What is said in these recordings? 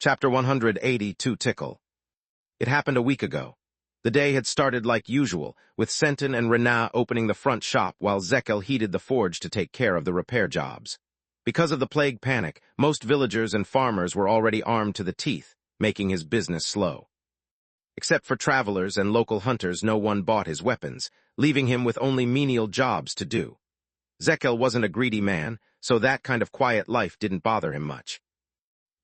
Chapter 182 Tickle. It happened a week ago. The day had started like usual, with Senton and Renat opening the front shop while Zekel heated the forge to take care of the repair jobs. Because of the plague panic, most villagers and farmers were already armed to the teeth, making his business slow. Except for travelers and local hunters, no one bought his weapons, leaving him with only menial jobs to do. Zekel wasn't a greedy man, so that kind of quiet life didn't bother him much.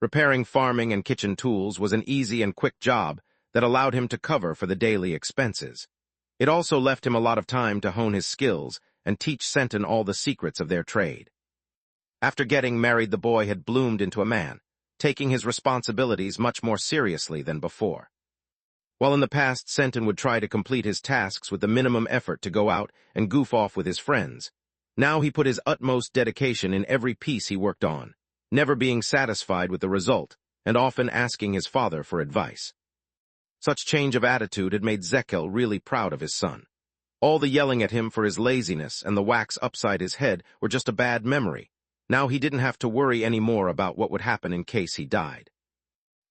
Repairing farming and kitchen tools was an easy and quick job that allowed him to cover for the daily expenses. It also left him a lot of time to hone his skills and teach Senton all the secrets of their trade. After getting married, the boy had bloomed into a man, taking his responsibilities much more seriously than before. While in the past Senton would try to complete his tasks with the minimum effort to go out and goof off with his friends, now he put his utmost dedication in every piece he worked on, never being satisfied with the result, and often asking his father for advice. Such change of attitude had made Zekel really proud of his son. All the yelling at him for his laziness and the wax upside his head were just a bad memory. Now he didn't have to worry any more about what would happen in case he died.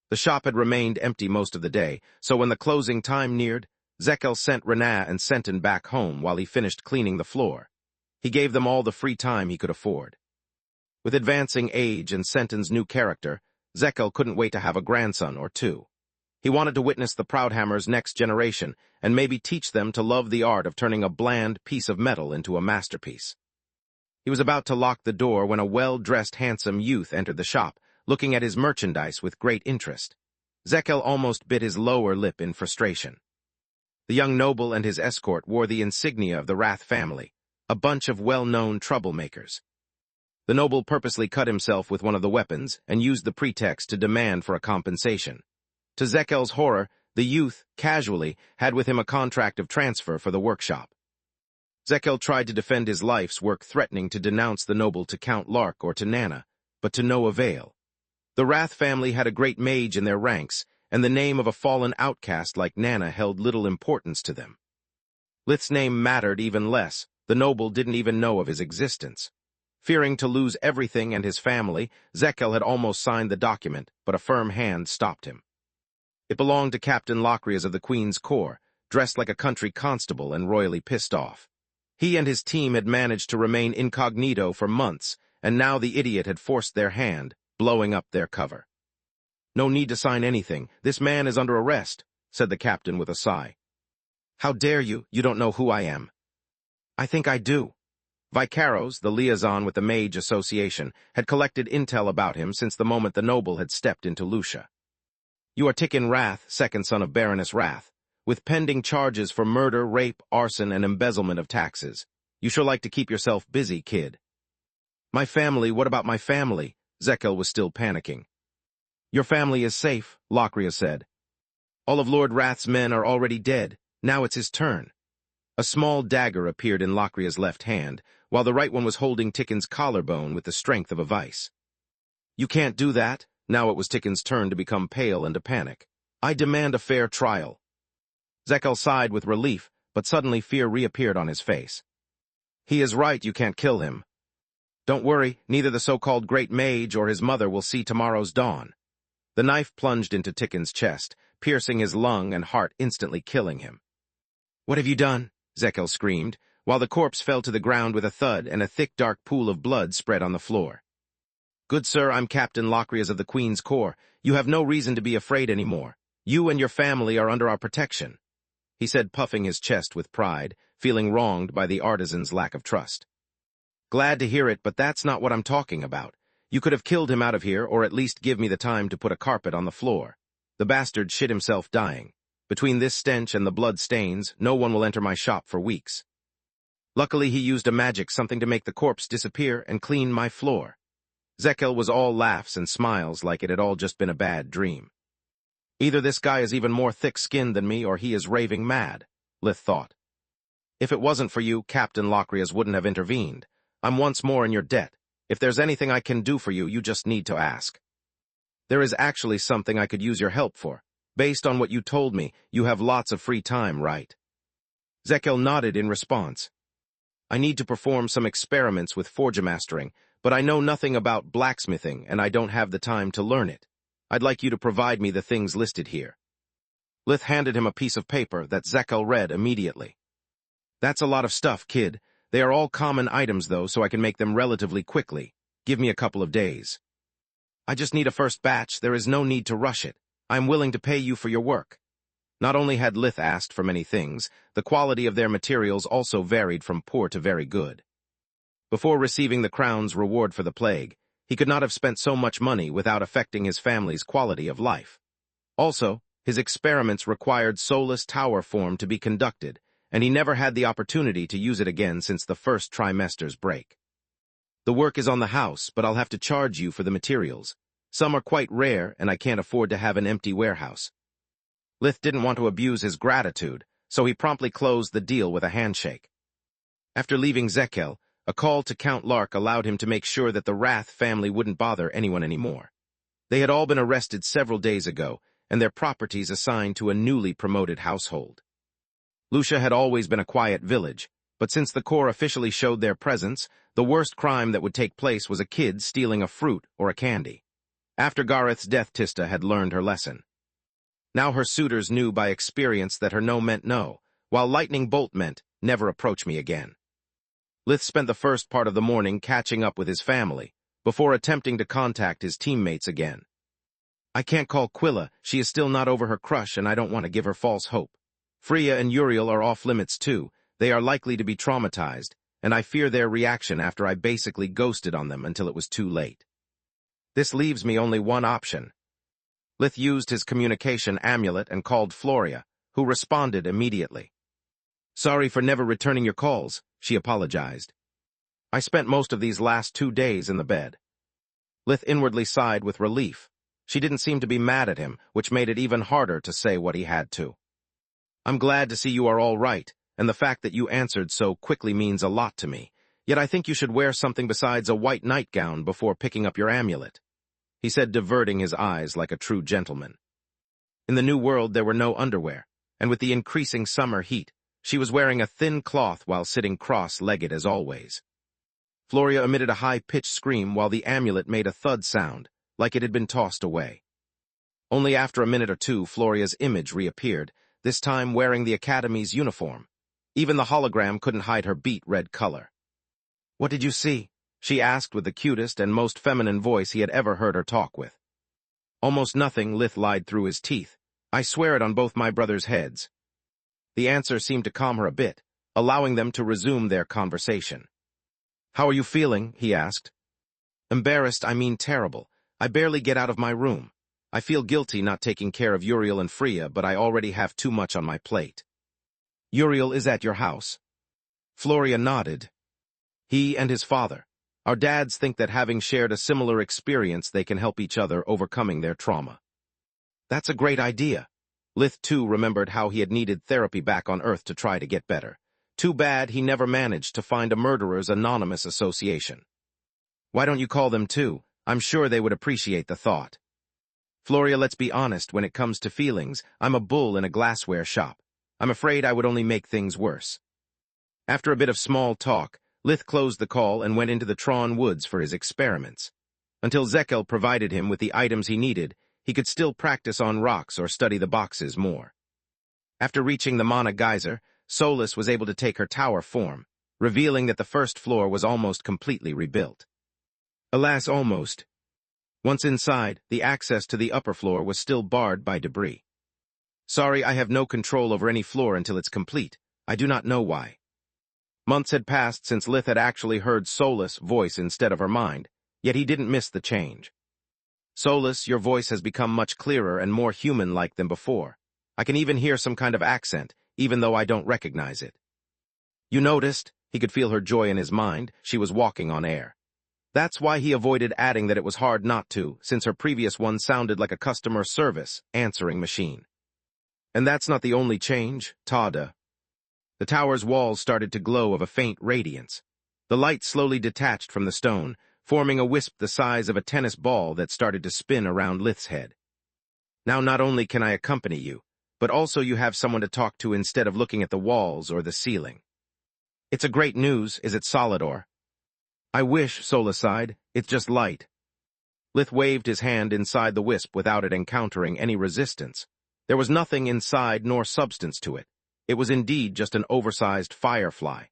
The shop had remained empty most of the day, so when the closing time neared, Zekel sent Renat and Senton back home while he finished cleaning the floor. He gave them all the free time he could afford. With advancing age and Senton's new character, Zekel couldn't wait to have a grandson or two. He wanted to witness the Proudhammer's next generation and maybe teach them to love the art of turning a bland piece of metal into a masterpiece. He was about to lock the door when a well-dressed, handsome youth entered the shop, looking at his merchandise with great interest. Zekel almost bit his lower lip in frustration. The young noble and his escort wore the insignia of the Wrath family, a bunch of well-known troublemakers. The noble purposely cut himself with one of the weapons and used the pretext to demand for a compensation. To Zekel's horror, the youth, casually, had with him a contract of transfer for the workshop. Zekel tried to defend his life's work, threatening to denounce the noble to Count Lark or to Nana, but to no avail. The Wrath family had a great mage in their ranks, and the name of a fallen outcast like Nana held little importance to them. Lith's name mattered even less. The noble didn't even know of his existence. Fearing to lose everything and his family, Zekel had almost signed the document, but a firm hand stopped him. It belonged to Captain Locrias of the Queen's Corps, dressed like a country constable and royally pissed off. He and his team had managed to remain incognito for months, and now the idiot had forced their hand, blowing up their cover. "No need to sign anything. This man is under arrest," said the captain with a sigh. "How dare you? You don't know who I am." "I think I do." Vicaros, the liaison with the Mage Association, had collected intel about him since the moment the noble had stepped into Lucia. "You are Tikkun Wrath, second son of Baroness Wrath, with pending charges for murder, rape, arson, and embezzlement of taxes. You sure like to keep yourself busy, kid." "My family, what about my family?" Zekel was still panicking. "Your family is safe," Locrias said. "All of Lord Wrath's men are already dead. Now it's his turn." A small dagger appeared in Locrias' left hand, while the right one was holding Tikkun's collarbone with the strength of a vice. "You can't do that." Now it was Tikkun's turn to become pale and to panic. "I demand a fair trial." Zekel sighed with relief, but suddenly fear reappeared on his face. "He is right, you can't kill him. Don't worry, neither the so-called Great Mage or his mother will see tomorrow's dawn." The knife plunged into Tikkun's chest, piercing his lung and heart, instantly killing him. "What have you done?" Zekel screamed, while the corpse fell to the ground with a thud and a thick dark pool of blood spread on the floor. "Good sir, I'm Captain Locrias of the Queen's Corps. You have no reason to be afraid anymore. You and your family are under our protection," he said, puffing his chest with pride, feeling wronged by the artisan's lack of trust. "Glad to hear it, but that's not what I'm talking about. You could have killed him out of here, or at least give me the time to put a carpet on the floor. The bastard shit himself dying. Between this stench and the blood stains, no one will enter my shop for weeks. Luckily he used a magic something to make the corpse disappear and clean my floor." Zekel was all laughs and smiles, like it had all just been a bad dream. "Either this guy is even more thick-skinned than me, or he is raving mad," Lith thought. "If it wasn't for you, Captain Locrias wouldn't have intervened. I'm once more in your debt. If there's anything I can do for you, you just need to ask." "There is actually something I could use your help for. Based on what you told me, you have lots of free time, right?" Zekel nodded in response. "I need to perform some experiments with forgemastering, but I know nothing about blacksmithing and I don't have the time to learn it. I'd like you to provide me the things listed here. Lith handed him a piece of paper that Zekel read immediately. That's a lot of stuff, kid. They are all common items, though, so I can make them relatively quickly. Give me a couple of days. I just need a first batch. There is no need to rush it. I'm willing to pay you for your work. Not only had Lith asked for many things, the quality of their materials also varied from poor to very good. Before receiving the crown's reward for the plague, he could not have spent so much money without affecting his family's quality of life. Also, his experiments required soulless tower form to be conducted, and he never had the opportunity to use it again since the first trimester's break. The work is on the house, but I'll have to charge you for the materials. Some are quite rare, and I can't afford to have an empty warehouse. Lith didn't want to abuse his gratitude, so he promptly closed the deal with a handshake. After leaving Zekel, a call to Count Lark allowed him to make sure that the Wrath family wouldn't bother anyone anymore. They had all been arrested several days ago, and their properties assigned to a newly promoted household. Lucia had always been a quiet village, but since the Corps officially showed their presence, the worst crime that would take place was a kid stealing a fruit or a candy. After Gareth's death, Tista had learned her lesson. Now her suitors knew by experience that her no meant no, while lightning bolt meant, never approach me again. Lith spent the first part of the morning catching up with his family, before attempting to contact his teammates again. I can't call Quilla, she is still not over her crush and I don't want to give her false hope. Freya and Uriel are off limits too, they are likely to be traumatized, and I fear their reaction after I basically ghosted on them until it was too late. This leaves me only one option. Lith used his communication amulet and called Floria, who responded immediately. Sorry for never returning your calls, she apologized. I spent most of these last 2 days in the bed. Lith inwardly sighed with relief. She didn't seem to be mad at him, which made it even harder to say what he had to. I'm glad to see you are all right, and the fact that you answered so quickly means a lot to me. Yet I think you should wear something besides a white nightgown before picking up your amulet, he said, diverting his eyes like a true gentleman. In the new world there were no underwear, and with the increasing summer heat, she was wearing a thin cloth while sitting cross-legged as always. Floria emitted a high-pitched scream while the amulet made a thud sound, like it had been tossed away. Only after a minute or two Floria's image reappeared, this time wearing the Academy's uniform. Even the hologram couldn't hide her beet red color. What did you see? She asked with the cutest and most feminine voice he had ever heard her talk with. Almost nothing, Lith lied through his teeth. I swear it on both my brothers' heads. The answer seemed to calm her a bit, allowing them to resume their conversation. How are you feeling? He asked. Embarrassed, I mean terrible. I barely get out of my room. I feel guilty not taking care of Uriel and Freya, but I already have too much on my plate. Uriel is at your house. Floria nodded. He and his father. Our dads think that having shared a similar experience, they can help each other overcoming their trauma. That's a great idea. Lith, too, remembered how he had needed therapy back on Earth to try to get better. Too bad he never managed to find a murderer's anonymous association. Why don't you call them too? I'm sure they would appreciate the thought. Floria, let's be honest, when it comes to feelings, I'm a bull in a glassware shop. I'm afraid I would only make things worse. After a bit of small talk, Lith closed the call and went into the Tron woods for his experiments. Until Zekel provided him with the items he needed, he could still practice on rocks or study the boxes more. After reaching the Mana Geyser, Solus was able to take her tower form, revealing that the first floor was almost completely rebuilt. Alas, almost. Once inside, the access to the upper floor was still barred by debris. Sorry, I have no control over any floor until it's complete. I do not know why. Months had passed since Lith had actually heard Solus' voice instead of her mind, yet he didn't miss the change. Solus, your voice has become much clearer and more human-like than before. I can even hear some kind of accent, even though I don't recognize it. You noticed? He could feel her joy in his mind. She was walking on air. That's why he avoided adding that it was hard not to, since her previous one sounded like a customer service answering machine. And that's not the only change, Tada. The tower's walls started to glow of a faint radiance. The light slowly detached from the stone, forming a wisp the size of a tennis ball that started to spin around Lith's head. Now not only can I accompany you, but also you have someone to talk to instead of looking at the walls or the ceiling. It's a great news, is it, Solidor? I wish, Sola sighed, it's just light. Lith waved his hand inside the wisp without it encountering any resistance. There was nothing inside nor substance to it. It was indeed just an oversized firefly.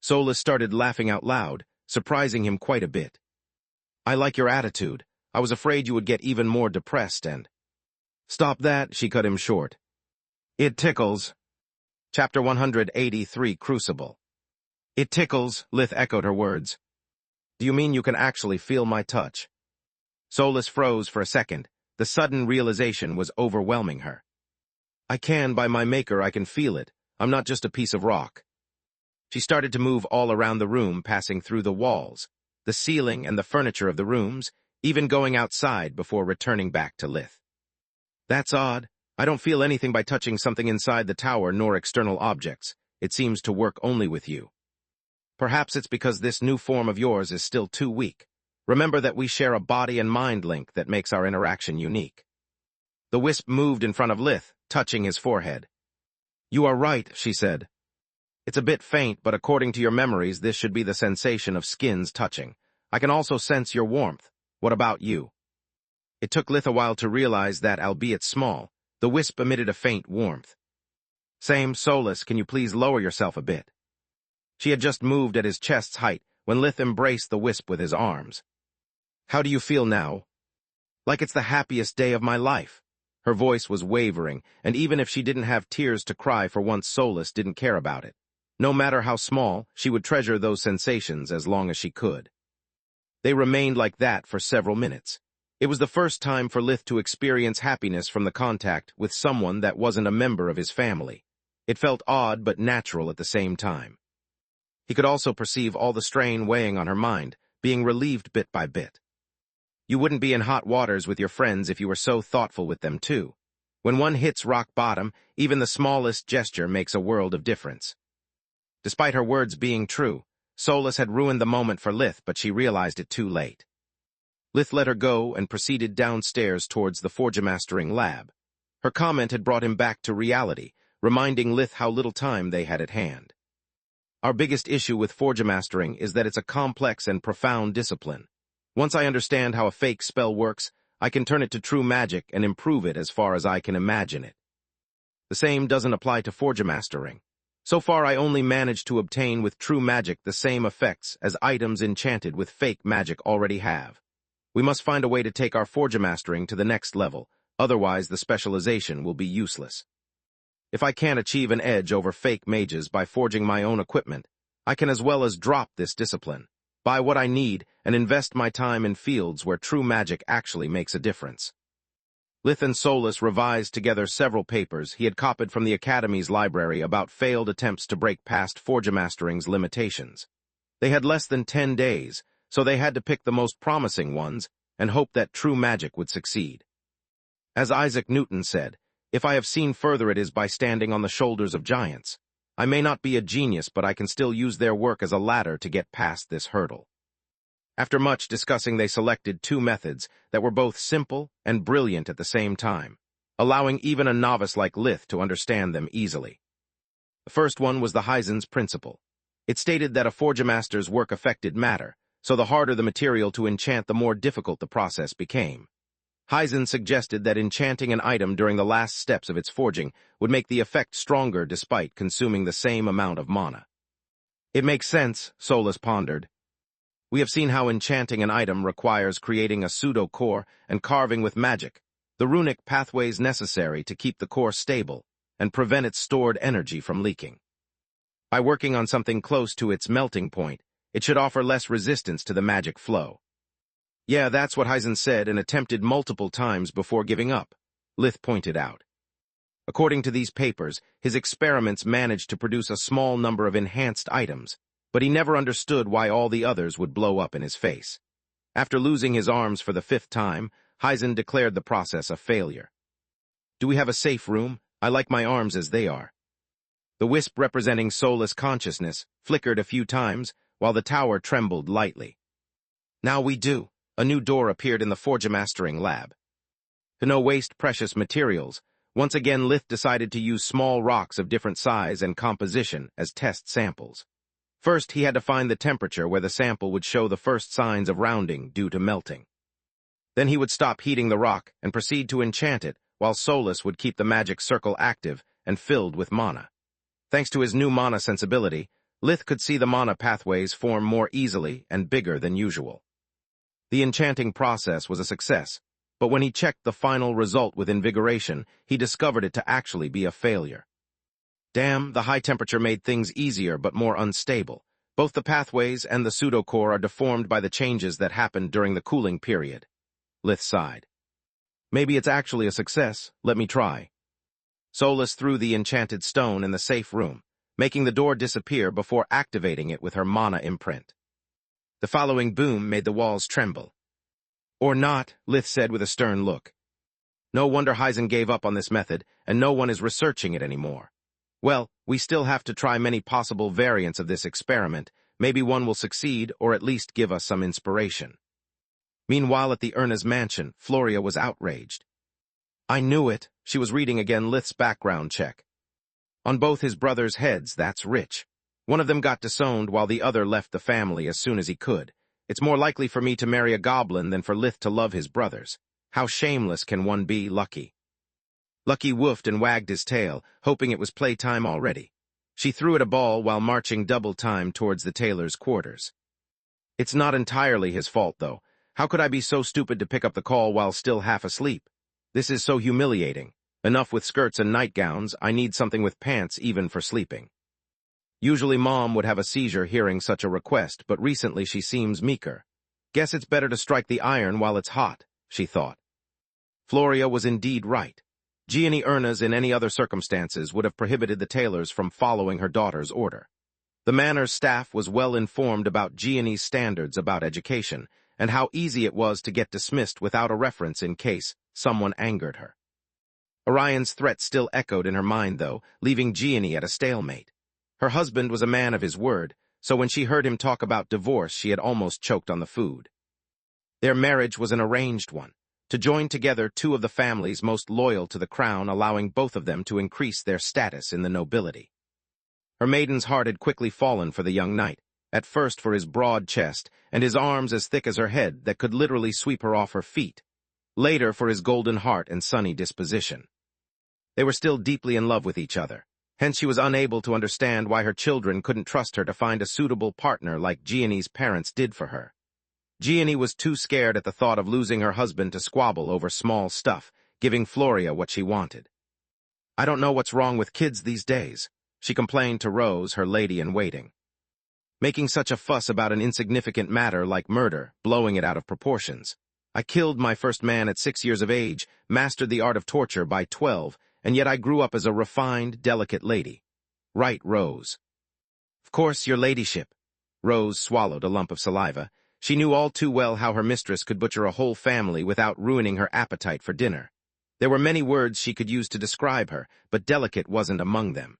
Solus started laughing out loud, surprising him quite a bit. "I like your attitude. I was afraid you would get even more depressed and—" "Stop that," she cut him short. "It tickles." Chapter 183, Crucible. "It tickles," Lith echoed her words. "Do you mean you can actually feel my touch?" Solus froze for a second. The sudden realization was overwhelming her. "I can, by my maker, I can feel it. I'm not just a piece of rock." She started to move all around the room, passing through the walls, the ceiling and the furniture of the rooms, even going outside before returning back to Lith. "That's odd. I don't feel anything by touching something inside the tower nor external objects. It seems to work only with you. Perhaps it's because this new form of yours is still too weak. Remember that we share a body and mind link that makes our interaction unique." The wisp moved in front of Lith, touching his forehead. "You are right," she said. "It's a bit faint, but according to your memories, this should be the sensation of skins touching. I can also sense your warmth. What about you?" It took Lith a while to realize that, albeit small, the wisp emitted a faint warmth. "Same, Solus, can you please lower yourself a bit?" She had just moved at his chest's height when Lith embraced the wisp with his arms. "How do you feel now?" "Like it's the happiest day of my life." Her voice was wavering, and even if she didn't have tears to cry for once, Solus didn't care about it. No matter how small, she would treasure those sensations as long as she could. They remained like that for several minutes. It was the first time for Lith to experience happiness from the contact with someone that wasn't a member of his family. It felt odd but natural at the same time. He could also perceive all the strain weighing on her mind, being relieved bit by bit. You wouldn't be in hot waters with your friends if you were so thoughtful with them too. When one hits rock bottom, even the smallest gesture makes a world of difference. Despite her words being true, Solus had ruined the moment for Lith, but she realized it too late. Lith let her go and proceeded downstairs towards the Forgemastering lab. Her comment had brought him back to reality, reminding Lith how little time they had at hand. "Our biggest issue with Forgemastering is that it's a complex and profound discipline. Once I understand how a fake spell works, I can turn it to true magic and improve it as far as I can imagine it. The same doesn't apply to Forgemastering. So far I only managed to obtain with true magic the same effects as items enchanted with fake magic already have. We must find a way to take our Forgemastering to the next level, otherwise the specialization will be useless. If I can't achieve an edge over fake mages by forging my own equipment, I can as well as drop this discipline, buy what I need, and invest my time in fields where true magic actually makes a difference." Lith and Solus revised together several papers he had copied from the Academy's library about failed attempts to break past Forgemastering's limitations. They had less than 10 days, so they had to pick the most promising ones and hope that true magic would succeed. As Isaac Newton said, "If I have seen further, it is by standing on the shoulders of giants. I may not be a genius, but I can still use their work as a ladder to get past this hurdle." After much discussing, they selected 2 methods that were both simple and brilliant at the same time, allowing even a novice like Lith to understand them easily. The first one was the Heisen's principle. It stated that a Forgemaster's work affected matter, so the harder the material to enchant, the more difficult the process became. Heisen suggested that enchanting an item during the last steps of its forging would make the effect stronger despite consuming the same amount of mana. "It makes sense," Solus pondered. "We have seen how enchanting an item requires creating a pseudo-core and carving with magic, the runic pathways necessary to keep the core stable and prevent its stored energy from leaking. By working on something close to its melting point, it should offer less resistance to the magic flow." "Yeah, that's what Heisen said and attempted multiple times before giving up," Lith pointed out. According to these papers, his experiments managed to produce a small number of enhanced items, but he never understood why all the others would blow up in his face. After losing his arms for the 5th time, Heisen declared the process a failure. "Do we have a safe room? I like my arms as they are." The wisp representing Solus' consciousness flickered a few times, while the tower trembled lightly. "Now we do." A new door appeared in the Forgemastering lab. To no waste precious materials, once again Lith decided to use small rocks of different size and composition as test samples. First, he had to find the temperature where the sample would show the first signs of rounding due to melting. Then he would stop heating the rock and proceed to enchant it, while Solus would keep the magic circle active and filled with mana. Thanks to his new mana sensibility, Lith could see the mana pathways form more easily and bigger than usual. The enchanting process was a success, but when he checked the final result with invigoration, he discovered it to actually be a failure. Damn, the high temperature made things easier but more unstable. Both the pathways and the pseudocore are deformed by the changes that happened during the cooling period. Lith sighed. Maybe it's actually a success. Let me try. Solus threw the enchanted stone in the safe room, making the door disappear before activating it with her mana imprint. The following boom made the walls tremble. Or not, Lith said with a stern look. No wonder Heisen gave up on this method, and no one is researching it anymore. Well, we still have to try many possible variants of this experiment. Maybe one will succeed, or at least give us some inspiration. Meanwhile, at the Erna's mansion, Floria was outraged. I knew it. She was reading again Lith's background check. On both his brothers' heads, that's rich. One of them got disowned while the other left the family as soon as he could. It's more likely for me to marry a goblin than for Lith to love his brothers. How shameless can one be, Lucky? Lucky woofed and wagged his tail, hoping it was playtime already. She threw it a ball while marching double time towards the tailor's quarters. It's not entirely his fault, though. How could I be so stupid to pick up the call while still half asleep? This is so humiliating. Enough with skirts and nightgowns, I need something with pants even for sleeping. Usually Mom would have a seizure hearing such a request, but recently she seems meeker. Guess it's better to strike the iron while it's hot, she thought. Floria was indeed right. Gianni Ernas in any other circumstances would have prohibited the tailors from following her daughter's order. The manor's staff was well informed about Gianni's standards about education, and how easy it was to get dismissed without a reference in case someone angered her. Orion's threat still echoed in her mind, though, leaving Gianni at a stalemate. Her husband was a man of his word, so when she heard him talk about divorce, she had almost choked on the food. Their marriage was an arranged one, to join together two of the families most loyal to the crown, allowing both of them to increase their status in the nobility. Her maiden's heart had quickly fallen for the young knight, at first for his broad chest and his arms as thick as her head that could literally sweep her off her feet, later for his golden heart and sunny disposition. They were still deeply in love with each other, hence she was unable to understand why her children couldn't trust her to find a suitable partner like Gianni's parents did for her. Gianni was too scared at the thought of losing her husband to squabble over small stuff, giving Floria what she wanted. I don't know what's wrong with kids these days, she complained to Rose, her lady-in-waiting. Making such a fuss about an insignificant matter like murder, blowing it out of proportions. I killed my first man at 6 years of age, mastered the art of torture by 12, and yet I grew up as a refined, delicate lady. Right, Rose. Of course, your ladyship. Rose swallowed a lump of saliva. She knew all too well how her mistress could butcher a whole family without ruining her appetite for dinner. There were many words she could use to describe her, but delicate wasn't among them.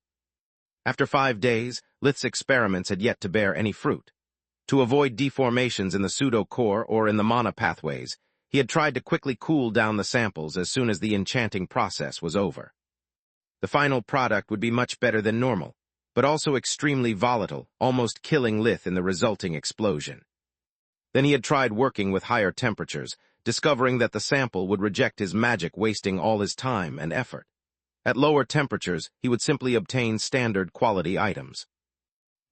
After 5 days, Lith's experiments had yet to bear any fruit. To avoid deformations in the pseudo-core or in the mana pathways, he had tried to quickly cool down the samples as soon as the enchanting process was over. The final product would be much better than normal, but also extremely volatile, almost killing Lith in the resulting explosion. Then he had tried working with higher temperatures, discovering that the sample would reject his magic, wasting all his time and effort. At lower temperatures, he would simply obtain standard quality items.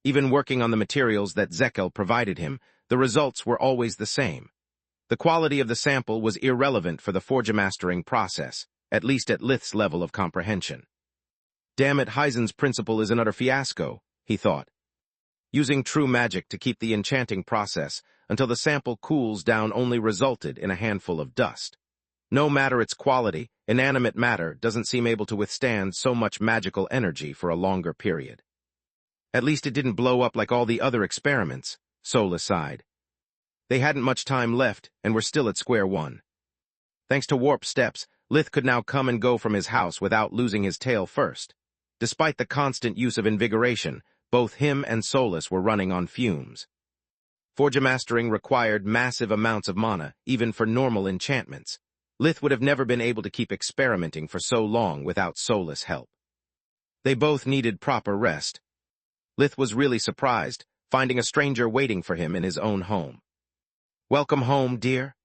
Even working on the materials that Zekel provided him, the results were always the same. The quality of the sample was irrelevant for the forgemastering process, at least at Lith's level of comprehension. Damn it, Heisen's principle is an utter fiasco, he thought. Using true magic to keep the enchanting process until the sample cools down only resulted in a handful of dust. No matter its quality, inanimate matter doesn't seem able to withstand so much magical energy for a longer period. At least it didn't blow up like all the other experiments, Solus sighed. They hadn't much time left and were still at square one. Thanks to warp steps, Lith could now come and go from his house without losing his tail first. Despite the constant use of invigoration, both him and Solus were running on fumes. Forgemastering required massive amounts of mana, even for normal enchantments. Lith would have never been able to keep experimenting for so long without Solus' help. They both needed proper rest. Lith was really surprised, finding a stranger waiting for him in his own home. "Welcome home, dear."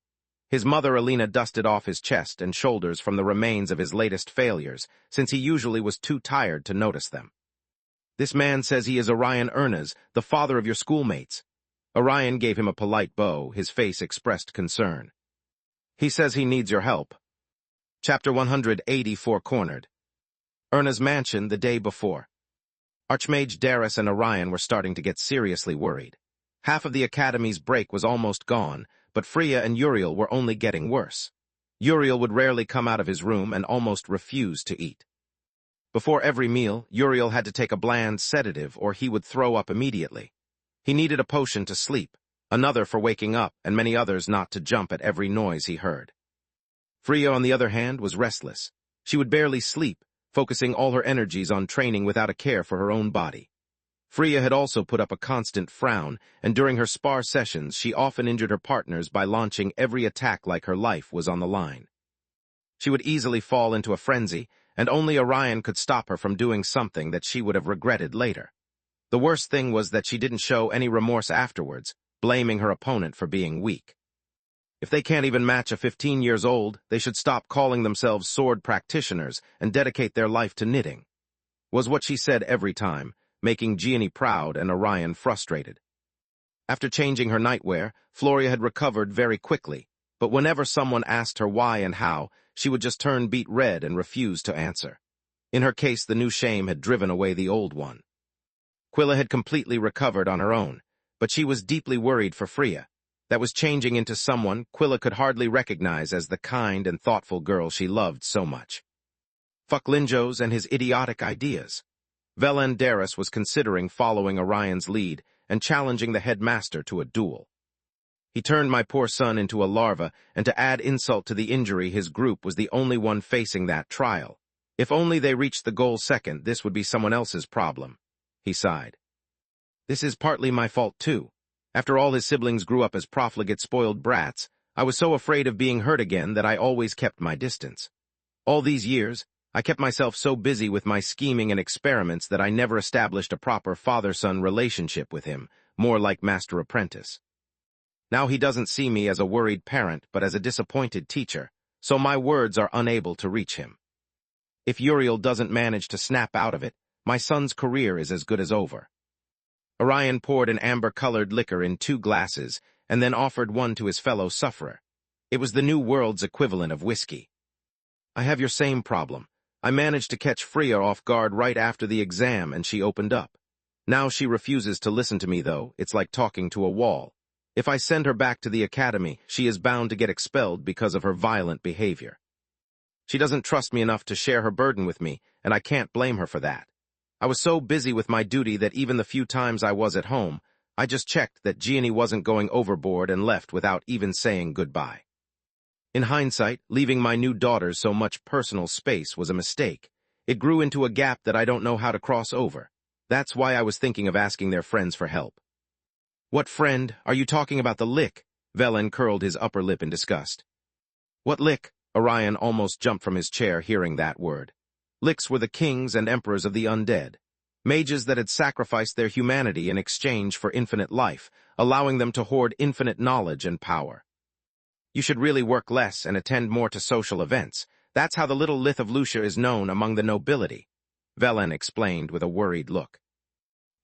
His mother Alina dusted off his chest and shoulders from the remains of his latest failures, since he usually was too tired to notice them. "This man says he is Orion Ernez, the father of your schoolmates." Orion gave him a polite bow. His face expressed concern. "He says he needs your help." Chapter 184 Cornered. Erna's mansion the day before. Archmage Darius and Orion were starting to get seriously worried. Half of the Academy's break was almost gone, but Freya and Uriel were only getting worse. Uriel would rarely come out of his room and almost refused to eat. Before every meal, Uriel had to take a bland sedative or he would throw up immediately. He needed a potion to sleep, another for waking up, and many others not to jump at every noise he heard. Freya, on the other hand, was restless. She would barely sleep, focusing all her energies on training without a care for her own body. Freya had also put up a constant frown, and during her spar sessions she often injured her partners by launching every attack like her life was on the line. She would easily fall into a frenzy, and only Orion could stop her from doing something that she would have regretted later. The worst thing was that she didn't show any remorse afterwards, blaming her opponent for being weak. If they can't even match a 15 years old, they should stop calling themselves sword practitioners and dedicate their life to knitting, was what she said every time, making Gianni proud and Orion frustrated. After changing her nightwear, Floria had recovered very quickly, but whenever someone asked her why and how, she would just turn beet red and refuse to answer. In her case, the new shame had driven away the old one. Quilla had completely recovered on her own, but she was deeply worried for Freya. That was changing into someone Quilla could hardly recognize as the kind and thoughtful girl she loved so much. Fuck Linjos and his idiotic ideas. Velen Darius was considering following Orion's lead and challenging the headmaster to a duel. He turned my poor son into a larva, and to add insult to the injury, his group was the only one facing that trial. If only they reached the goal second, this would be someone else's problem. He sighed. "This is partly my fault, too. After all his siblings grew up as profligate, spoiled brats, I was so afraid of being hurt again that I always kept my distance. All these years, I kept myself so busy with my scheming and experiments that I never established a proper father-son relationship with him, more like master-apprentice. Now he doesn't see me as a worried parent, but as a disappointed teacher, so my words are unable to reach him. If Uriel doesn't manage to snap out of it, my son's career is as good as over." Orion poured an amber-colored liquor in 2 glasses and then offered one to his fellow sufferer. It was the New World's equivalent of whiskey. "I have your same problem. I managed to catch Freya off guard right after the exam and she opened up. Now she refuses to listen to me, though. It's like talking to a wall. If I send her back to the academy, she is bound to get expelled because of her violent behavior. She doesn't trust me enough to share her burden with me, and I can't blame her for that. I was so busy with my duty that even the few times I was at home, I just checked that Gianni wasn't going overboard and left without even saying goodbye. In hindsight, leaving my new daughters so much personal space was a mistake. It grew into a gap that I don't know how to cross over. That's why I was thinking of asking their friends for help." "What friend? Are you talking about the Lick?" Velen curled his upper lip in disgust. "What Lick?" Orion almost jumped from his chair hearing that word. Licks were the kings and emperors of the undead, mages that had sacrificed their humanity in exchange for infinite life, allowing them to hoard infinite knowledge and power. "You should really work less and attend more to social events. That's how the little Lith of Lucia is known among the nobility," Velen explained with a worried look.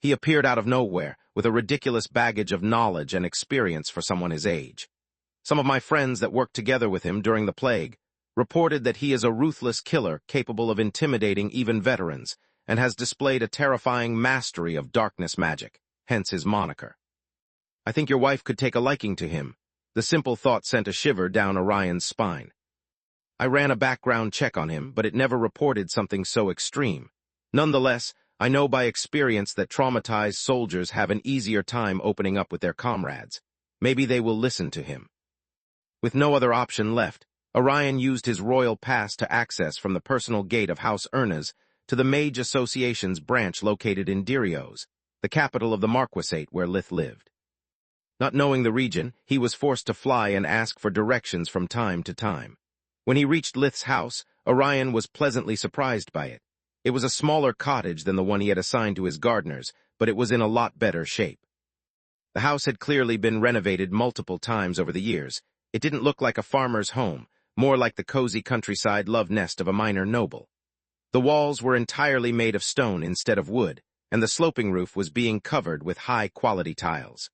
He appeared out of nowhere, with a ridiculous baggage of knowledge and experience for someone his age. Some of my friends that worked together with him during the plague reported that he is a ruthless killer capable of intimidating even veterans, and has displayed a terrifying mastery of darkness magic, hence his moniker. "I think your wife could take a liking to him." The simple thought sent a shiver down Orion's spine. I ran a background check on him, but it never reported something so extreme. Nonetheless, I know by experience that traumatized soldiers have an easier time opening up with their comrades. Maybe they will listen to him. With no other option left, Orion used his royal pass to access from the personal gate of House Ernez to the Mage Association's branch located in Dirios, the capital of the Marquisate where Lith lived. Not knowing the region, he was forced to fly and ask for directions from time to time. When he reached Lith's house, Orion was pleasantly surprised by it. It was a smaller cottage than the one he had assigned to his gardeners, but it was in a lot better shape. The house had clearly been renovated multiple times over the years. It didn't look like a farmer's home, more like the cozy countryside love nest of a minor noble. The walls were entirely made of stone instead of wood, and the sloping roof was being covered with high-quality tiles.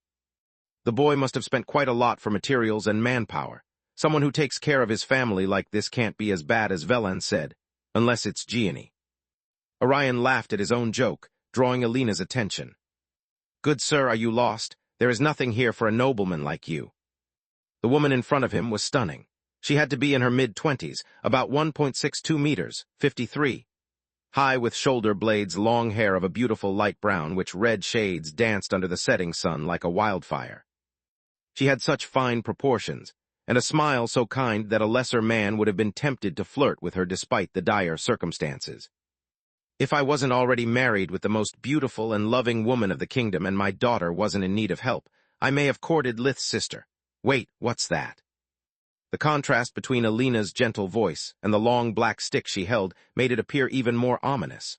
The boy must have spent quite a lot for materials and manpower. Someone who takes care of his family like this can't be as bad as Velan said, unless it's Gianni. Orion laughed at his own joke, drawing Alina's attention. "Good sir, are you lost? There is nothing here for a nobleman like you." The woman in front of him was stunning. She had to be in her mid-20s, about 1.62 meters, 53. High with shoulder blades, long hair of a beautiful light brown, which red shades danced under the setting sun like a wildfire. She had such fine proportions, and a smile so kind that a lesser man would have been tempted to flirt with her despite the dire circumstances. If I wasn't already married with the most beautiful and loving woman of the kingdom and my daughter wasn't in need of help, I may have courted Lith's sister. Wait, what's that? The contrast between Alina's gentle voice and the long black stick she held made it appear even more ominous.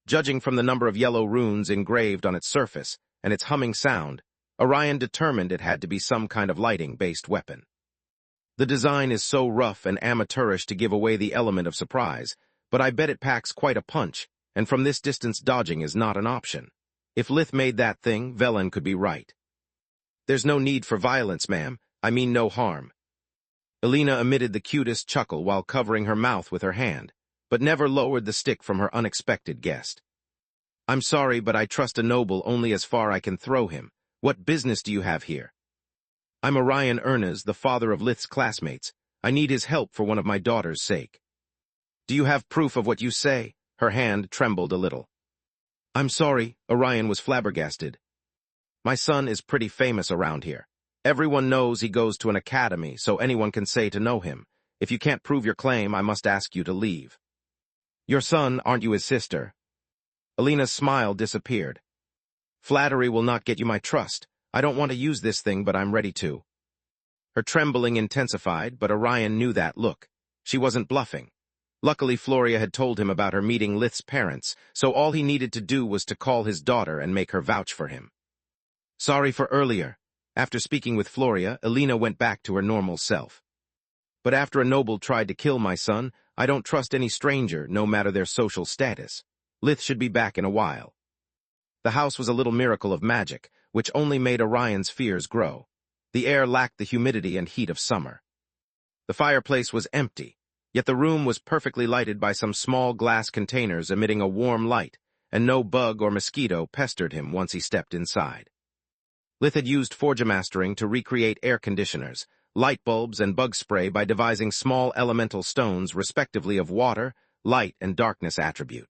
Judging from the number of yellow runes engraved on its surface and its humming sound, Orion determined it had to be some kind of lighting-based weapon. The design is so rough and amateurish to give away the element of surprise, but I bet it packs quite a punch, and from this distance dodging is not an option. If Lith made that thing, Velan could be right. "There's no need for violence, ma'am. I mean no harm." Alina emitted the cutest chuckle while covering her mouth with her hand, but never lowered the stick from her unexpected guest. "I'm sorry, but I trust a noble only as far I can throw him. What business do you have here?" "I'm Orion Ernez, the father of Lith's classmates. I need his help for one of my daughter's sake." "Do you have proof of what you say?" Her hand trembled a little. "I'm sorry," Orion was flabbergasted. "My son is pretty famous around here. Everyone knows he goes to an academy, so anyone can say to know him. If you can't prove your claim, I must ask you to leave." "Your son, aren't you his sister?" Alina's smile disappeared. "Flattery will not get you my trust. I don't want to use this thing, but I'm ready to." Her trembling intensified, but Orion knew that look. She wasn't bluffing. Luckily, Floria had told him about her meeting Lith's parents, so all he needed to do was to call his daughter and make her vouch for him. "Sorry for earlier." After speaking with Floria, Alina went back to her normal self. "But after a noble tried to kill my son, I don't trust any stranger, no matter their social status. Lith should be back in a while." The house was a little miracle of magic, which only made Orion's fears grow. The air lacked the humidity and heat of summer. The fireplace was empty, yet the room was perfectly lighted by some small glass containers emitting a warm light, and no bug or mosquito pestered him once he stepped inside. Lith had used Forgemastering to recreate air conditioners, light bulbs, and bug spray by devising small elemental stones respectively of water, light, and darkness attribute.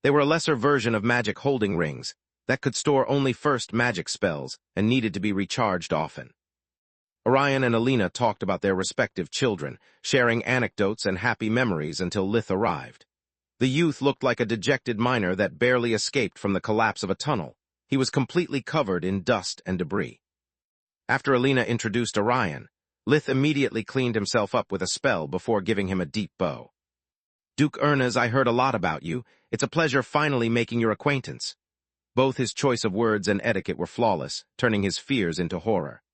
They were a lesser version of magic holding rings that could store only first magic spells and needed to be recharged often. Orion and Alina talked about their respective children, sharing anecdotes and happy memories until Lith arrived. The youth looked like a dejected miner that barely escaped from the collapse of a tunnel. He was completely covered in dust and debris. After Alina introduced Orion, Lith immediately cleaned himself up with a spell before giving him a deep bow. "Duke Ernez, I heard a lot about you. It's a pleasure finally making your acquaintance." Both his choice of words and etiquette were flawless, turning his fears into horror.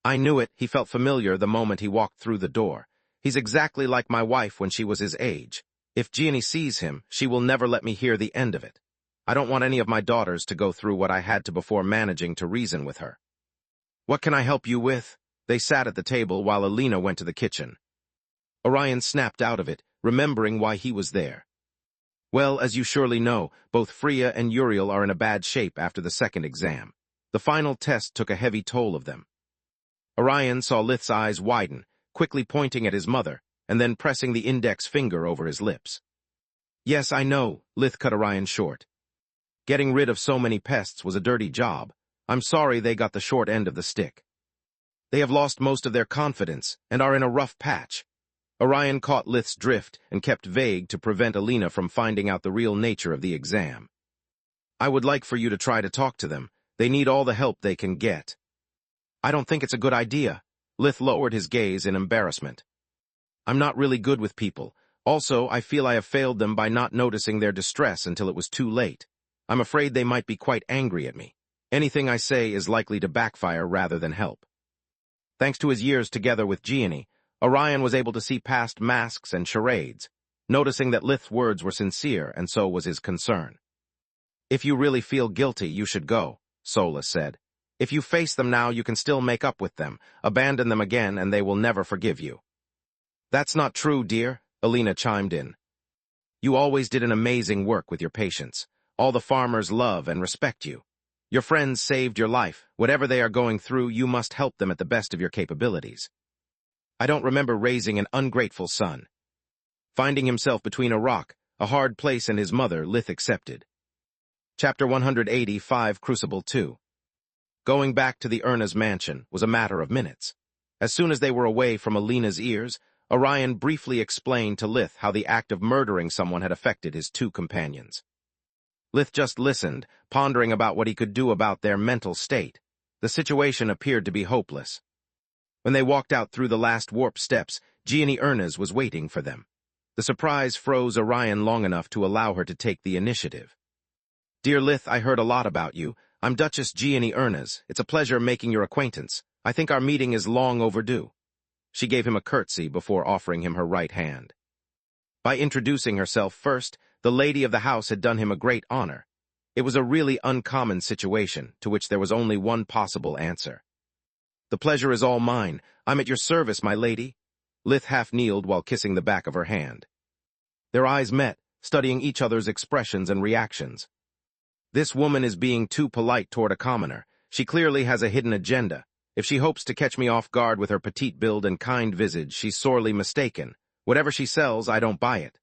"I knew it," he felt familiar the moment he walked through the door. "He's exactly like my wife when she was his age. If Gianni sees him, she will never let me hear the end of it. I don't want any of my daughters to go through what I had to before managing to reason with her." "What can I help you with?" They sat at the table while Alina went to the kitchen. Orion snapped out of it, remembering why he was there. "Well, as you surely know, both Freya and Uriel are in a bad shape after the second exam. The final test took a heavy toll of them." Orion saw Lith's eyes widen, quickly pointing at his mother, and then pressing the index finger over his lips. "Yes, I know," Lith cut Orion short. "Getting rid of so many pests was a dirty job. I'm sorry they got the short end of the stick. They have lost most of their confidence and are in a rough patch." Orion caught Lith's drift and kept vague to prevent Alina from finding out the real nature of the exam. "I would like for you to try to talk to them. They need all the help they can get." "I don't think it's a good idea." Lith lowered his gaze in embarrassment. "I'm not really good with people. Also, I feel I have failed them by not noticing their distress until it was too late. I'm afraid they might be quite angry at me. Anything I say is likely to backfire rather than help." Thanks to his years together with Gianni, Orion was able to see past masks and charades, noticing that Lith's words were sincere, and so was his concern. "If you really feel guilty, you should go," Solus said. "If you face them now, you can still make up with them. Abandon them again, and they will never forgive you." "That's not true, dear," Alina chimed in. "You always did an amazing work with your patients. All the farmers love and respect you. Your friends saved your life. Whatever they are going through, you must help them at the best of your capabilities. I don't remember raising an ungrateful son." Finding himself between a rock, a hard place, and his mother, Lith accepted. Chapter 185, Crucible 2. Going back to the Erna's mansion was a matter of minutes. As soon as they were away from Alina's ears, Orion briefly explained to Lith how the act of murdering someone had affected his two companions. Lith just listened, pondering about what he could do about their mental state. The situation appeared to be hopeless. When they walked out through the last warp steps, Gianni Erna's was waiting for them. The surprise froze Orion long enough to allow her to take the initiative. "Dear Lith, I heard a lot about you. I'm Duchess Gianni Erna's. It's a pleasure making your acquaintance. I think our meeting is long overdue." She gave him a curtsy before offering him her right hand. By introducing herself first, the lady of the house had done him a great honor. It was a really uncommon situation, to which there was only one possible answer. "The pleasure is all mine. I'm at your service, my lady." Lith half-kneeled while kissing the back of her hand. Their eyes met, studying each other's expressions and reactions. "This woman is being too polite toward a commoner. She clearly has a hidden agenda. If she hopes to catch me off guard with her petite build and kind visage, she's sorely mistaken. Whatever she sells, I don't buy it."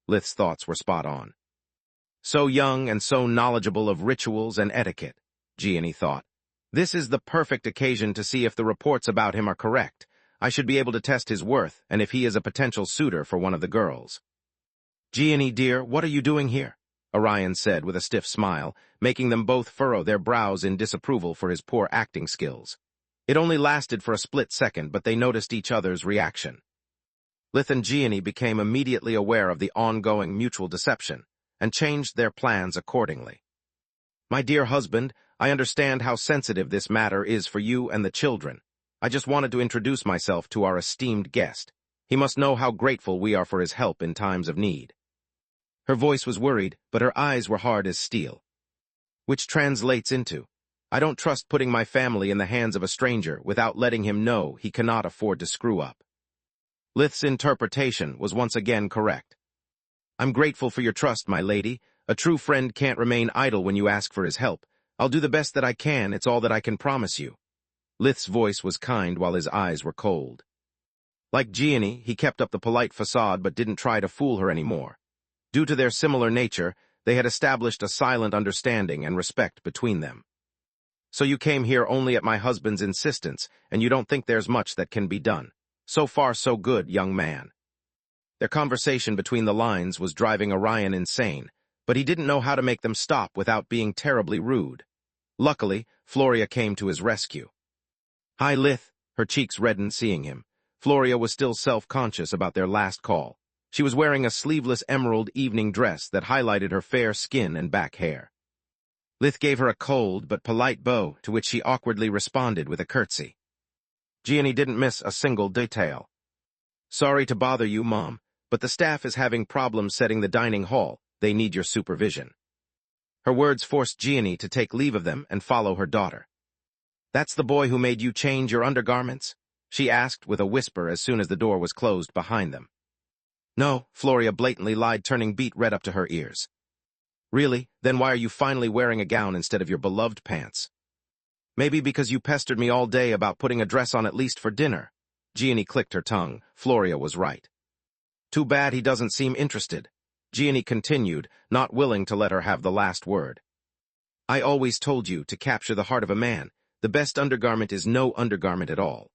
Lith's thoughts were spot on. So young and so knowledgeable of rituals and etiquette, Gianni thought. This is the perfect occasion to see if the reports about him are correct. I should be able to test his worth, and if he is a potential suitor for one of the girls. "Gianni, dear, what are you doing here?" Orion said with a stiff smile, making them both furrow their brows in disapproval for his poor acting skills. It only lasted for a split second, but they noticed each other's reaction. Lith and Gianni became immediately aware of the ongoing mutual deception, and changed their plans accordingly. "My dear husband, I understand how sensitive this matter is for you and the children. I just wanted to introduce myself to our esteemed guest. He must know how grateful we are for his help in times of need." Her voice was worried, but her eyes were hard as steel. Which translates into, "I don't trust putting my family in the hands of a stranger without letting him know he cannot afford to screw up." Lith's interpretation was once again correct. "I'm grateful for your trust, my lady. A true friend can't remain idle when you ask for his help. I'll do the best that I can, it's all that I can promise you." Lith's voice was kind while his eyes were cold. Like Gianni, he kept up the polite facade but didn't try to fool her anymore. Due to their similar nature, they had established a silent understanding and respect between them. "So you came here only at my husband's insistence, and you don't think there's much that can be done. So far so good, young man." Their conversation between the lines was driving Orion insane, but he didn't know how to make them stop without being terribly rude. Luckily, Floria came to his rescue. "Hi, Lith," her cheeks reddened seeing him. Floria was still self-conscious about their last call. She was wearing a sleeveless emerald evening dress that highlighted her fair skin and back hair. Lith gave her a cold but polite bow, to which she awkwardly responded with a curtsy. Gianni didn't miss a single detail. "Sorry to bother you, Mom, but the staff is having problems setting the dining hall. They need your supervision." Her words forced Gianni to take leave of them and follow her daughter. "That's the boy who made you change your undergarments?" she asked with a whisper as soon as the door was closed behind them. "No," Floria blatantly lied, turning beet red up to her ears. "Really? Then why are you finally wearing a gown instead of your beloved pants?" "Maybe because you pestered me all day about putting a dress on at least for dinner." Gianni clicked her tongue. Floria was right. "Too bad he doesn't seem interested." Gianni continued, not willing to let her have the last word. "I always told you, to capture the heart of a man, the best undergarment is no undergarment at all."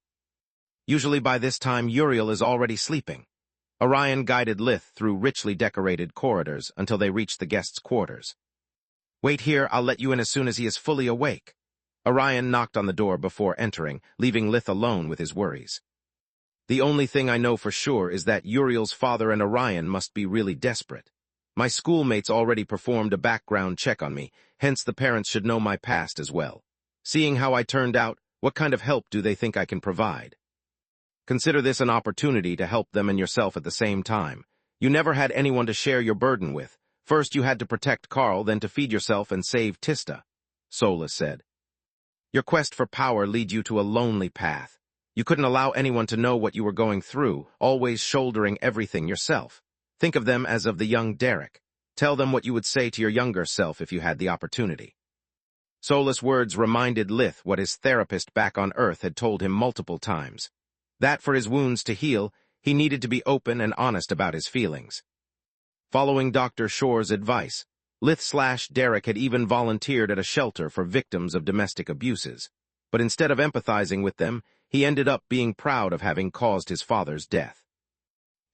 Usually by this time, Uriel is already sleeping. Orion guided Lith through richly decorated corridors until they reached the guests' quarters. "Wait here, I'll let you in as soon as he is fully awake." Orion knocked on the door before entering, leaving Lith alone with his worries. "The only thing I know for sure is that Uriel's father and Orion must be really desperate. My schoolmates already performed a background check on me, hence the parents should know my past as well. Seeing how I turned out, what kind of help do they think I can provide?" Consider this an opportunity to help them and yourself at the same time. You never had anyone to share your burden with. First you had to protect Carl, then to feed yourself and save Tista, Solus said. Your quest for power leads you to a lonely path. You couldn't allow anyone to know what you were going through, always shouldering everything yourself. Think of them as of the young Derek. Tell them what you would say to your younger self if you had the opportunity. Solus' words reminded Lith what his therapist back on Earth had told him multiple times. That for his wounds to heal, he needed to be open and honest about his feelings. Following Dr. Shore's advice, Lith/Derek had even volunteered at a shelter for victims of domestic abuses. But instead of empathizing with them, he ended up being proud of having caused his father's death.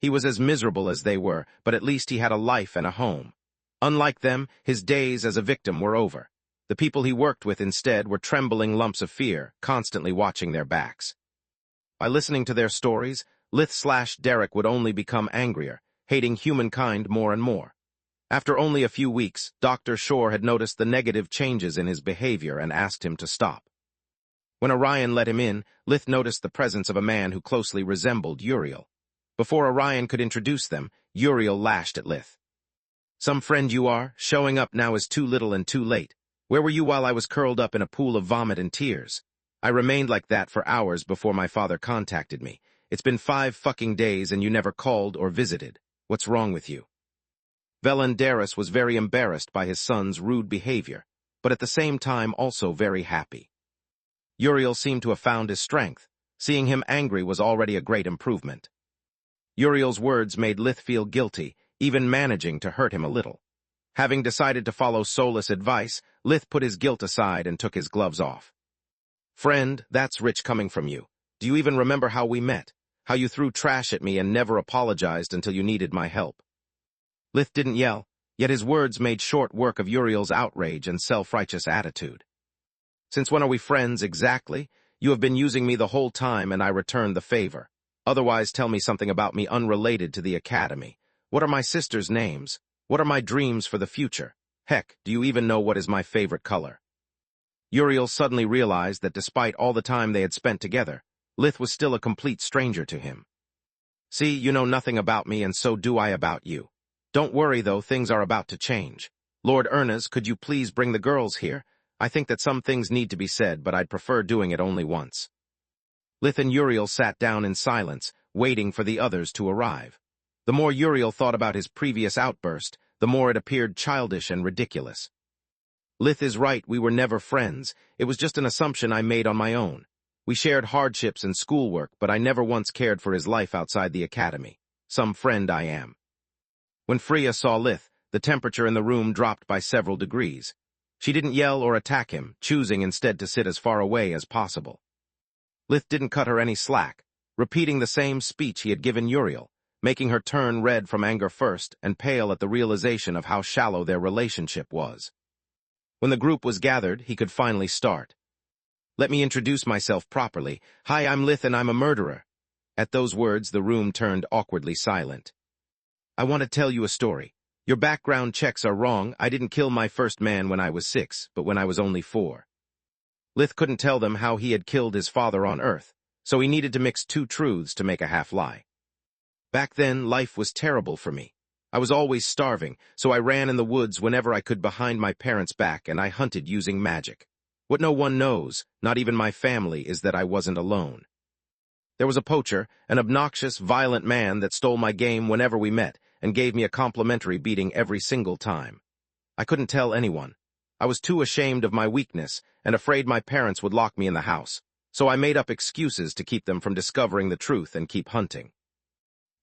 He was as miserable as they were, but at least he had a life and a home. Unlike them, his days as a victim were over. The people he worked with instead were trembling lumps of fear, constantly watching their backs. By listening to their stories, Lith/Derek would only become angrier, hating humankind more and more. After only a few weeks, Dr. Shore had noticed the negative changes in his behavior and asked him to stop. When Orion let him in, Lith noticed the presence of a man who closely resembled Uriel. Before Orion could introduce them, Uriel lashed at Lith. Some friend you are, showing up now is too little and too late. Where were you while I was curled up in a pool of vomit and tears? I remained like that for hours before my father contacted me. It's been 5 fucking days and you never called or visited. What's wrong with you? Velandaris was very embarrassed by his son's rude behavior, but at the same time also very happy. Uriel seemed to have found his strength. Seeing him angry was already a great improvement. Uriel's words made Lith feel guilty, even managing to hurt him a little. Having decided to follow Solus' advice, Lith put his guilt aside and took his gloves off. Friend, that's rich coming from you. Do you even remember how we met? How you threw trash at me and never apologized until you needed my help? Lith didn't yell, yet his words made short work of Uriel's outrage and self-righteous attitude. Since when are we friends exactly? You have been using me the whole time and I returned the favor. Otherwise tell me something about me unrelated to the academy. What are my sisters' names? What are my dreams for the future? Heck, do you even know what is my favorite color? Uriel suddenly realized that despite all the time they had spent together, Lith was still a complete stranger to him. See, you know nothing about me and so do I about you. Don't worry though, things are about to change. Lord Ernest, could you please bring the girls here? I think that some things need to be said, but I'd prefer doing it only once. Lith and Uriel sat down in silence, waiting for the others to arrive. The more Uriel thought about his previous outburst, the more it appeared childish and ridiculous. Lith is right, we were never friends. It was just an assumption I made on my own. We shared hardships and schoolwork, but I never once cared for his life outside the academy. Some friend I am. When Freya saw Lith, the temperature in the room dropped by several degrees. She didn't yell or attack him, choosing instead to sit as far away as possible. Lith didn't cut her any slack, repeating the same speech he had given Uriel, making her turn red from anger first and pale at the realization of how shallow their relationship was. When the group was gathered, he could finally start. Let me introduce myself properly. Hi, I'm Lith and I'm a murderer. At those words, the room turned awkwardly silent. I want to tell you a story. Your background checks are wrong. I didn't kill my first man when I was 6, but when I was only 4. Lith couldn't tell them how he had killed his father on Earth, so he needed to mix 2 truths to make a half-lie. Back then, life was terrible for me. I was always starving, so I ran in the woods whenever I could behind my parents' back and I hunted using magic. What no one knows, not even my family, is that I wasn't alone. There was a poacher, an obnoxious, violent man that stole my game whenever we met and gave me a complimentary beating every single time. I couldn't tell anyone. I was too ashamed of my weakness and afraid my parents would lock me in the house, so I made up excuses to keep them from discovering the truth and keep hunting.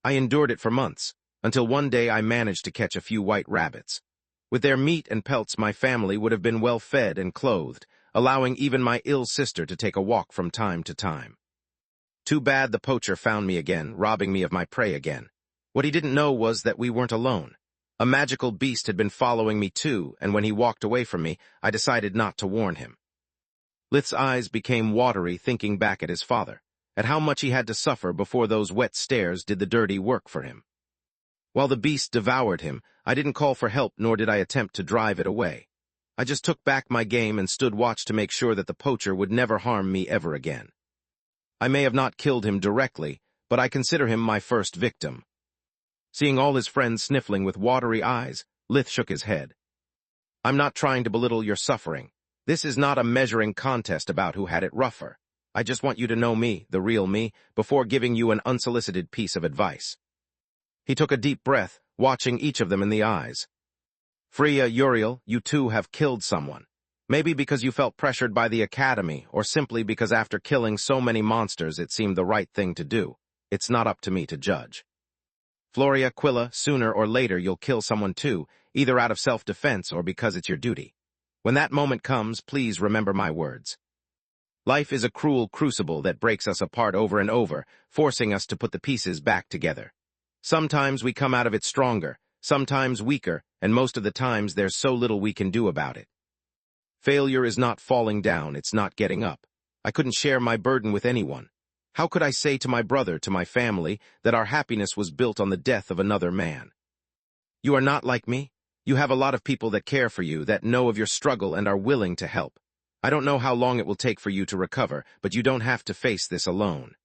I endured it for months, until one day I managed to catch a few white rabbits. With their meat and pelts, my family would have been well fed and clothed, allowing even my ill sister to take a walk from time to time. Too bad the poacher found me again, robbing me of my prey again. What he didn't know was that we weren't alone. A magical beast had been following me too, and when he walked away from me, I decided not to warn him. Lith's eyes became watery thinking back at his father, at how much he had to suffer before those wet stares did the dirty work for him. While the beast devoured him, I didn't call for help nor did I attempt to drive it away. I just took back my game and stood watch to make sure that the poacher would never harm me ever again. I may have not killed him directly, but I consider him my first victim." Seeing all his friends sniffling with watery eyes, Lith shook his head. "I'm not trying to belittle your suffering. This is not a measuring contest about who had it rougher. I just want you to know me, the real me, before giving you an unsolicited piece of advice." He took a deep breath, watching each of them in the eyes. "Freya, Uriel, you two have killed someone. Maybe because you felt pressured by the Academy, or simply because after killing so many monsters it seemed the right thing to do. It's not up to me to judge. Floria, Quilla, sooner or later you'll kill someone too, either out of self-defense or because it's your duty. When that moment comes, please remember my words. Life is a cruel crucible that breaks us apart over and over, forcing us to put the pieces back together. Sometimes we come out of it stronger, sometimes weaker, and most of the times there's so little we can do about it. Failure is not falling down, it's not getting up. I couldn't share my burden with anyone. How could I say to my brother, to my family, that our happiness was built on the death of another man? You are not like me. You have a lot of people that care for you, that know of your struggle and are willing to help. I don't know how long it will take for you to recover, but you don't have to face this alone.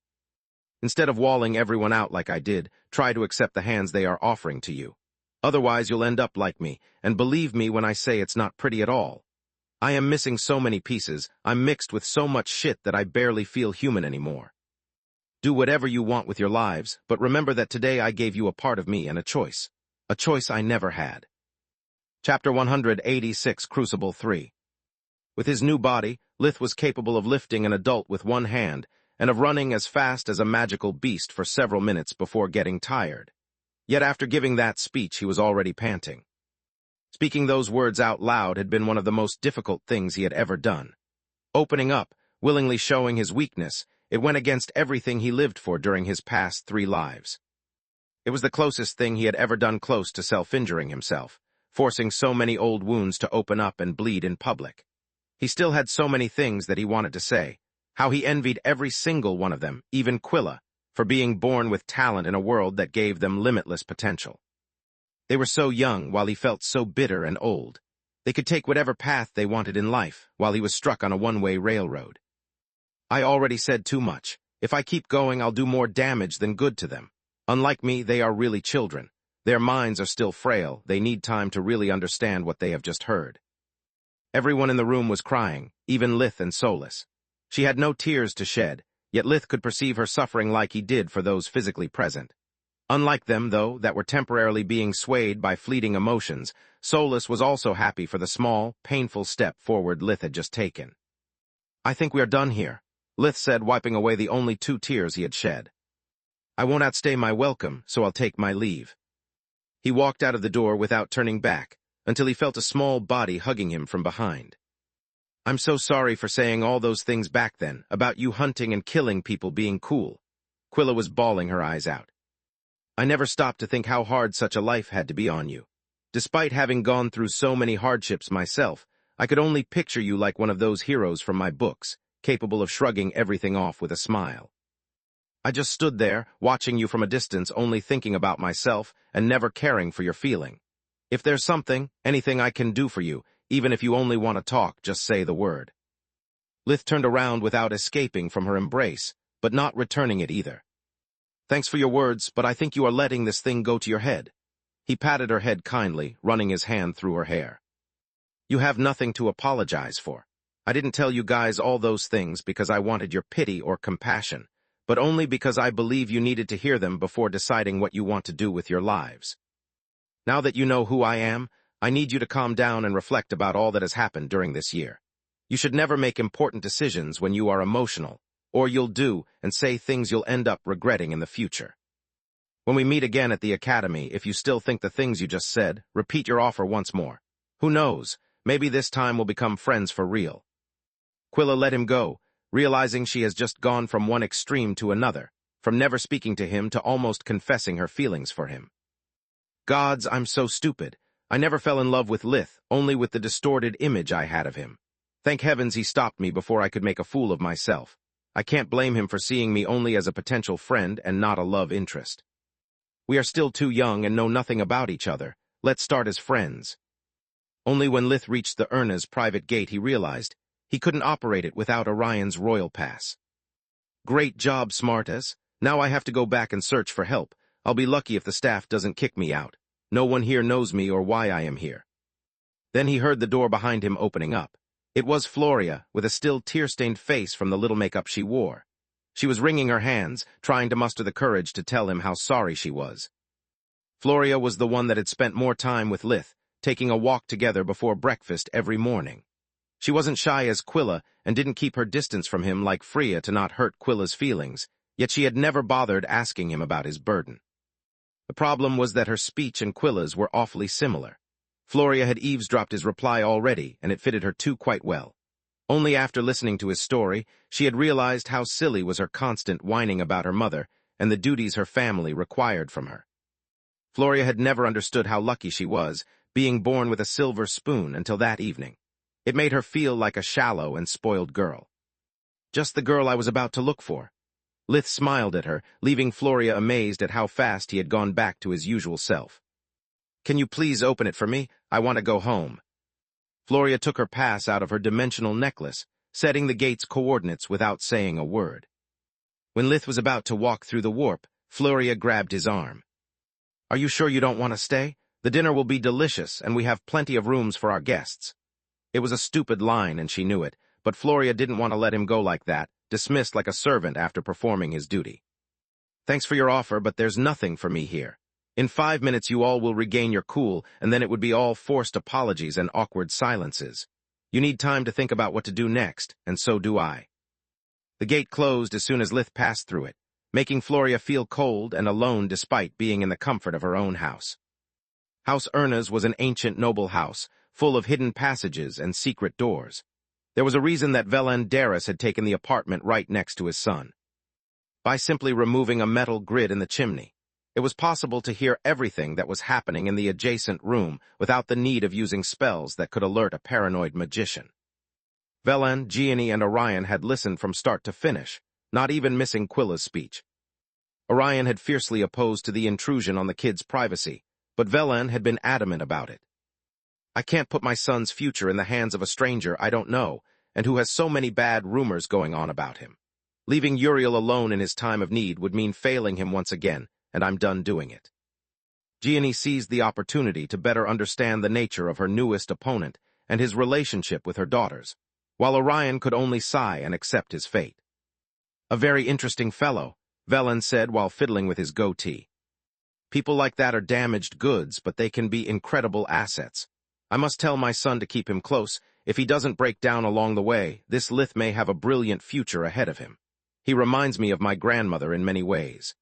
Instead of walling everyone out like I did, try to accept the hands they are offering to you. Otherwise you'll end up like me, and believe me when I say it's not pretty at all. I am missing so many pieces, I'm mixed with so much shit that I barely feel human anymore. Do whatever you want with your lives, but remember that today I gave you a part of me and a choice I never had." Chapter 186, Crucible 3. With his new body, Lith was capable of lifting an adult with one hand and of running as fast as a magical beast for several minutes before getting tired. Yet after giving that speech, he was already panting. Speaking those words out loud had been one of the most difficult things he had ever done. Opening up, willingly showing his weakness, it went against everything he lived for during his past 3 lives. It was the closest thing he had ever done close to self-injuring himself, forcing so many old wounds to open up and bleed in public. He still had so many things that he wanted to say, how he envied every single one of them, even Quilla, for being born with talent in a world that gave them limitless potential. They were so young while he felt so bitter and old. They could take whatever path they wanted in life while he was struck on a one-way railroad. I already said too much. If I keep going, I'll do more damage than good to them. Unlike me, they are really children. Their minds are still frail. They need time to really understand what they have just heard. Everyone in the room was crying, even Lith and Solus. She had no tears to shed, yet Lith could perceive her suffering like he did for those physically present. Unlike them, though, that were temporarily being swayed by fleeting emotions, Solus was also happy for the small, painful step forward Lith had just taken. "I think we are done here," Lith said, wiping away the only 2 tears he had shed. "I won't outstay my welcome, so I'll take my leave." He walked out of the door without turning back, until he felt a small body hugging him from behind. "I'm so sorry for saying all those things back then, about you hunting and killing people being cool." Quilla was bawling her eyes out. "I never stopped to think how hard such a life had to be on you. Despite having gone through so many hardships myself, I could only picture you like one of those heroes from my books, capable of shrugging everything off with a smile. I just stood there, watching you from a distance, only thinking about myself and never caring for your feeling. If there's anything I can do for you, even if you only want to talk, just say the word." Lith turned around without escaping from her embrace, but not returning it either. "Thanks for your words, but I think you are letting this thing go to your head." He patted her head kindly, running his hand through her hair. "You have nothing to apologize for. I didn't tell you guys all those things because I wanted your pity or compassion, but only because I believe you needed to hear them before deciding what you want to do with your lives. Now that you know who I am, I need you to calm down and reflect about all that has happened during this year. You should never make important decisions when you are emotional, or you'll do and say things you'll end up regretting in the future. When we meet again at the Academy, if you still think the things you just said, repeat your offer once more. Who knows, maybe this time we'll become friends for real." Quilla let him go, realizing she has just gone from one extreme to another, from never speaking to him to almost confessing her feelings for him. "Gods, I'm so stupid. I never fell in love with Lith, only with the distorted image I had of him. Thank heavens he stopped me before I could make a fool of myself. I can't blame him for seeing me only as a potential friend and not a love interest. We are still too young and know nothing about each other. Let's start as friends." Only when Lith reached the Urna's private gate he realized he couldn't operate it without Orion's royal pass. Great job, smartass. Now I have to go back and search for help. I'll be lucky if the staff doesn't kick me out. No one here knows me or why I am here. Then he heard the door behind him opening up. It was Floria, with a still tear-stained face from the little makeup she wore. She was wringing her hands, trying to muster the courage to tell him how sorry she was. Floria was the one that had spent more time with Lith, taking a walk together before breakfast every morning. She wasn't shy as Quilla and didn't keep her distance from him like Freya to not hurt Quilla's feelings, yet she had never bothered asking him about his burden. The problem was that her speech and Quilla's were awfully similar. Floria had eavesdropped his reply already, and it fitted her too quite well. Only after listening to his story, she had realized how silly was her constant whining about her mother and the duties her family required from her. Floria had never understood how lucky she was, being born with a silver spoon until that evening. It made her feel like a shallow and spoiled girl. Just the girl I was about to look for. Lith smiled at her, leaving Floria amazed at how fast he had gone back to his usual self. Can you please open it for me? I want to go home. Floria took her pass out of her dimensional necklace, setting the gate's coordinates without saying a word. When Lith was about to walk through the warp, Floria grabbed his arm. Are you sure you don't want to stay? The dinner will be delicious, and we have plenty of rooms for our guests. It was a stupid line, and she knew it, but Floria didn't want to let him go like that, dismissed like a servant after performing his duty. Thanks for your offer, but there's nothing for me here. In 5 minutes you all will regain your cool, and then it would be all forced apologies and awkward silences. You need time to think about what to do next, and so do I. The gate closed as soon as Lith passed through it, making Floria feel cold and alone despite being in the comfort of her own house. House Erna's was an ancient noble house, full of hidden passages and secret doors. There was a reason that Velan Darris had taken the apartment right next to his son. By simply removing a metal grid in the chimney, it was possible to hear everything that was happening in the adjacent room without the need of using spells that could alert a paranoid magician. Velan, Gianni, and Orion had listened from start to finish, not even missing Quilla's speech. Orion had fiercely opposed to the intrusion on the kid's privacy, but Velan had been adamant about it. I can't put my son's future in the hands of a stranger I don't know, and who has so many bad rumors going on about him. Leaving Uriel alone in his time of need would mean failing him once again, and I'm done doing it. Gianni seized the opportunity to better understand the nature of her newest opponent and his relationship with her daughters, while Orion could only sigh and accept his fate. A very interesting fellow, Velan said while fiddling with his goatee. People like that are damaged goods, but they can be incredible assets. I must tell my son to keep him close. If he doesn't break down along the way, this Lith may have a brilliant future ahead of him. He reminds me of my grandmother in many ways.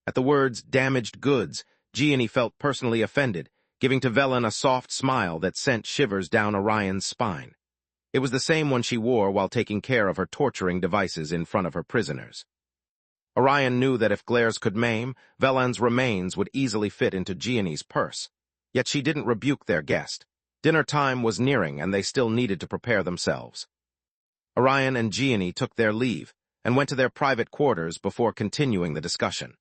At the words, damaged goods, Gianni felt personally offended, giving to Velan a soft smile that sent shivers down Orion's spine. It was the same one she wore while taking care of her torturing devices in front of her prisoners. Orion knew that if Glares could maim, Velan's remains would easily fit into Gianni's purse. Yet she didn't rebuke their guest. Dinner time was nearing, and they still needed to prepare themselves. Orion and Gianni took their leave and went to their private quarters before continuing the discussion.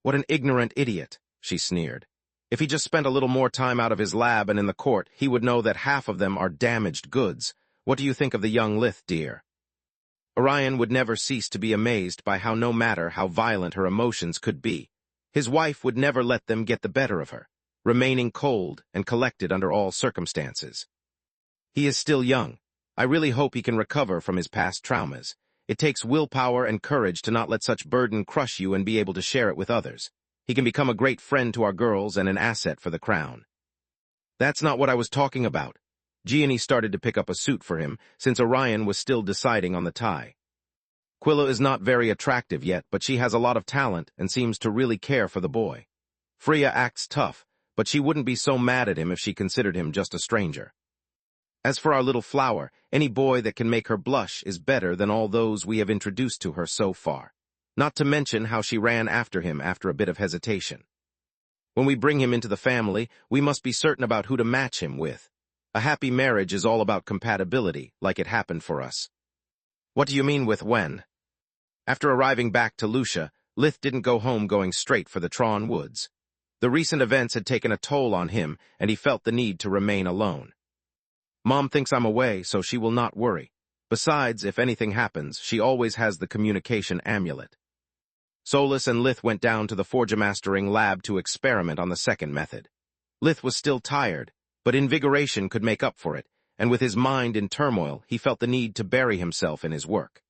What an ignorant idiot, she sneered. If he just spent a little more time out of his lab and in the court, he would know that half of them are damaged goods. What do you think of the young Lith, dear? Orion would never cease to be amazed by how no matter how violent her emotions could be, his wife would never let them get the better of her, remaining cold and collected under all circumstances. He is still young. I really hope he can recover from his past traumas. It takes willpower and courage to not let such burden crush you and be able to share it with others. He can become a great friend to our girls and an asset for the crown. That's not what I was talking about. Gianni started to pick up a suit for him, since Orion was still deciding on the tie. Quilla is not very attractive yet, but she has a lot of talent and seems to really care for the boy. Freya acts tough, but she wouldn't be so mad at him if she considered him just a stranger. As for our little flower, any boy that can make her blush is better than all those we have introduced to her so far, not to mention how she ran after him after a bit of hesitation. When we bring him into the family, we must be certain about who to match him with. A happy marriage is all about compatibility, like it happened for us. What do you mean with when? After arriving back to Lucia, Lith didn't go home going straight for the Tron Woods. The recent events had taken a toll on him, and he felt the need to remain alone. Mom thinks I'm away, so she will not worry. Besides, if anything happens, she always has the communication amulet. Solus and Lith went down to the Forgemastering lab to experiment on the second method. Lith was still tired, but invigoration could make up for it, and with his mind in turmoil, he felt the need to bury himself in his work.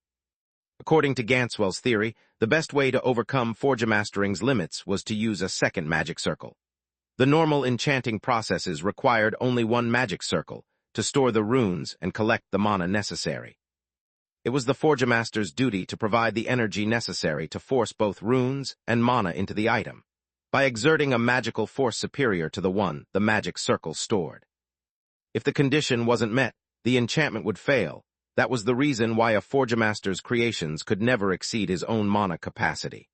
According to Ganswell's theory, the best way to overcome Forgemastering's limits was to use a second magic circle. The normal enchanting processes required only one magic circle to store the runes and collect the mana necessary. It was the Forgemaster's duty to provide the energy necessary to force both runes and mana into the item, by exerting a magical force superior to the one the magic circle stored. If the condition wasn't met, the enchantment would fail. That was the reason why a Forgemaster's creations could never exceed his own mana capacity.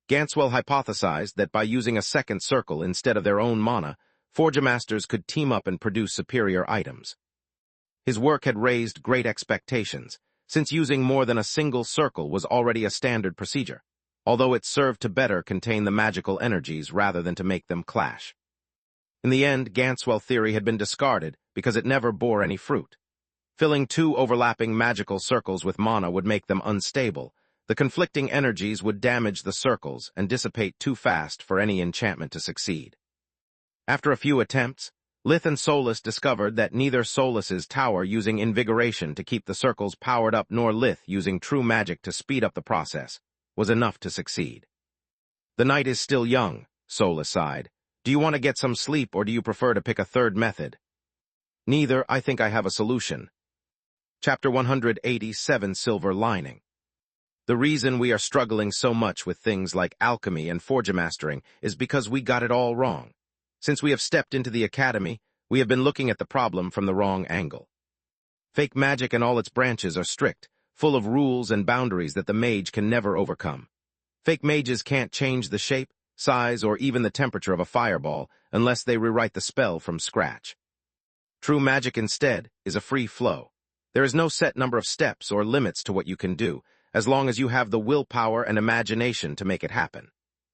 Ganswell hypothesized that by using a second circle instead of their own mana, Forgemasters could team up and produce superior items. His work had raised great expectations, since using more than a single circle was already a standard procedure, although it served to better contain the magical energies rather than to make them clash. In the end, Ganswell's theory had been discarded because it never bore any fruit. Filling two overlapping magical circles with mana would make them unstable. The conflicting energies would damage the circles and dissipate too fast for any enchantment to succeed. After a few attempts, Lith and Solus discovered that neither Solus's tower using invigoration to keep the circles powered up nor Lith using true magic to speed up the process was enough to succeed. "The night is still young," Solus sighed. "Do you want to get some sleep or do you prefer to pick a third method?" "Neither. I think I have a solution." Chapter 187, Silver Lining. The reason we are struggling so much with things like alchemy and forgemastering is because we got it all wrong. Since we have stepped into the academy, we have been looking at the problem from the wrong angle. Fake magic and all its branches are strict, full of rules and boundaries that the mage can never overcome. Fake mages can't change the shape, size, or even the temperature of a fireball unless they rewrite the spell from scratch. True magic, instead, is a free flow. There is no set number of steps or limits to what you can do, as long as you have the willpower and imagination to make it happen.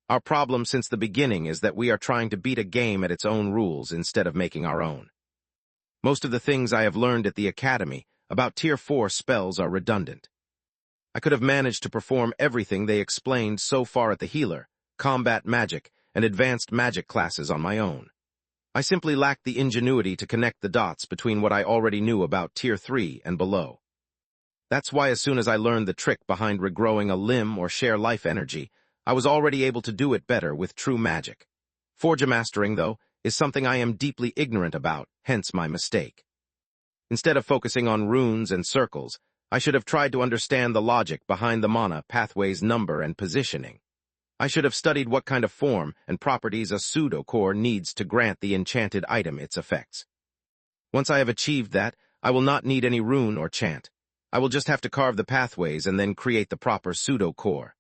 Our problem since the beginning is that we are trying to beat a game at its own rules instead of making our own. Most of the things I have learned at the academy about Tier 4 spells are redundant. I could have managed to perform everything they explained so far at the healer, combat magic, and advanced magic classes on my own. I simply lacked the ingenuity to connect the dots between what I already knew about Tier 3 and below. That's why as soon as I learned the trick behind regrowing a limb or share life energy, I was already able to do it better with true magic. Forgemastering, though, is something I am deeply ignorant about, hence my mistake. Instead of focusing on runes and circles, I should have tried to understand the logic behind the mana pathway's number and positioning. I should have studied what kind of form and properties a pseudo-core needs to grant the enchanted item its effects. Once I have achieved that, I will not need any rune or chant. I will just have to carve the pathways and then create the proper pseudo-core.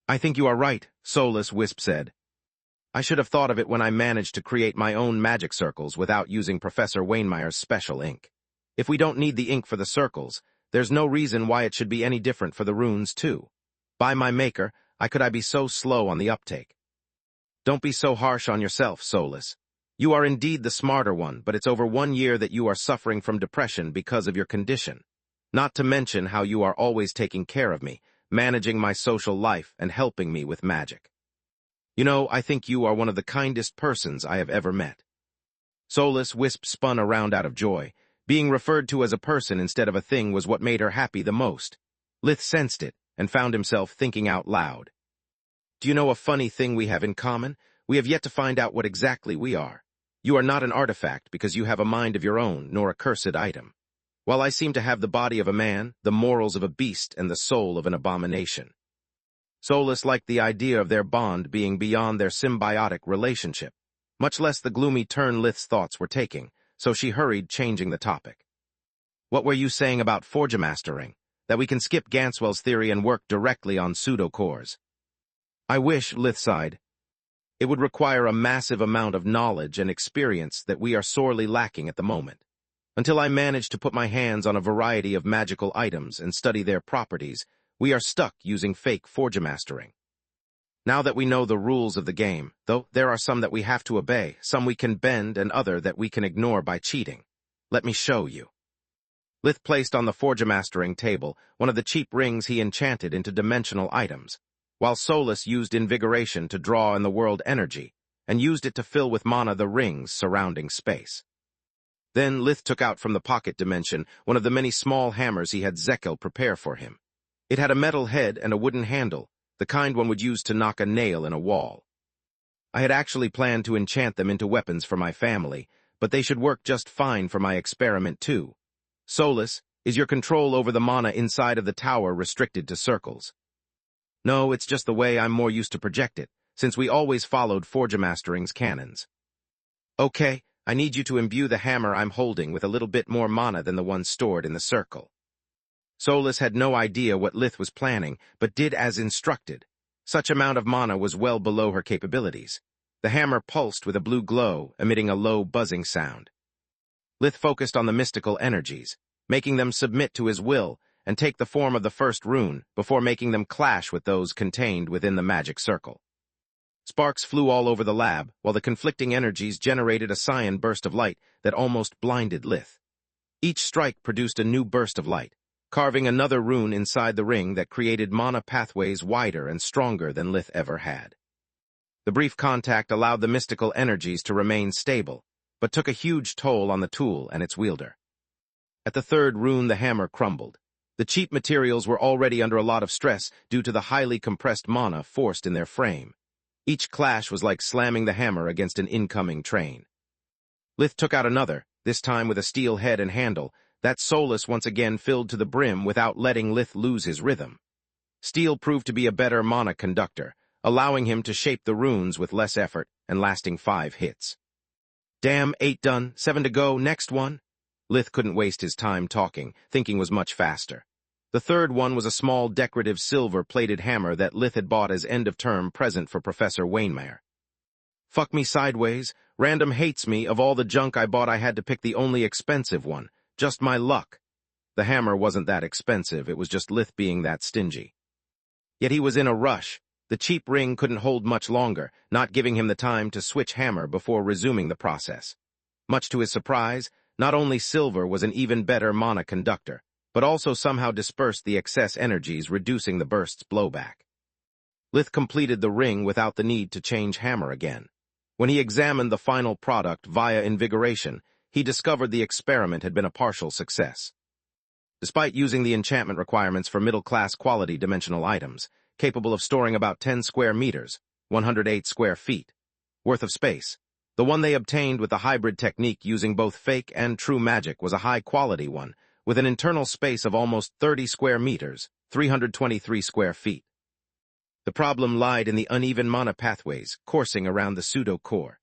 "I think you are right," Solus Wisp said. "I should have thought of it when I managed to create my own magic circles without using Professor Wainmeyer's special ink. If we don't need the ink for the circles, there's no reason why it should be any different for the runes, too. By my maker, how could I be so slow on the uptake?" "Don't be so harsh on yourself, Solus. You are indeed the smarter one, but it's over 1 year that you are suffering from depression because of your condition. Not to mention how you are always taking care of me, managing my social life, and helping me with magic. You know, I think you are one of the kindest persons I have ever met." Solus Wisp spun around out of joy. Being referred to as a person instead of a thing was what made her happy the most. Lith sensed it and found himself thinking out loud. "Do you know a funny thing we have in common? We have yet to find out what exactly we are. You are not an artifact because you have a mind of your own, nor a cursed item. While I seem to have the body of a man, the morals of a beast, and the soul of an abomination." Solus liked the idea of their bond being beyond their symbiotic relationship, much less the gloomy turn Lith's thoughts were taking, so she hurried, changing the topic. "What were you saying about forgemastering? That we can skip Ganswell's theory and work directly on pseudo-cores?" "I wish," Lith sighed. "It would require a massive amount of knowledge and experience that we are sorely lacking at the moment. Until I manage to put my hands on a variety of magical items and study their properties, we are stuck using fake forgemastering. Now that we know the rules of the game, though there are some that we have to obey, some we can bend, and other that we can ignore by cheating. Let me show you." Lith placed on the Forgemastering table one of the cheap rings he enchanted into dimensional items, while Solus used Invigoration to draw in the world energy, and used it to fill with mana the rings surrounding space. Then Lith took out from the pocket dimension one of the many small hammers he had Zekel prepare for him. It had a metal head and a wooden handle, the kind one would use to knock a nail in a wall. I had actually planned to enchant them into weapons for my family, but they should work just fine for my experiment too. Solus, is your control over the mana inside of the tower restricted to circles? No, it's just the way I'm more used to project it, since we always followed Forgemastering's canons. Okay, I need you to imbue the hammer I'm holding with a little bit more mana than the one stored in the circle. Solus had no idea what Lith was planning, but did as instructed. Such amount of mana was well below her capabilities. The hammer pulsed with a blue glow, emitting a low buzzing sound. Lith focused on the mystical energies, making them submit to his will and take the form of the first rune before making them clash with those contained within the magic circle. Sparks flew all over the lab, while the conflicting energies generated a cyan burst of light that almost blinded Lith. Each strike produced a new burst of light, carving another rune inside the ring that created mana pathways wider and stronger than Lith ever had. The brief contact allowed the mystical energies to remain stable, but took a huge toll on the tool and its wielder. At the third rune, the hammer crumbled. The cheap materials were already under a lot of stress due to the highly compressed mana forced in their frame. Each clash was like slamming the hammer against an incoming train. Lith took out another, this time with a steel head and handle, that Solus once again filled to the brim without letting Lith lose his rhythm. Steel proved to be a better mana conductor, allowing him to shape the runes with less effort and lasting 5 hits. Damn, 8 done, 7 to go, next one. Lith couldn't waste his time talking, thinking was much faster. The third one was a small decorative silver-plated hammer that Lith had bought as end-of-term present for Professor Wainmeyer. Fuck me sideways, random hates me, of all the junk I bought I had to pick the only expensive one, just my luck. The hammer wasn't that expensive, it was just Lith being that stingy. Yet he was in a rush. The cheap ring couldn't hold much longer, not giving him the time to switch hammer before resuming the process. Much to his surprise, not only silver was an even better mana conductor, but also somehow dispersed the excess energies, reducing the burst's blowback. Lith completed the ring without the need to change hammer again. When he examined the final product via Invigoration, he discovered the experiment had been a partial success. Despite using the enchantment requirements for middle-class quality dimensional items, capable of storing about 10 square meters, 108 square feet, worth of space, the one they obtained with the hybrid technique using both fake and true magic was a high-quality one, with an internal space of almost 30 square meters, 323 square feet. The problem lied in the uneven mana pathways coursing around the pseudo-core.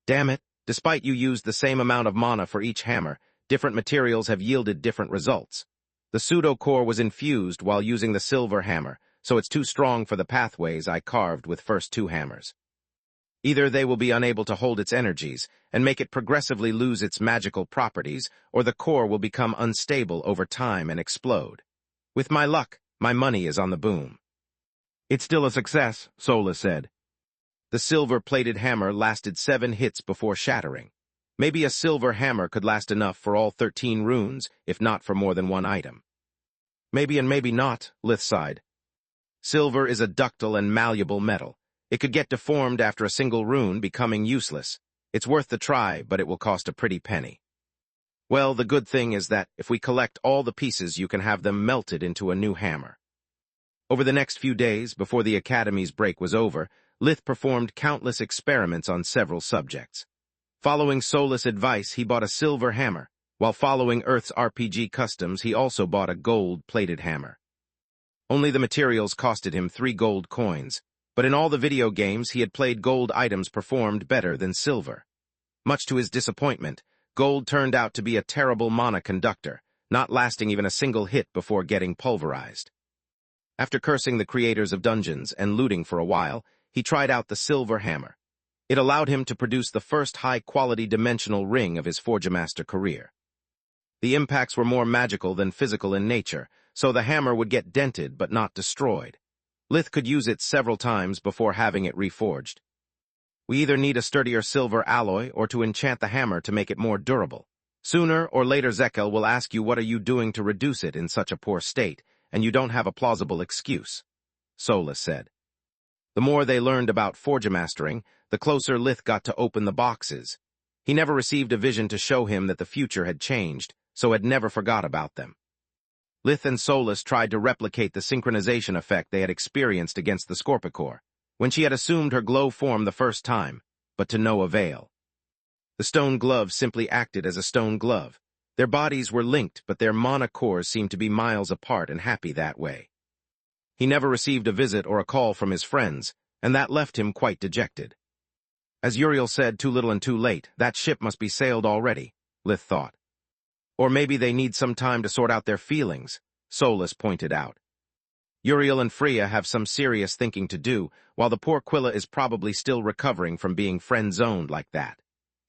Damn it, despite you used the same amount of mana for each hammer, different materials have yielded different results. The pseudo-core was infused while using the silver hammer, so it's too strong for the pathways I carved with first 2 hammers. Either they will be unable to hold its energies and make it progressively lose its magical properties, or the core will become unstable over time and explode. With my luck, my money is on the boom. It's still a success, Solus said. The silver-plated hammer lasted 7 hits before shattering. Maybe a silver hammer could last enough for all 13 runes, if not for more than one item. Maybe and maybe not, Lith sighed. Silver is a ductile and malleable metal. It could get deformed after a single rune, becoming useless. It's worth the try, but it will cost a pretty penny. Well, the good thing is that if we collect all the pieces, you can have them melted into a new hammer. Over the next few days, before the Academy's break was over, Lith performed countless experiments on several subjects. Following Solus' advice, he bought a silver hammer. While following Earth's RPG customs, he also bought a gold-plated hammer. Only the materials costed him 3 gold coins, but in all the video games he had played, gold items performed better than silver. Much to his disappointment, gold turned out to be a terrible mana conductor, not lasting even a single hit before getting pulverized. After cursing the creators of dungeons and looting for a while, he tried out the silver hammer. It allowed him to produce the first high-quality dimensional ring of his Forgemaster career. The impacts were more magical than physical in nature, so the hammer would get dented but not destroyed. Lith could use it several times before having it reforged. We either need a sturdier silver alloy or to enchant the hammer to make it more durable. Sooner or later Zekel will ask you what are you doing to reduce it in such a poor state, and you don't have a plausible excuse, Solus said. The more they learned about forgemastering, the closer Lith got to open the boxes. He never received a vision to show him that the future had changed, so had never forgot about them. Lith and Solus tried to replicate the synchronization effect they had experienced against the Scorpicore, when she had assumed her glow form the first time, but to no avail. The stone glove simply acted as a stone glove. Their bodies were linked, but their mana cores seemed to be miles apart and happy that way. He never received a visit or a call from his friends, and that left him quite dejected. As Uriel said, too little and too late, that ship must be sailed already, Lith thought. Or maybe they need some time to sort out their feelings, Solus pointed out. Uriel and Freya have some serious thinking to do, while the poor Quilla is probably still recovering from being friend-zoned like that.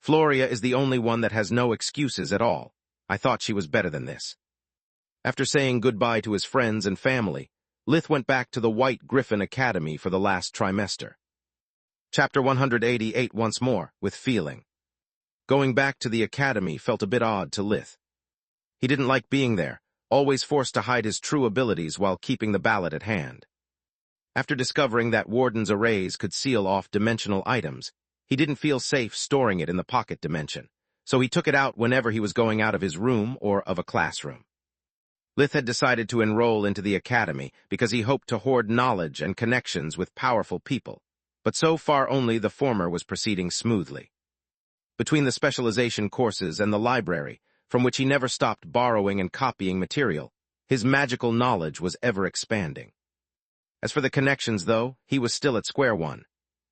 Floria is the only one that has no excuses at all. I thought she was better than this. After saying goodbye to his friends and family, Lith went back to the White Griffin Academy for the last trimester. Chapter 188 once more, with feeling. Going back to the academy felt a bit odd to Lith. He didn't like being there, always forced to hide his true abilities while keeping the ballot at hand. After discovering that Warden's arrays could seal off dimensional items, he didn't feel safe storing it in the pocket dimension, so he took it out whenever he was going out of his room or of a classroom. Lith had decided to enroll into the academy because he hoped to hoard knowledge and connections with powerful people, but so far only the former was proceeding smoothly. Between the specialization courses and the library, from which he never stopped borrowing and copying material, his magical knowledge was ever expanding. As for the connections, though, he was still at square one.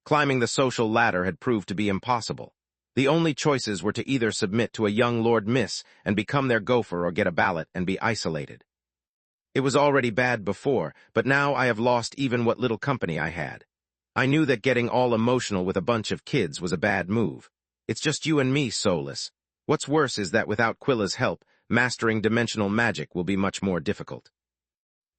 Climbing the social ladder had proved to be impossible. The only choices were to either submit to a young Lord Miss and become their gopher or get a ballot and be isolated. It was already bad before, but now I have lost even what little company I had. I knew that getting all emotional with a bunch of kids was a bad move. It's just you and me, Solus. What's worse is that without Quilla's help, mastering dimensional magic will be much more difficult.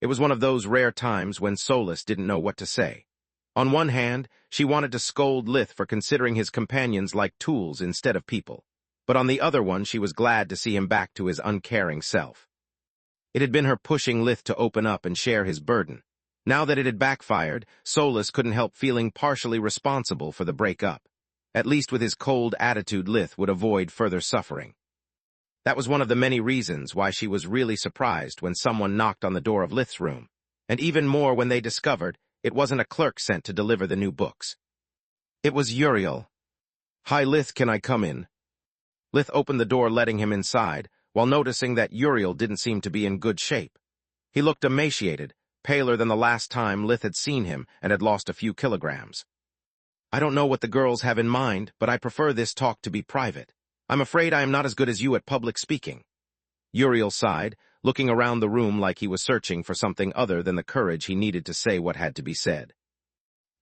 It was one of those rare times when Solus didn't know what to say. On one hand, she wanted to scold Lith for considering his companions like tools instead of people, but on the other one she was glad to see him back to his uncaring self. It had been her pushing Lith to open up and share his burden. Now that it had backfired, Solus couldn't help feeling partially responsible for the breakup. At least with his cold attitude, Lith would avoid further suffering. That was one of the many reasons why she was really surprised when someone knocked on the door of Lith's room, and even more when they discovered it wasn't a clerk sent to deliver the new books. It was Uriel. "Hi, Lith, can I come in?" Lith opened the door, letting him inside, while noticing that Uriel didn't seem to be in good shape. He looked emaciated, paler than the last time Lith had seen him, and had lost a few kilograms. "I don't know what the girls have in mind, but I prefer this talk to be private. I'm afraid I am not as good as you at public speaking." Uriel sighed, looking around the room like he was searching for something other than the courage he needed to say what had to be said.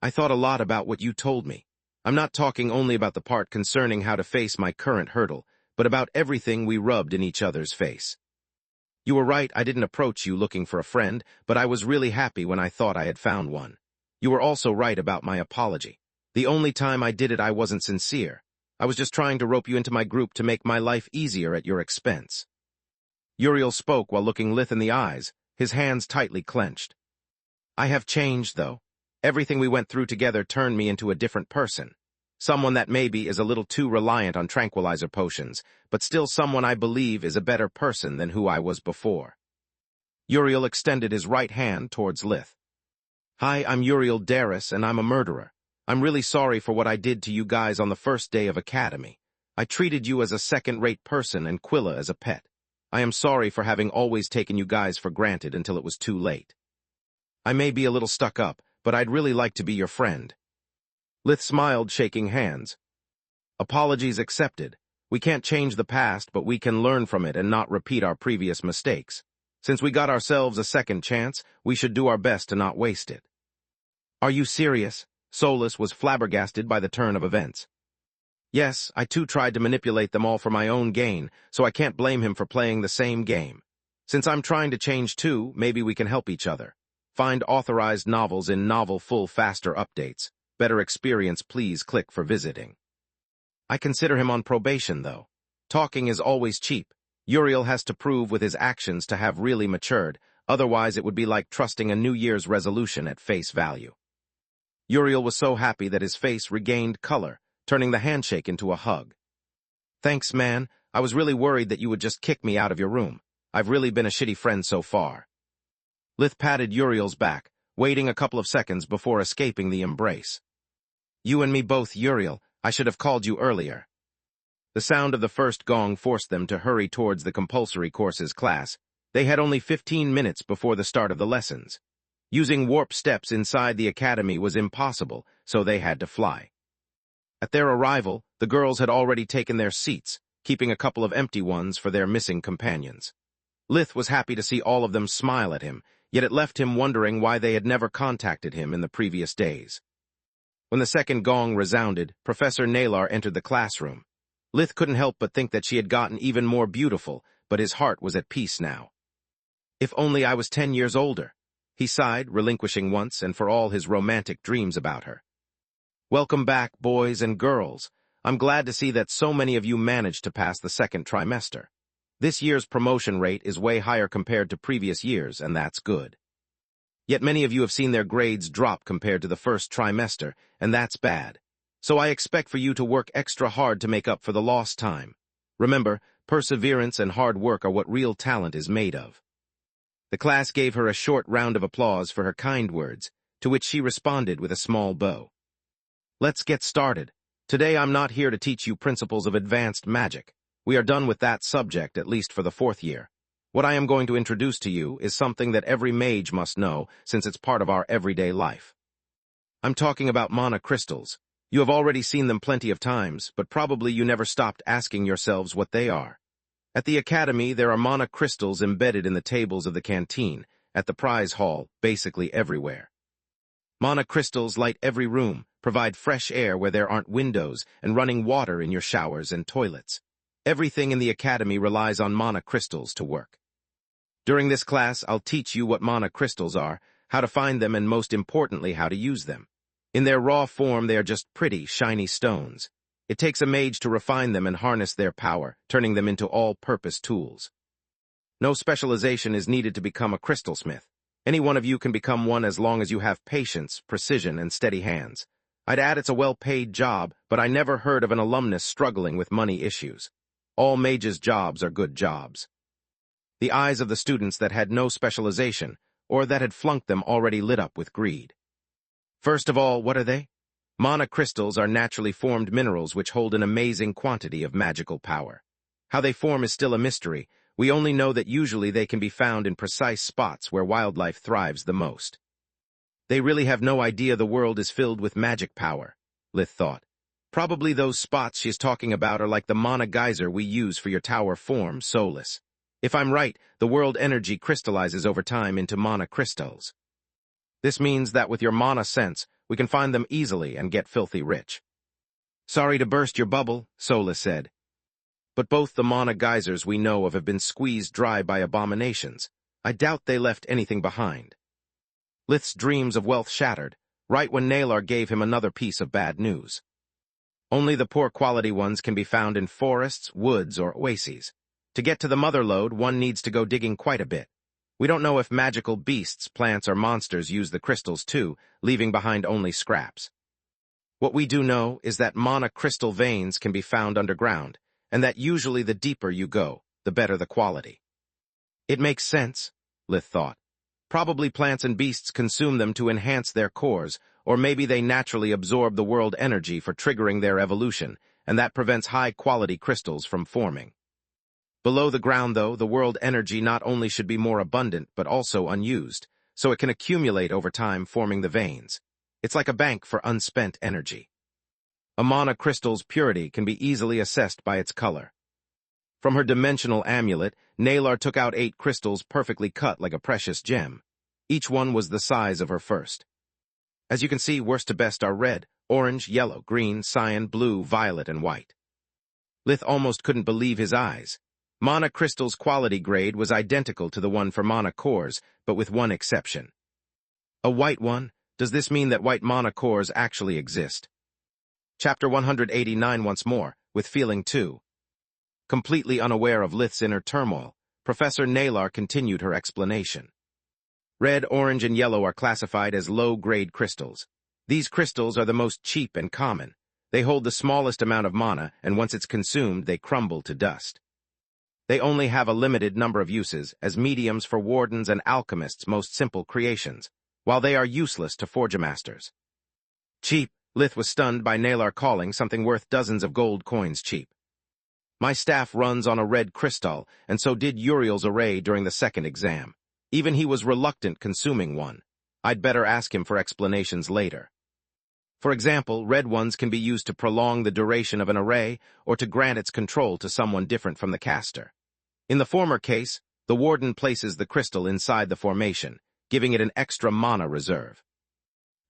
"I thought a lot about what you told me. I'm not talking only about the part concerning how to face my current hurdle, but about everything we rubbed in each other's face. You were right, I didn't approach you looking for a friend, but I was really happy when I thought I had found one. You were also right about my apology. The only time I did it I wasn't sincere. I was just trying to rope you into my group to make my life easier at your expense." Uriel spoke while looking Lith in the eyes, his hands tightly clenched. "I have changed, though. Everything we went through together turned me into a different person. Someone that maybe is a little too reliant on tranquilizer potions, but still someone I believe is a better person than who I was before." Uriel extended his right hand towards Lith. "Hi, I'm Uriel Darris, and I'm a murderer. I'm really sorry for what I did to you guys on the first day of Academy. I treated you as a second-rate person and Quilla as a pet. I am sorry for having always taken you guys for granted until it was too late. I may be a little stuck up, but I'd really like to be your friend." Lith smiled, shaking hands. "Apologies accepted. We can't change the past, but we can learn from it and not repeat our previous mistakes. Since we got ourselves a second chance, we should do our best to not waste it." "Are you serious?" Solus was flabbergasted by the turn of events. "Yes, I too tried to manipulate them all for my own gain, so I can't blame him for playing the same game. Since I'm trying to change too, maybe we can help each other. Find authorized novels in Novel Full Faster updates. Better experience, please click for visiting." "I consider him on probation, though." Talking is always cheap. Uriel has to prove with his actions to have really matured, otherwise it would be like trusting a New Year's resolution at face value. Uriel was so happy that his face regained color, turning the handshake into a hug. "Thanks, man. I was really worried that you would just kick me out of your room. I've really been a shitty friend so far." Lith patted Uriel's back, waiting a couple of seconds before escaping the embrace. "You and me both, Uriel. I should have called you earlier." The sound of the first gong forced them to hurry towards the compulsory courses class. They had only 15 minutes before the start of the lessons. Using warp steps inside the academy was impossible, so they had to fly. At their arrival, the girls had already taken their seats, keeping a couple of empty ones for their missing companions. Lith was happy to see all of them smile at him, yet it left him wondering why they had never contacted him in the previous days. When the second gong resounded, Professor Nalar entered the classroom. Lith couldn't help but think that she had gotten even more beautiful, but his heart was at peace now. "If only I was 10 years older," he sighed, relinquishing once and for all his romantic dreams about her. "Welcome back, boys and girls. I'm glad to see that so many of you managed to pass the second trimester. This year's promotion rate is way higher compared to previous years, and that's good. Yet many of you have seen their grades drop compared to the first trimester, and that's bad. So I expect for you to work extra hard to make up for the lost time. Remember, perseverance and hard work are what real talent is made of." The class gave her a short round of applause for her kind words, to which she responded with a small bow. "Let's get started. Today I'm not here to teach you principles of advanced magic. We are done with that subject, at least for the 4th year. What I am going to introduce to you is something that every mage must know, since it's part of our everyday life. I'm talking about mana crystals. You have already seen them plenty of times, but probably you never stopped asking yourselves what they are. At the academy, there are mana crystals embedded in the tables of the canteen, at the prize hall, basically everywhere. Mana crystals light every room, provide fresh air where there aren't windows, and running water in your showers and toilets. Everything in the academy relies on mana crystals to work. During this class, I'll teach you what mana crystals are, how to find them, and most importantly, how to use them. In their raw form, they are just pretty, shiny stones. It takes a mage to refine them and harness their power, turning them into all-purpose tools. No specialization is needed to become a crystalsmith. Any one of you can become one as long as you have patience, precision, and steady hands. I'd add it's a well-paid job, but I never heard of an alumnus struggling with money issues. All mages' jobs are good jobs. The eyes of the students that had no specialization, or that had flunked them, already lit up with greed. First of all, what are they? Mana crystals are naturally formed minerals which hold an amazing quantity of magical power. How they form is still a mystery. We only know that usually they can be found in precise spots where wildlife thrives the most. They really have no idea the world is filled with magic power, Lith thought. Probably those spots she's talking about are like the mana geyser we use for your tower form, Solus. If I'm right, the world energy crystallizes over time into mana crystals. This means that with your mana sense, we can find them easily and get filthy rich. Sorry to burst your bubble, Solus said. But both the mana geysers we know of have been squeezed dry by abominations. I doubt they left anything behind. Lith's dreams of wealth shattered, right when Nalar gave him another piece of bad news. Only the poor quality ones can be found in forests, woods, or oases. To get to the mother lode, one needs to go digging quite a bit. We don't know if magical beasts, plants, or monsters use the crystals too, leaving behind only scraps. What we do know is that mana crystal veins can be found underground, and that usually the deeper you go, the better the quality. It makes sense, Lith thought. Probably plants and beasts consume them to enhance their cores, or maybe they naturally absorb the world energy for triggering their evolution, and that prevents high-quality crystals from forming. Below the ground, though, the world energy not only should be more abundant, but also unused, so it can accumulate over time, forming the veins. It's like a bank for unspent energy. A mana crystal's purity can be easily assessed by its color. From her dimensional amulet, Nalar took out 8 crystals perfectly cut like a precious gem. Each one was the size of her first. As you can see, worst to best are red, orange, yellow, green, cyan, blue, violet, and white. Lith almost couldn't believe his eyes. Mana crystal's quality grade was identical to the one for mana cores, but with one exception. A white one? Does this mean that white mana cores actually exist? Chapter 189 once more, with feeling 2. Completely unaware of Lith's inner turmoil, Professor Naylor continued her explanation. Red, orange, and yellow are classified as low-grade crystals. These crystals are the most cheap and common. They hold the smallest amount of mana, and once it's consumed, they crumble to dust. They only have a limited number of uses as mediums for wardens and alchemists' most simple creations, while they are useless to forgemasters. Cheap, Lith was stunned by Naylor calling something worth dozens of gold coins cheap. My staff runs on a red crystal, and so did Uriel's array during the second exam. Even he was reluctant consuming one. I'd better ask him for explanations later. For example, red ones can be used to prolong the duration of an array or to grant its control to someone different from the caster. In the former case, the warden places the crystal inside the formation, giving it an extra mana reserve.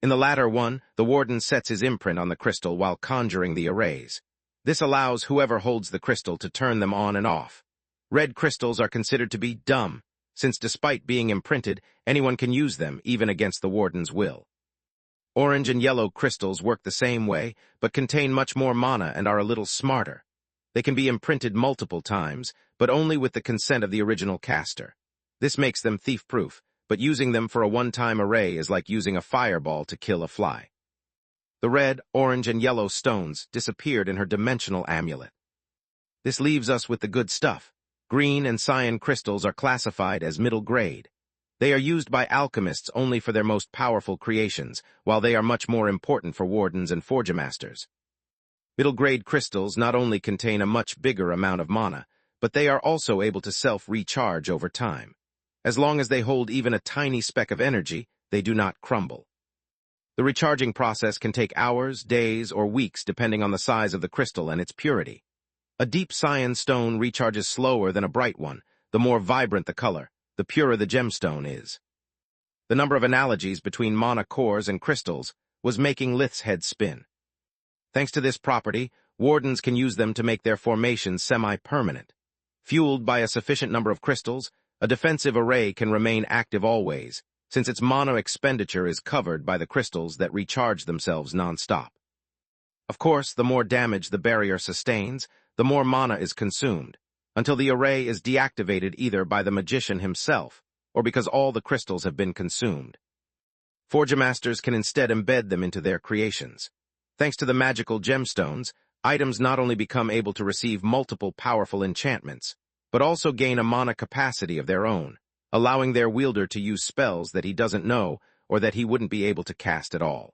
In the latter one, the warden sets his imprint on the crystal while conjuring the arrays. This allows whoever holds the crystal to turn them on and off. Red crystals are considered to be dumb, since despite being imprinted, anyone can use them even against the warden's will. Orange and yellow crystals work the same way, but contain much more mana and are a little smarter. They can be imprinted multiple times, but only with the consent of the original caster. This makes them thief-proof, but using them for a one-time array is like using a fireball to kill a fly. The red, orange, and yellow stones disappeared in her dimensional amulet. This leaves us with the good stuff. Green and cyan crystals are classified as middle grade. They are used by alchemists only for their most powerful creations, while they are much more important for wardens and forgemasters. Middle-grade crystals not only contain a much bigger amount of mana, but they are also able to self-recharge over time. As long as they hold even a tiny speck of energy, they do not crumble. The recharging process can take hours, days, or weeks depending on the size of the crystal and its purity. A deep cyan stone recharges slower than a bright one. The more vibrant the color, the purer the gemstone is. The number of analogies between mana cores and crystals was making Lith's head spin. Thanks to this property, wardens can use them to make their formations semi-permanent. Fueled by a sufficient number of crystals, a defensive array can remain active always, since its mana expenditure is covered by the crystals that recharge themselves non-stop. Of course, the more damage the barrier sustains, the more mana is consumed, until the array is deactivated either by the magician himself or because all the crystals have been consumed. Forgemasters can instead embed them into their creations. Thanks to the magical gemstones, items not only become able to receive multiple powerful enchantments, but also gain a mana capacity of their own, allowing their wielder to use spells that he doesn't know or that he wouldn't be able to cast at all.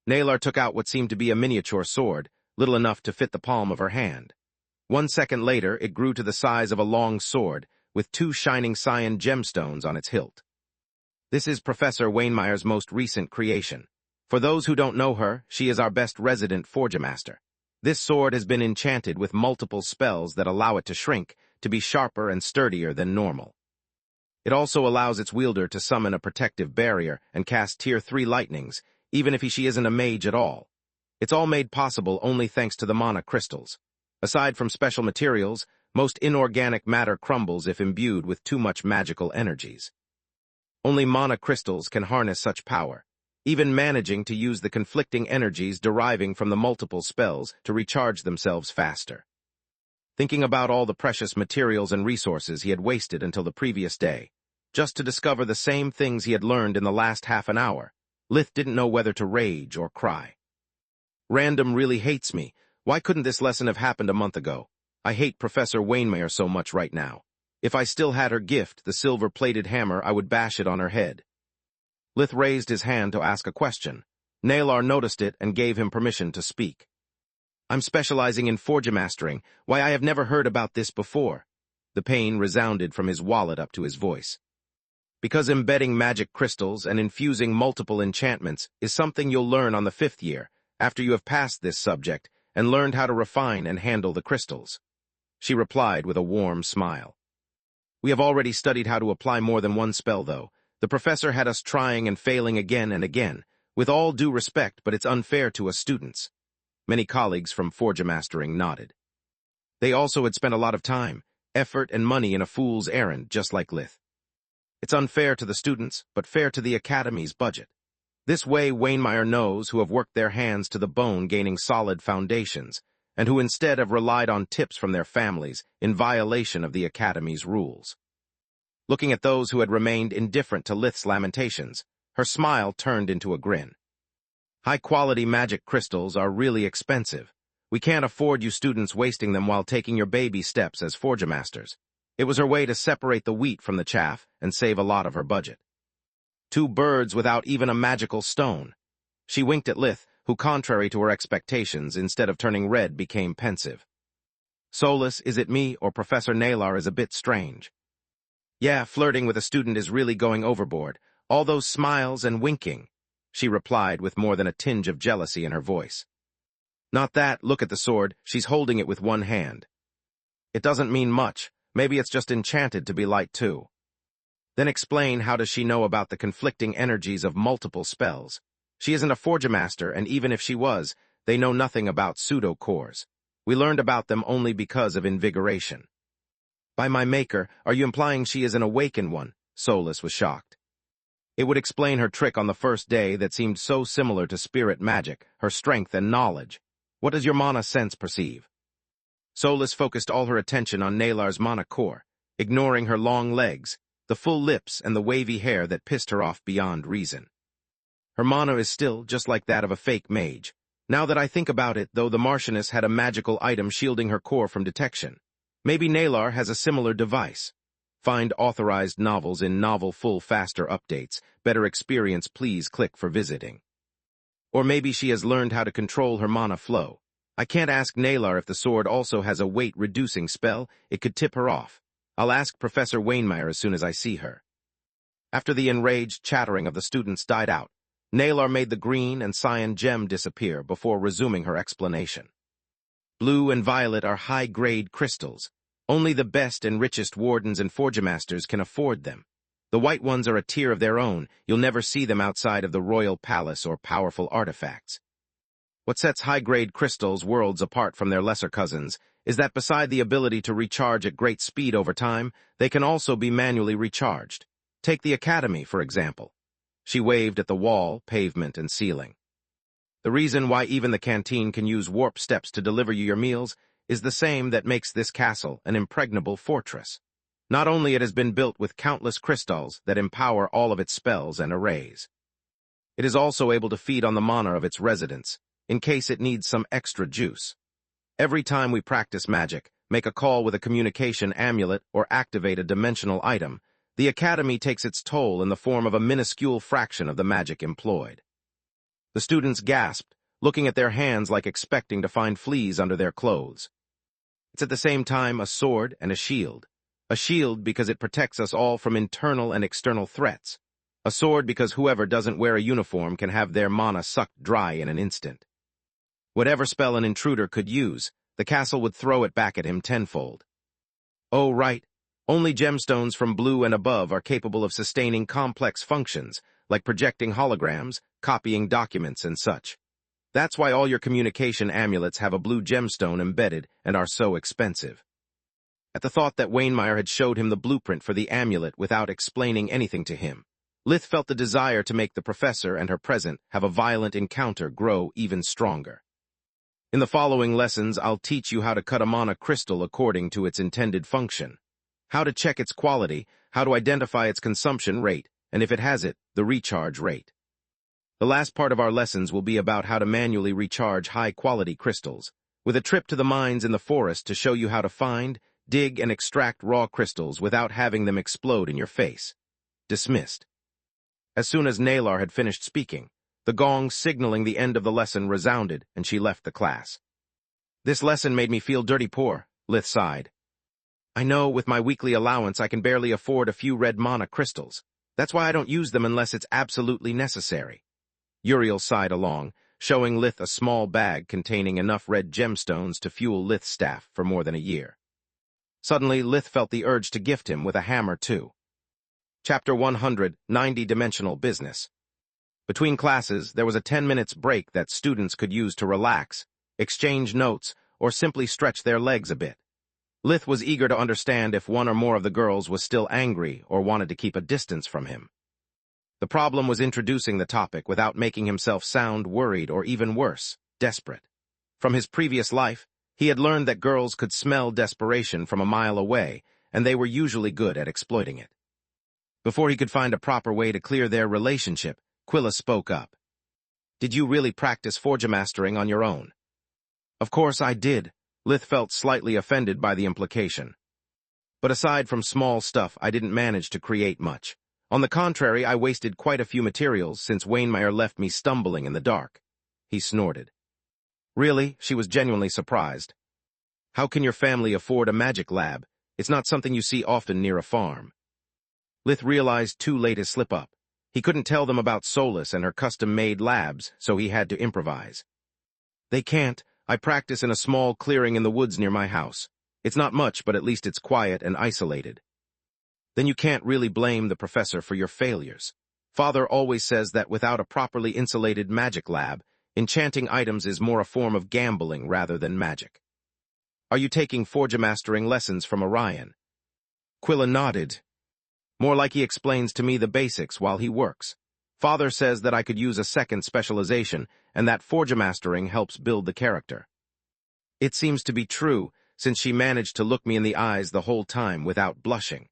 Naylor took out what seemed to be a miniature sword, little enough to fit the palm of her hand. 1 second later, it grew to the size of a long sword, with 2 shining cyan gemstones on its hilt. This is Professor Wainmeyer's most recent creation. For those who don't know her, she is our best resident forgemaster. This sword has been enchanted with multiple spells that allow it to shrink, to be sharper and sturdier than normal. It also allows its wielder to summon a protective barrier and cast Tier 3 lightnings, even if she isn't a mage at all. It's all made possible only thanks to the mana crystals. Aside from special materials, most inorganic matter crumbles if imbued with too much magical energies. Only mana crystals can harness such power, even managing to use the conflicting energies deriving from the multiple spells to recharge themselves faster. Thinking about all the precious materials and resources he had wasted until the previous day, just to discover the same things he had learned in the last half an hour, Lith didn't know whether to rage or cry. Random really hates me. Why couldn't this lesson have happened a month ago? I hate Professor Wainmeyer so much right now. If I still had her gift, the silver-plated hammer, I would bash it on her head. Lith raised his hand to ask a question. Naylor noticed it and gave him permission to speak. I'm specializing in forgemastering. Why, I have never heard about this before. The pain resounded from his wallet up to his voice. Because embedding magic crystals and infusing multiple enchantments is something you'll learn on the 5th year, after you have passed this subject and learned how to refine and handle the crystals. She replied with a warm smile. We have already studied how to apply more than one spell, though. The professor had us trying and failing again and again, with all due respect, but it's unfair to us students. Many colleagues from forgemastering nodded. They also had spent a lot of time, effort, and money in a fool's errand, just like Lith. It's unfair to the students, but fair to the academy's budget. This way Wainmeyer knows who have worked their hands to the bone gaining solid foundations, and who instead have relied on tips from their families in violation of the Academy's rules. Looking at those who had remained indifferent to Lith's lamentations, her smile turned into a grin. High-quality magic crystals are really expensive. We can't afford you students wasting them while taking your baby steps as Forger Masters. It was her way to separate the wheat from the chaff and save a lot of her budget. Two birds without even a magical stone. She winked at Lith, who, contrary to her expectations, instead of turning red, became pensive. Solus, is it me or Professor Nalar is a bit strange? Yeah, flirting with a student is really going overboard. All those smiles and winking, she replied with more than a tinge of jealousy in her voice. Not that, look at the sword, she's holding it with one hand. It doesn't mean much, maybe it's just enchanted to be light too. Then explain how does she know about the conflicting energies of multiple spells. She isn't a Forger Master, and even if she was, they know nothing about pseudo-cores. We learned about them only because of invigoration. By my maker, are you implying she is an awakened one? Solus was shocked. It would explain her trick on the first day that seemed so similar to spirit magic, her strength and knowledge. What does your mana sense perceive? Solus focused all her attention on Nalar's mana core, ignoring her long legs, the full lips and the wavy hair that pissed her off beyond reason. Her mana is still just like that of a fake mage. Now that I think about it, though, the Marchioness had a magical item shielding her core from detection. Maybe Nalar has a similar device. Find authorized novels in Novel Full Faster Updates. Better experience, please click for visiting. Or maybe she has learned how to control her mana flow. I can't ask Nalar if the sword also has a weight-reducing spell. It could tip her off. I'll ask Professor Wainmeyer as soon as I see her. After the enraged chattering of the students died out, Nalar made the green and cyan gem disappear before resuming her explanation. Blue and violet are high-grade crystals. Only the best and richest wardens and Forger Masters can afford them. The white ones are a tier of their own. You'll never see them outside of the royal palace or powerful artifacts. What sets high-grade crystals worlds apart from their lesser cousins is that beside the ability to recharge at great speed over time, they can also be manually recharged. Take the Academy, for example. She waved at the wall, pavement, and ceiling. The reason why even the canteen can use warp steps to deliver you your meals is the same that makes this castle an impregnable fortress. Not only it has been built with countless crystals that empower all of its spells and arrays. It is also able to feed on the mana of its residents, in case it needs some extra juice. Every time we practice magic, make a call with a communication amulet, or activate a dimensional item, the Academy takes its toll in the form of a minuscule fraction of the magic employed. The students gasped, looking at their hands like expecting to find fleas under their clothes. It's at the same time a sword and a shield. A shield because it protects us all from internal and external threats. A sword because whoever doesn't wear a uniform can have their mana sucked dry in an instant. Whatever spell an intruder could use, the castle would throw it back at him tenfold. Oh, right. Only gemstones from blue and above are capable of sustaining complex functions, like projecting holograms, copying documents, and such. That's why all your communication amulets have a blue gemstone embedded and are so expensive. At the thought that Wainmeyer had showed him the blueprint for the amulet without explaining anything to him, Lith felt the desire to make the professor and her present have a violent encounter grow even stronger. In the following lessons, I'll teach you how to cut a mana crystal according to its intended function, how to check its quality, how to identify its consumption rate, and if it has it, the recharge rate. The last part of our lessons will be about how to manually recharge high-quality crystals, with a trip to the mines in the forest to show you how to find, dig, and extract raw crystals without having them explode in your face. Dismissed. As soon as Nalar had finished speaking, the gong signaling the end of the lesson resounded, and she left the class. This lesson made me feel dirty poor, Lith sighed. I know, with my weekly allowance I can barely afford a few red mana crystals. That's why I don't use them unless it's absolutely necessary. Uriel sighed along, showing Lith a small bag containing enough red gemstones to fuel Lith's staff for more than a year. Suddenly, Lith felt the urge to gift him with a hammer, too. Chapter 100, 90-Dimensional Business. Between classes, there was a 10 minutes break that students could use to relax, exchange notes, or simply stretch their legs a bit. Lith was eager to understand if one or more of the girls was still angry or wanted to keep a distance from him. The problem was introducing the topic without making himself sound worried or even worse, desperate. From his previous life, He had learned that girls could smell desperation from a mile away, and they were usually good at exploiting it. Before he could find a proper way to clear their relationship, Quilla spoke up. "Did you really practice forge mastering on your own?" "Of course I did." Lith felt slightly offended by the implication. "But aside from small stuff, I didn't manage to create much. On the contrary, I wasted quite a few materials since Wainmeyer left me stumbling in the dark." He snorted. "Really?" She was genuinely surprised. "How can your family afford a magic lab? It's not something you see often near a farm." Lith realized too late his slip-up. He couldn't tell them about Solus and her custom-made labs, so he had to improvise. "They can't. I practice in a small clearing in the woods near my house. It's not much, but at least it's quiet and isolated." "Then you can't really blame the professor for your failures. Father always says that without a properly insulated magic lab, enchanting items is more a form of gambling rather than magic." "Are you taking forge mastering lessons from Orion?" Quilla nodded. "More like he explains to me the basics while he works. Father says that I could use a second specialization, and that forge mastering helps build the character." It seems to be true, since she managed to look me in the eyes the whole time without blushing.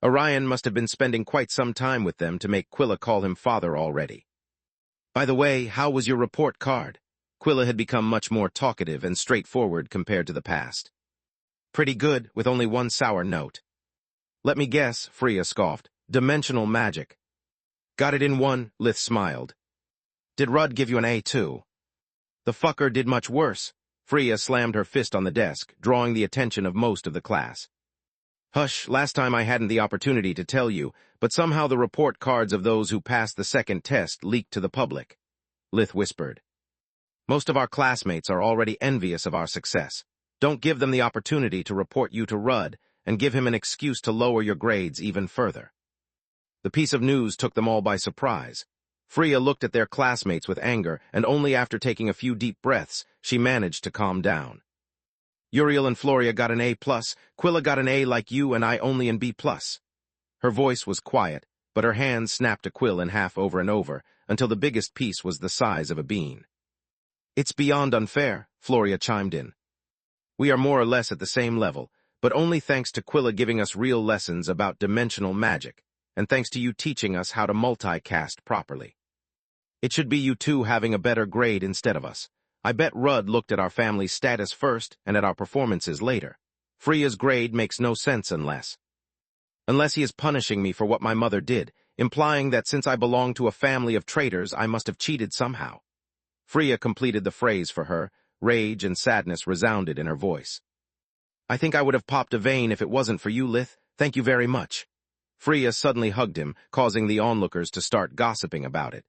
Orion must have been spending quite some time with them to make Quilla call him father already. "By the way, how was your report card?" Quilla had become much more talkative and straightforward compared to the past. "Pretty good, with only one sour note." "Let me guess," Freya scoffed. "Dimensional magic." "Got it in one," Lith smiled. "Did Rudd give you an A too?" "The fucker did much worse." Freya slammed her fist on the desk, drawing the attention of most of the class. "Hush, last time I hadn't the opportunity to tell you, but somehow the report cards of those who passed the second test leaked to the public," Lith whispered. "Most of our classmates are already envious of our success. Don't give them the opportunity to report you to Rudd and give him an excuse to lower your grades even further." The piece of news took them all by surprise. Freya looked at their classmates with anger, and only after taking a few deep breaths, she managed to calm down. "Uriel and Floria got an A+, Quilla got an A like you, and I only an B+. Her voice was quiet, but her hands snapped a quill in half over and over, until the biggest piece was the size of a bean. "It's beyond unfair," Floria chimed in. "We are more or less at the same level, but only thanks to Quilla giving us real lessons about dimensional magic, and thanks to you teaching us how to multicast properly. It should be you two having a better grade instead of us. I bet Rudd looked at our family's status first and at our performances later. Freya's grade makes no sense unless he is punishing me for what my mother did, implying that since I belong to a family of traitors, I must have cheated somehow." Freya completed the phrase for her. Rage and sadness resounded in her voice. "I think I would have popped a vein if it wasn't for you, Lith. Thank you very much." Freya suddenly hugged him, causing the onlookers to start gossiping about it.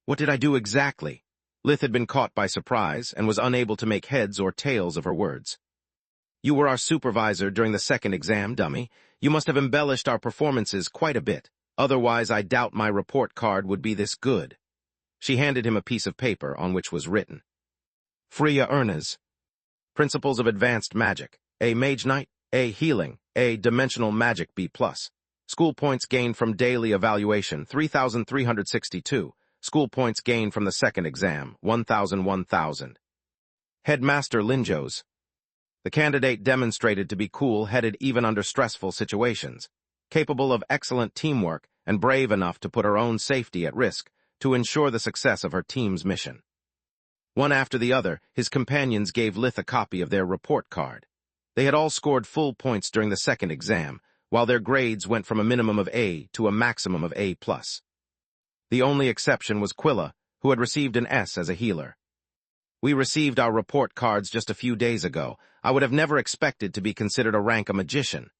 "What did I do exactly?" Lith had been caught by surprise and was unable to make heads or tails of her words. "You were our supervisor during the second exam, dummy. You must have embellished our performances quite a bit. Otherwise, I doubt my report card would be this good." She handed him a piece of paper on which was written. Freya Ernas. Principles of Advanced Magic. A Mage Knight. A Healing. A Dimensional Magic B+. School points gained from daily evaluation, 3,362. School points gained from the second exam, 1,000. Headmaster Linjos. The candidate demonstrated to be cool-headed even under stressful situations, capable of excellent teamwork and brave enough to put her own safety at risk to ensure the success of her team's mission. One after the other, his companions gave Lith a copy of their report card. They had all scored full points during the second exam, while their grades went from a minimum of A to a maximum of A+. The only exception was Quilla, who had received an S as a healer. "We received our report cards just a few days ago. I would have never expected to be considered a rank a magician."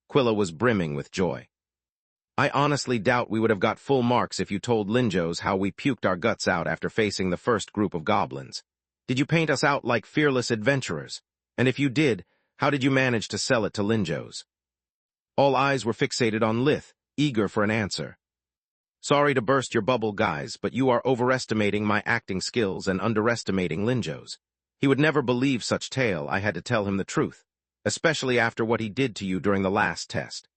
Quilla was brimming with joy. "I honestly doubt we would have got full marks if you told Linjos how we puked our guts out after facing the first group of goblins. Did you paint us out like fearless adventurers? And if you did, how did you manage to sell it to Linjos?" All eyes were fixated on Lith, eager for an answer. "Sorry to burst your bubble, guys, but you are overestimating my acting skills and underestimating Linjos. He would never believe such tale. I had to tell him the truth, especially after what he did to you during the last test.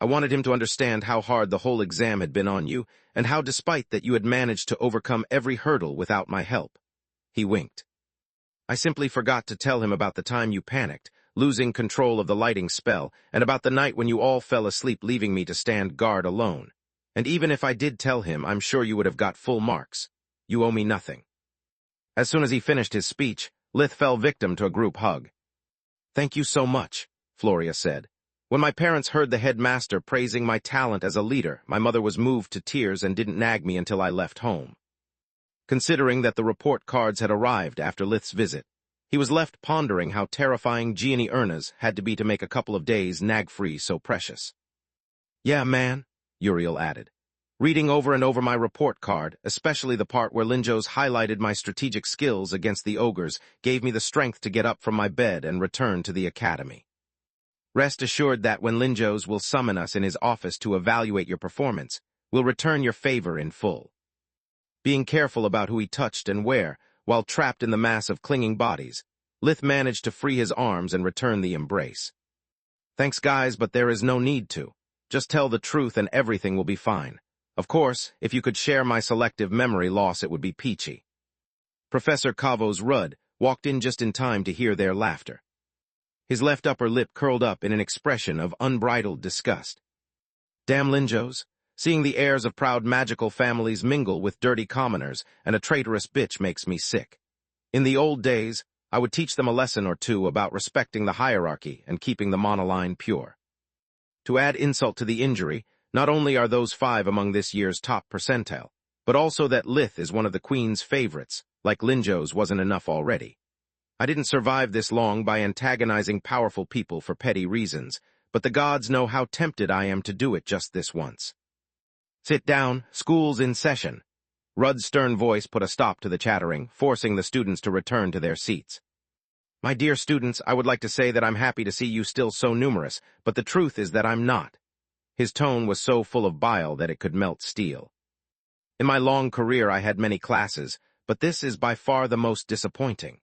I wanted him to understand how hard the whole exam had been on you, and how despite that you had managed to overcome every hurdle without my help." He winked. I simply forgot to tell him about the time you panicked, losing control of the lighting spell, and about the night when you all fell asleep leaving me to stand guard alone. And even if I did tell him, I'm sure you would have got full marks. You owe me nothing." As soon as he finished his speech, Lith fell victim to a group hug. "Thank you so much," Floria said. "When my parents heard the headmaster praising my talent as a leader, my mother was moved to tears and didn't nag me until I left home." Considering that the report cards had arrived after Lith's visit, he was left pondering how terrifying Gianni Erna's had to be to make a couple of days nag-free so precious. "Yeah, man," Uriel added. "Reading over and over my report card, especially the part where Linjo's highlighted my strategic skills against the ogres, gave me the strength to get up from my bed and return to the academy. Rest assured that when Linjo's will summon us in his office to evaluate your performance, we'll return your favor in full." Being careful about who he touched and where, while trapped in the mass of clinging bodies, Lith managed to free his arms and return the embrace. "Thanks, guys, but there is no need to. Just tell the truth and everything will be fine. Of course, if you could share my selective memory loss, it would be peachy." Professor Kavos Rudd walked in just in time to hear their laughter. His left upper lip curled up in an expression of unbridled disgust. "Damn Linjos, seeing the heirs of proud magical families mingle with dirty commoners and a traitorous bitch makes me sick. In the old days, I would teach them a lesson or two about respecting the hierarchy and keeping the monoline pure." To add insult to the injury, not only are those 5 among this year's top percentile, but also that Lith is one of the Queen's favorites, like Linjo's wasn't enough already. I didn't survive this long by antagonizing powerful people for petty reasons, but the gods know how tempted I am to do it just this once. "Sit down, school's in session." Rudd's stern voice put a stop to the chattering, forcing the students to return to their seats. "My dear students, I would like to say that I'm happy to see you still so numerous, but the truth is that I'm not." His tone was so full of bile that it could melt steel. "In my long career I had many classes, but this is by far the most disappointing.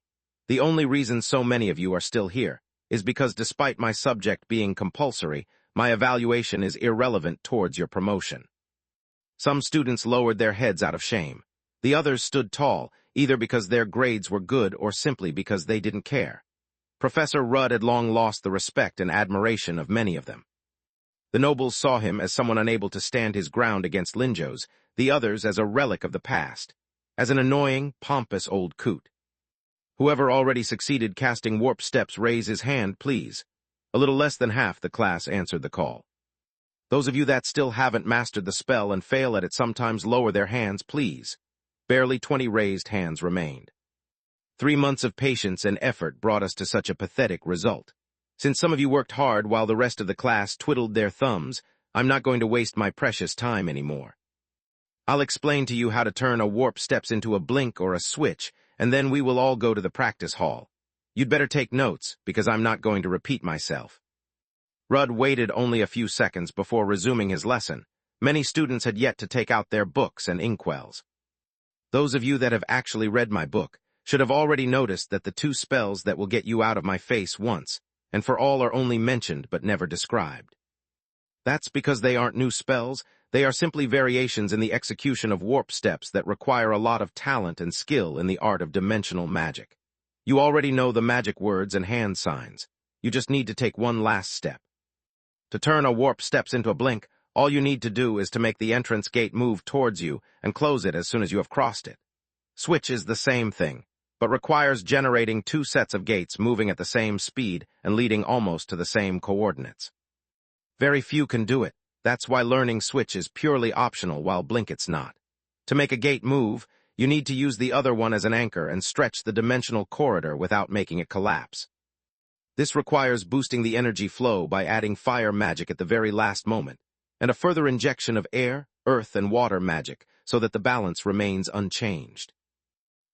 The only reason so many of you are still here is because despite my subject being compulsory, my evaluation is irrelevant towards your promotion." Some students lowered their heads out of shame. The others stood tall, either because their grades were good or simply because they didn't care. Professor Rudd had long lost the respect and admiration of many of them. The nobles saw him as someone unable to stand his ground against Linjo's, the others as a relic of the past, as an annoying, pompous old coot. Whoever already succeeded casting warp steps, raise his hand, please. A little less than half the class answered the call. Those of you that still haven't mastered the spell and fail at it sometimes lower their hands, please. Barely 20 raised hands remained. 3 months of patience and effort brought us to such a pathetic result. Since some of you worked hard while the rest of the class twiddled their thumbs, I'm not going to waste my precious time anymore. I'll explain to you how to turn a warp steps into a blink or a switch, and then we will all go to the practice hall. You'd better take notes, because I'm not going to repeat myself." Rudd waited only a few seconds before resuming his lesson. Many students had yet to take out their books and inkwells. "Those of you that have actually read my book should have already noticed that the 2 spells that will get you out of my face once and for all are only mentioned but never described. That's because they aren't new spells, they are simply variations in the execution of warp steps that require a lot of talent and skill in the art of dimensional magic. You already know the magic words and hand signs. You just need to take one last step. To turn a warp steps into a blink, all you need to do is to make the entrance gate move towards you and close it as soon as you have crossed it. Switch is the same thing, but requires generating 2 sets of gates moving at the same speed and leading almost to the same coordinates. Very few can do it. That's why learning switch is purely optional while blink it's not. To make a gate move, you need to use the other one as an anchor and stretch the dimensional corridor without making it collapse. This requires boosting the energy flow by adding fire magic at the very last moment, and a further injection of air, earth, and water magic so that the balance remains unchanged.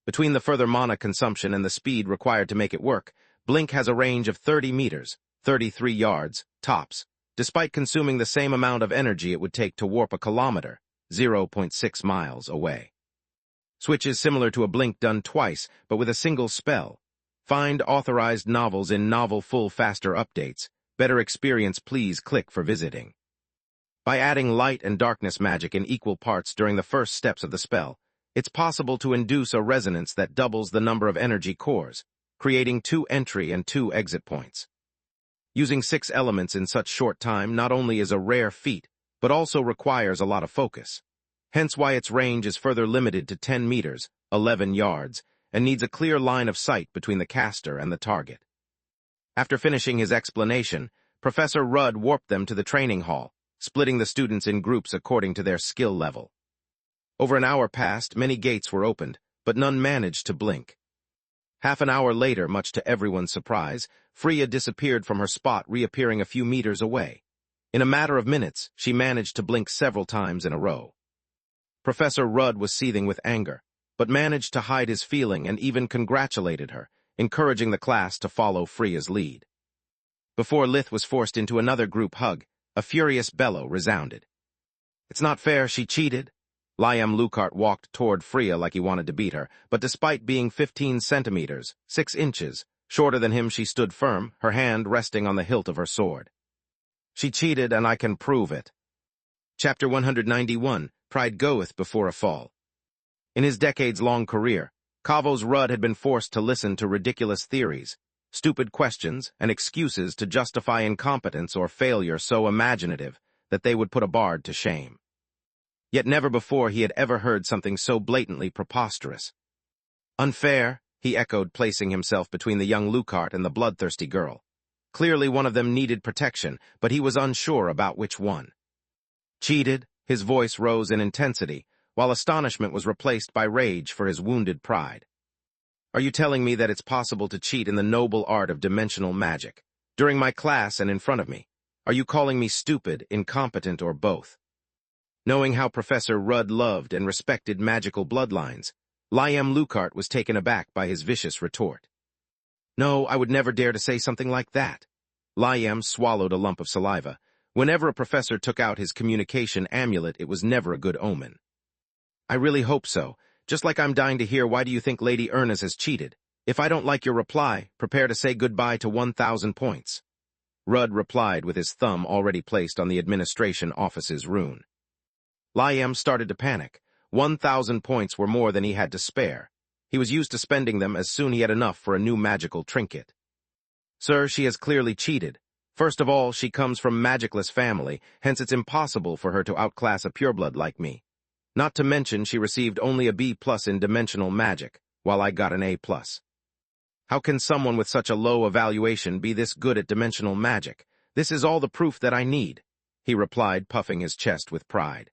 Between the further mana consumption and the speed required to make it work, Blink has a range of 30 meters, 33 yards, tops, despite consuming the same amount of energy it would take to warp a kilometer, 0.6 miles away. Switch is similar to a blink done twice, but with a single spell. Find authorized novels in Novel Full Faster Updates. Better experience, please click for visiting. By adding light and darkness magic in equal parts during the first steps of the spell, it's possible to induce a resonance that doubles the number of energy cores. creating 2 entry and 2 exit points. Using 6 elements in such short time not only is a rare feat, but also requires a lot of focus. Hence why its range is further limited to 10 meters, 11 yards, and needs a clear line of sight between the caster and the target. After finishing his explanation, Professor Rudd warped them to the training hall, splitting the students in groups according to their skill level. Over an hour passed, many gates were opened, but none managed to blink. Half an hour later, much to everyone's surprise, Freya disappeared from her spot, reappearing a few meters away. In a matter of minutes, she managed to blink several times in a row. Professor Rudd was seething with anger, but managed to hide his feeling and even congratulated her, encouraging the class to follow Freya's lead. Before Lith was forced into another group hug, a furious bellow resounded. "It's not fair, she cheated." Liam Lucart walked toward Freya like he wanted to beat her, but despite being 15 centimeters, 6 inches, shorter than him, she stood firm, her hand resting on the hilt of her sword. "She cheated, and I can prove it." Chapter 191, Pride Goeth Before a Fall. In his decades-long career, Kavos Rudd had been forced to listen to ridiculous theories, stupid questions, and excuses to justify incompetence or failure so imaginative that they would put a bard to shame. Yet never before he had ever heard something so blatantly preposterous. "Unfair," he echoed, placing himself between the young Lucart and the bloodthirsty girl. Clearly one of them needed protection, but he was unsure about which one. "Cheated," his voice rose in intensity, while astonishment was replaced by rage for his wounded pride. "Are you telling me that it's possible to cheat in the noble art of dimensional magic? During my class and in front of me? Are you calling me stupid, incompetent, or both?" Knowing how Professor Rudd loved and respected magical bloodlines, Liam Lucart was taken aback by his vicious retort. "No, I would never dare to say something like that." Liam swallowed a lump of saliva. Whenever a professor took out his communication amulet, it was never a good omen. "I really hope so. Just like I'm dying to hear, why do you think Lady Ernest has cheated? If I don't like your reply, prepare to say goodbye to 1,000 points. Rudd replied with his thumb already placed on the administration office's rune. Liam started to panic. 1,000 points were more than he had to spare. He was used to spending them as soon he had enough for a new magical trinket. "Sir, she has clearly cheated. First of all, she comes from magicless family, hence it's impossible for her to outclass a pureblood like me. Not to mention she received only a B+ in dimensional magic, while I got an A+. How can someone with such a low evaluation be this good at dimensional magic? This is all the proof that I need," he replied, puffing his chest with pride.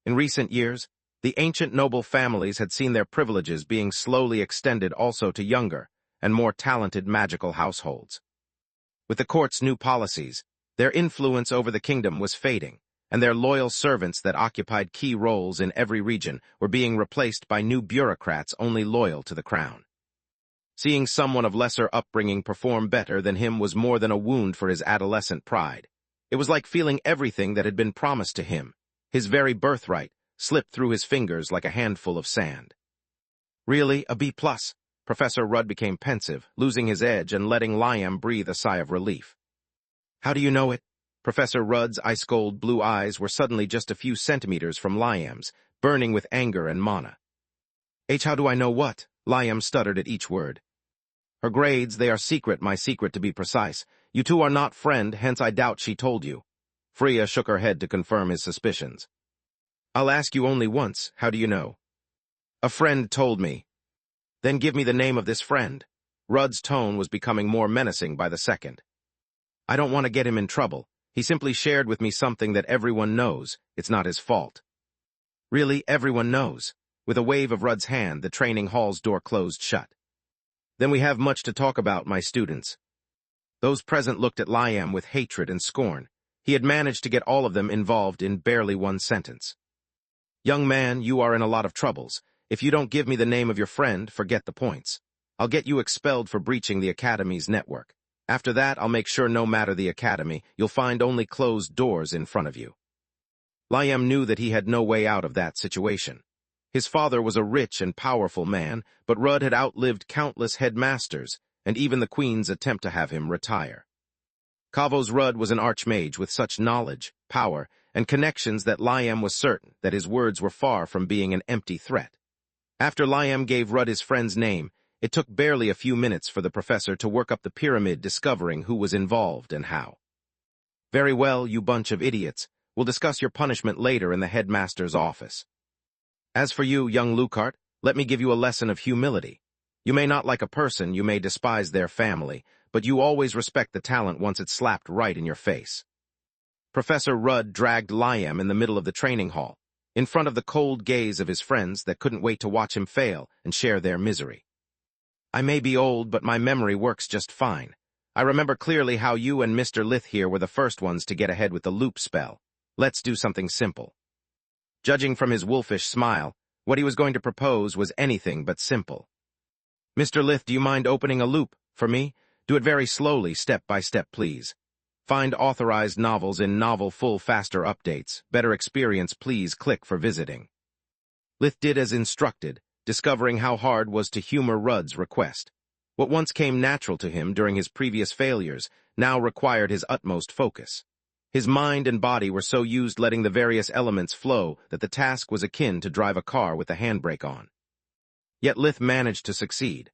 In recent years, the ancient noble families had seen their privileges being slowly extended also to younger and more talented magical households. With the court's new policies, their influence over the kingdom was fading, and their loyal servants that occupied key roles in every region were being replaced by new bureaucrats only loyal to the crown. Seeing someone of lesser upbringing perform better than him was more than a wound for his adolescent pride. It was like feeling everything that had been promised to him, his very birthright, slipped through his fingers like a handful of sand. "Really, a B+?" Professor Rudd became pensive, losing his edge and letting Liam breathe a sigh of relief. "How do you know it?" Professor Rudd's ice-cold blue eyes were suddenly just a few centimeters from Liam's, burning with anger and mana. "How do I know what?" Liam stuttered at each word. "Her grades, they are secret, my secret to be precise. You two are not friend, hence I doubt she told you." Freya shook her head to confirm his suspicions. "I'll ask you only once, how do you know?" "A friend told me." "Then give me the name of this friend." Rudd's tone was becoming more menacing by the second. "I don't want to get him in trouble. He simply shared with me something that everyone knows. It's not his fault." "Really, everyone knows?" With a wave of Rudd's hand, the training hall's door closed shut. "Then we have much to talk about, my students." Those present looked at Liam with hatred and scorn. He had managed to get all of them involved in barely one sentence. "Young man, you are in a lot of troubles. If you don't give me the name of your friend, forget the points. I'll get you expelled for breaching the Academy's network. After that, I'll make sure no matter the Academy, you'll find only closed doors in front of you." Liam knew that he had no way out of that situation. His father was a rich and powerful man, but Rudd had outlived countless headmasters, and even the Queen's attempt to have him retire. Kavos Rudd was an archmage with such knowledge, power, and connections that Liam was certain that his words were far from being an empty threat. After Liam gave Rudd his friend's name, It took barely a few minutes for the professor to work up the pyramid, discovering who was involved and how. Very well, you bunch of idiots. We'll discuss your punishment later in the headmaster's office. As for you, young Lucart, let me give you a lesson of humility. You may not like a person, you may despise their family, but you always respect the talent once it's slapped right in your face. Professor Rudd dragged Liam in the middle of the training hall, in front of the cold gaze of his friends that couldn't wait to watch him fail and share their misery. I may be old, but my memory works just fine. I remember clearly how you and Mr. Lith here were the first ones to get ahead with the loop spell. Let's do something simple. Judging from his wolfish smile, what he was going to propose was anything but simple. Mr. Lith, do you mind opening a loop for me? Do it very slowly, step by step, please. Find authorized novels in Novel Full Faster Updates. Better experience, please click for visiting. Lith did as instructed, discovering how hard was to humor Rudd's request. What once came natural to him during his previous failures now required his utmost focus. His mind and body were so used letting the various elements flow that the task was akin to drive a car with the handbrake on. Yet Lith managed to succeed.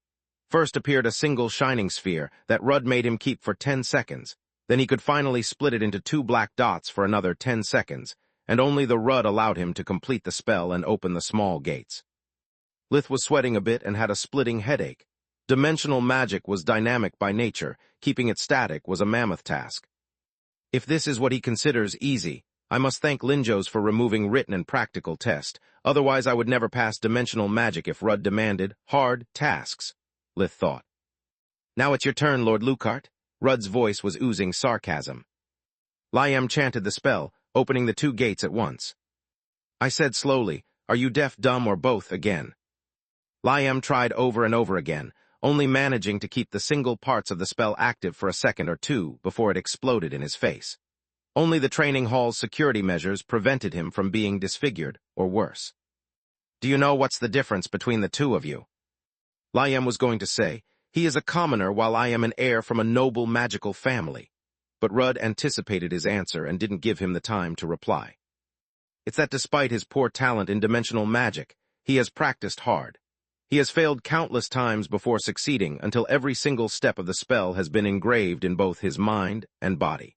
First appeared a single shining sphere that Rudd made him keep for 10 seconds. Then he could finally split it into 2 black dots for another 10 seconds, and only the Rudd allowed him to complete the spell and open the small gates. Lith was sweating a bit and had a splitting headache. Dimensional magic was dynamic by nature. Keeping it static was a mammoth task. If this is what he considers easy, I must thank Linjos for removing written and practical test. Otherwise I would never pass dimensional magic if Rudd demanded hard tasks, Lith thought. Now it's your turn, Lord Lucart. Rudd's voice was oozing sarcasm. Liam chanted the spell, opening the 2 gates at once. I said slowly, are you deaf, dumb, or both again? Liam tried over and over again, only managing to keep the single parts of the spell active for a second or two before it exploded in his face. Only the training hall's security measures prevented him from being disfigured, or worse. Do you know what's the difference between the two of you? Liam was going to say, he is a commoner while I am an heir from a noble magical family. But Rudd anticipated his answer and didn't give him the time to reply. It's that despite his poor talent in dimensional magic, he has practiced hard. He has failed countless times before succeeding until every single step of the spell has been engraved in both his mind and body.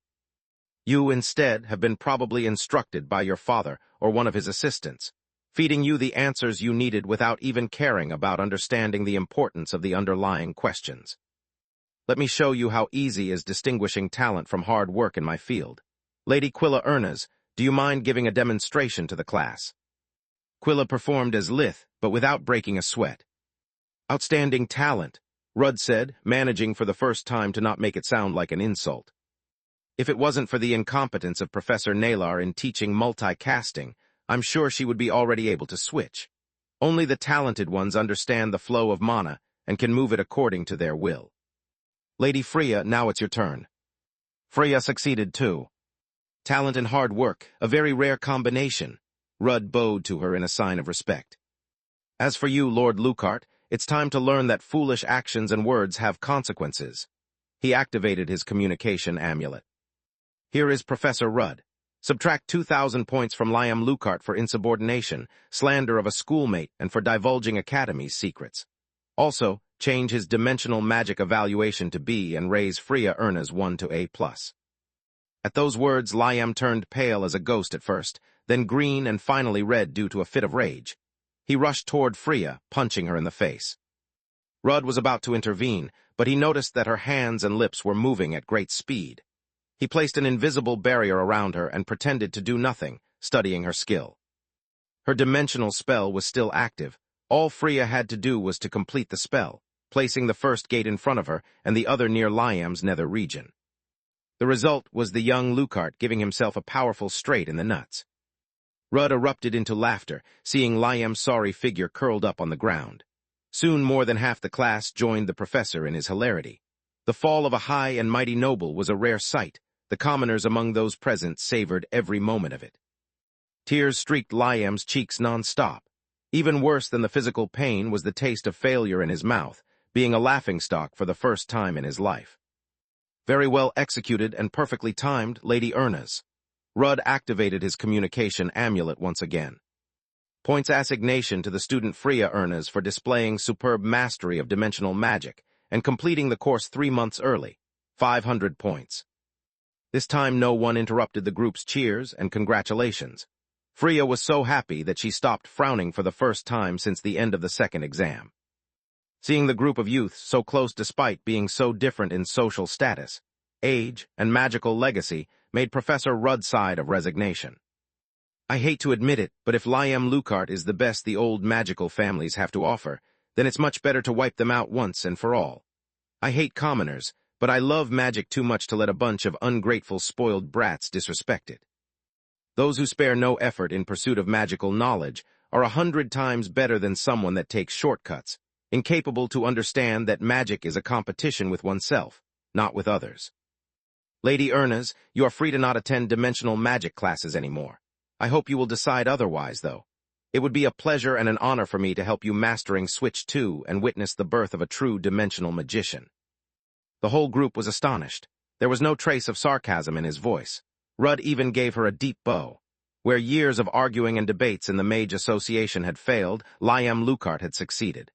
You, instead, have been probably instructed by your father or one of his assistants, feeding you the answers you needed without even caring about understanding the importance of the underlying questions. Let me show you how easy is distinguishing talent from hard work in my field. Lady Quilla Ernas, do you mind giving a demonstration to the class? Quilla performed as Lith, but without breaking a sweat. Outstanding talent, Rudd said, managing for the first time to not make it sound like an insult. If it wasn't for the incompetence of Professor Nalar in teaching multicasting, I'm sure she would be already able to switch. Only the talented ones understand the flow of mana and can move it according to their will. Lady Freya, now it's your turn. Freya succeeded too. Talent and hard work, a very rare combination. Rudd bowed to her in a sign of respect. As for you, Lord Lucart, it's time to learn that foolish actions and words have consequences. He activated his communication amulet. Here is Professor Rudd. Subtract 2,000 points from Liam Lucart for insubordination, slander of a schoolmate, and for divulging Academy's secrets. Also, change his dimensional magic evaluation to B and raise Freya Ernas 1 to A+. At those words, Liam turned pale as a ghost at first, then green and finally red due to a fit of rage. He rushed toward Freya, punching her in the face. Rudd was about to intervene, but he noticed that her hands and lips were moving at great speed. He placed an invisible barrier around her and pretended to do nothing, studying her skill. Her dimensional spell was still active. All Freya had to do was to complete the spell, placing the first gate in front of her and the other near Liam's nether region. The result was the young Lucart giving himself a powerful straight in the nuts. Rudd erupted into laughter, seeing Liam's sorry figure curled up on the ground. Soon more than half the class joined the professor in his hilarity. The fall of a high and mighty noble was a rare sight. The commoners among those present savored every moment of it. Tears streaked Liam's cheeks non-stop. Even worse than the physical pain was the taste of failure in his mouth, being a laughingstock for the first time in his life. Very well executed and perfectly timed, Lady Ernas. Rudd activated his communication amulet once again. Points assignation to the student Freya earners for displaying superb mastery of dimensional magic and completing the course 3 months early. 500 points. This time no one interrupted the group's cheers and congratulations. Freya was so happy that she stopped frowning for the first time since the end of the second exam. Seeing the group of youths so close despite being so different in social status, age, and magical legacy made Professor Rudd sigh of resignation. I hate to admit it, but if Liam Lucart is the best the old magical families have to offer, then it's much better to wipe them out once and for all. I hate commoners, but I love magic too much to let a bunch of ungrateful, spoiled brats disrespect it. Those who spare no effort in pursuit of magical knowledge are 100 times better than someone that takes shortcuts, incapable to understand that magic is a competition with oneself, not with others. Lady Ernas, you are free to not attend dimensional magic classes anymore. I hope you will decide otherwise, though. It would be a pleasure and an honor for me to help you mastering Switch 2 and witness the birth of a true dimensional magician. The whole group was astonished. There was no trace of sarcasm in his voice. Rudd even gave her a deep bow. Where years of arguing and debates in the Mage Association had failed, Liam Lucart had succeeded.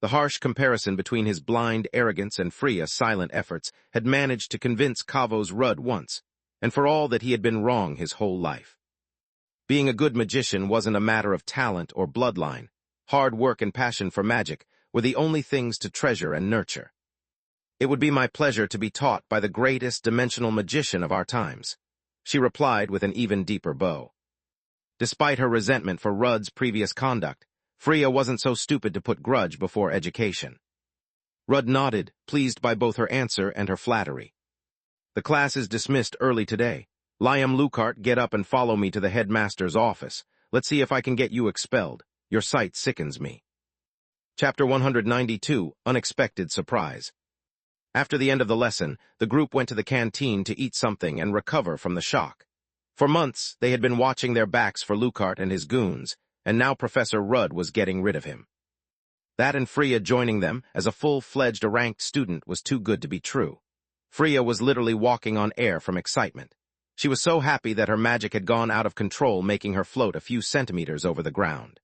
The harsh comparison between his blind arrogance and Freya's silent efforts had managed to convince Kavos Rudd once, and for all that he had been wrong his whole life. Being a good magician wasn't a matter of talent or bloodline. Hard work and passion for magic were the only things to treasure and nurture. It would be my pleasure to be taught by the greatest dimensional magician of our times, she replied with an even deeper bow. Despite her resentment for Rudd's previous conduct, Freya wasn't so stupid to put grudge before education. Rudd nodded, pleased by both her answer and her flattery. The class is dismissed early today. Liam Lucart, get up and follow me to the headmaster's office. Let's see if I can get you expelled. Your sight sickens me. Chapter 192, Unexpected Surprise. After the end of the lesson, the group went to the canteen to eat something and recover from the shock. For months, they had been watching their backs for Lucart and his goons, and now Professor Rudd was getting rid of him. That and Freya joining them as a full-fledged ranked student was too good to be true. Freya was literally walking on air from excitement. She was so happy that her magic had gone out of control, making her float a few centimeters over the ground.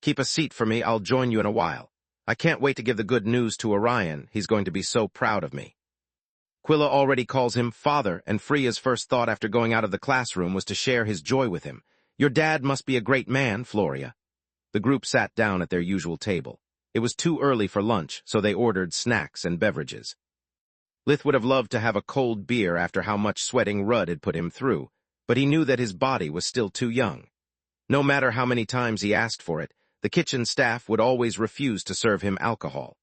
Keep a seat for me, I'll join you in a while. I can't wait to give the good news to Orion, he's going to be so proud of me. Quilla already calls him father, and Freya's first thought after going out of the classroom was to share his joy with him. Your dad must be a great man, Floria. The group sat down at their usual table. It was too early for lunch, so they ordered snacks and beverages. Lith would have loved to have a cold beer after how much sweating Rudd had put him through, but he knew that his body was still too young. No matter how many times he asked for it, the kitchen staff would always refuse to serve him alcohol.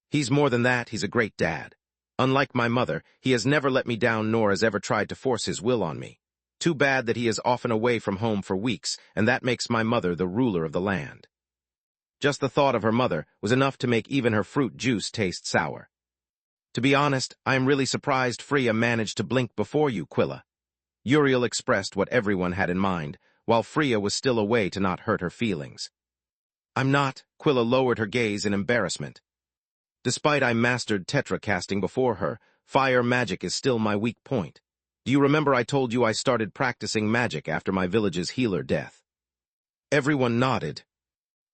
He's more than that, he's a great dad. Unlike my mother, he has never let me down nor has ever tried to force his will on me. Too bad that he is often away from home for weeks, and that makes my mother the ruler of the land. Just the thought of her mother was enough to make even her fruit juice taste sour. To be honest, I am really surprised Freya managed to blink before you, Quilla. Uriel expressed what everyone had in mind, while Freya was still away to not hurt her feelings. I'm not, Quilla lowered her gaze in embarrassment. Despite I mastered tetracasting before her, fire magic is still my weak point. Do you remember I told you I started practicing magic after my village's healer death? Everyone nodded.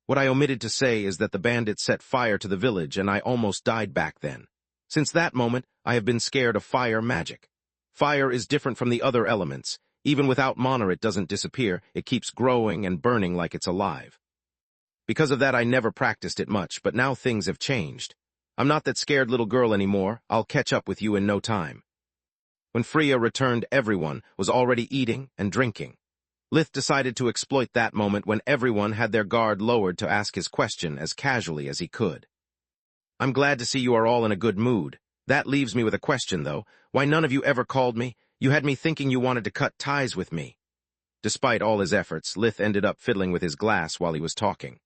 What I omitted to say is that the bandits set fire to the village and I almost died back then. Since that moment, I have been scared of fire magic. Fire is different from the other elements. Even without mana it doesn't disappear, it keeps growing and burning like it's alive. Because of that I never practiced it much, but now things have changed. I'm not that scared little girl anymore, I'll catch up with you in no time. When Freya returned, everyone was already eating and drinking. Lith decided to exploit that moment when everyone had their guard lowered to ask his question as casually as he could. I'm glad to see you are all in a good mood. That leaves me with a question, though. Why none of you ever called me? You had me thinking you wanted to cut ties with me. Despite all his efforts, Lith ended up fiddling with his glass while he was talking.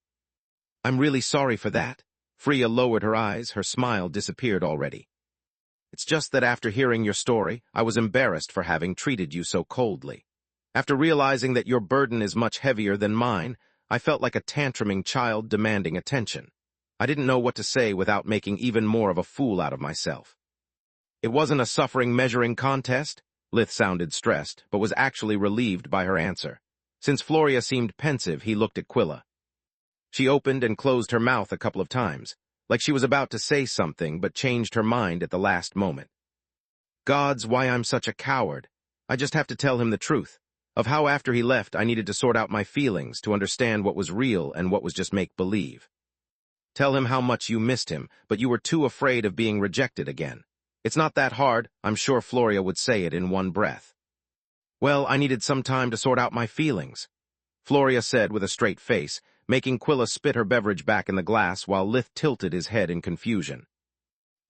I'm really sorry for that. Freya lowered her eyes, her smile disappeared already. It's just that after hearing your story, I was embarrassed for having treated you so coldly. After realizing that your burden is much heavier than mine, I felt like a tantruming child demanding attention. I didn't know what to say without making even more of a fool out of myself. It wasn't a suffering measuring contest? Lith sounded stressed, but was actually relieved by her answer. Since Floria seemed pensive, he looked at Quilla. She opened and closed her mouth a couple of times, like she was about to say something but changed her mind at the last moment. Gods, why I'm such a coward. I just have to tell him the truth, of how after he left I needed to sort out my feelings to understand what was real and what was just make-believe. Tell him how much you missed him, but you were too afraid of being rejected again. It's not that hard, I'm sure Floria would say it in one breath. Well, I needed some time to sort out my feelings, Floria said with a straight face, making Quilla spit her beverage back in the glass while Lith tilted his head in confusion.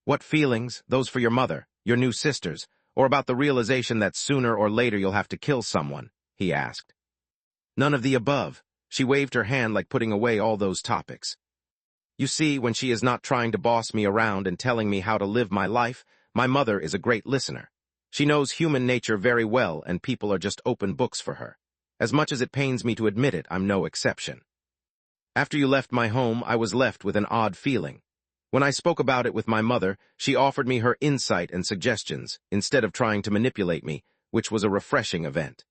What feelings? Those for your mother, your new sisters, or about the realization that sooner or later you'll have to kill someone? He asked. None of the above. She waved her hand like putting away all those topics. You see, when she is not trying to boss me around and telling me how to live my life, my mother is a great listener. She knows human nature very well, and people are just open books for her. As much as it pains me to admit it, I'm no exception. After you left my home, I was left with an odd feeling. When I spoke about it with my mother, she offered me her insight and suggestions, instead of trying to manipulate me, which was a refreshing event.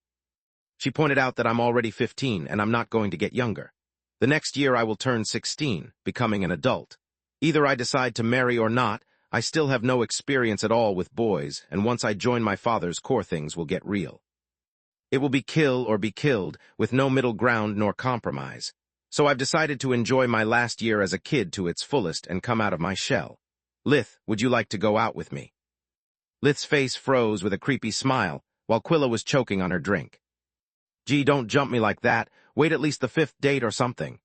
She pointed out that I'm already 15 and I'm not going to get younger. The next year I will turn 16, becoming an adult. Either I decide to marry or not, I still have no experience at all with boys, and once I join my father's core things will get real. It will be kill or be killed, with no middle ground nor compromise. So I've decided to enjoy my last year as a kid to its fullest and come out of my shell. Lith, would you like to go out with me? Lith's face froze with a creepy smile, while Quilla was choking on her drink. Gee, don't jump me like that. Wait at least the 5th date or something.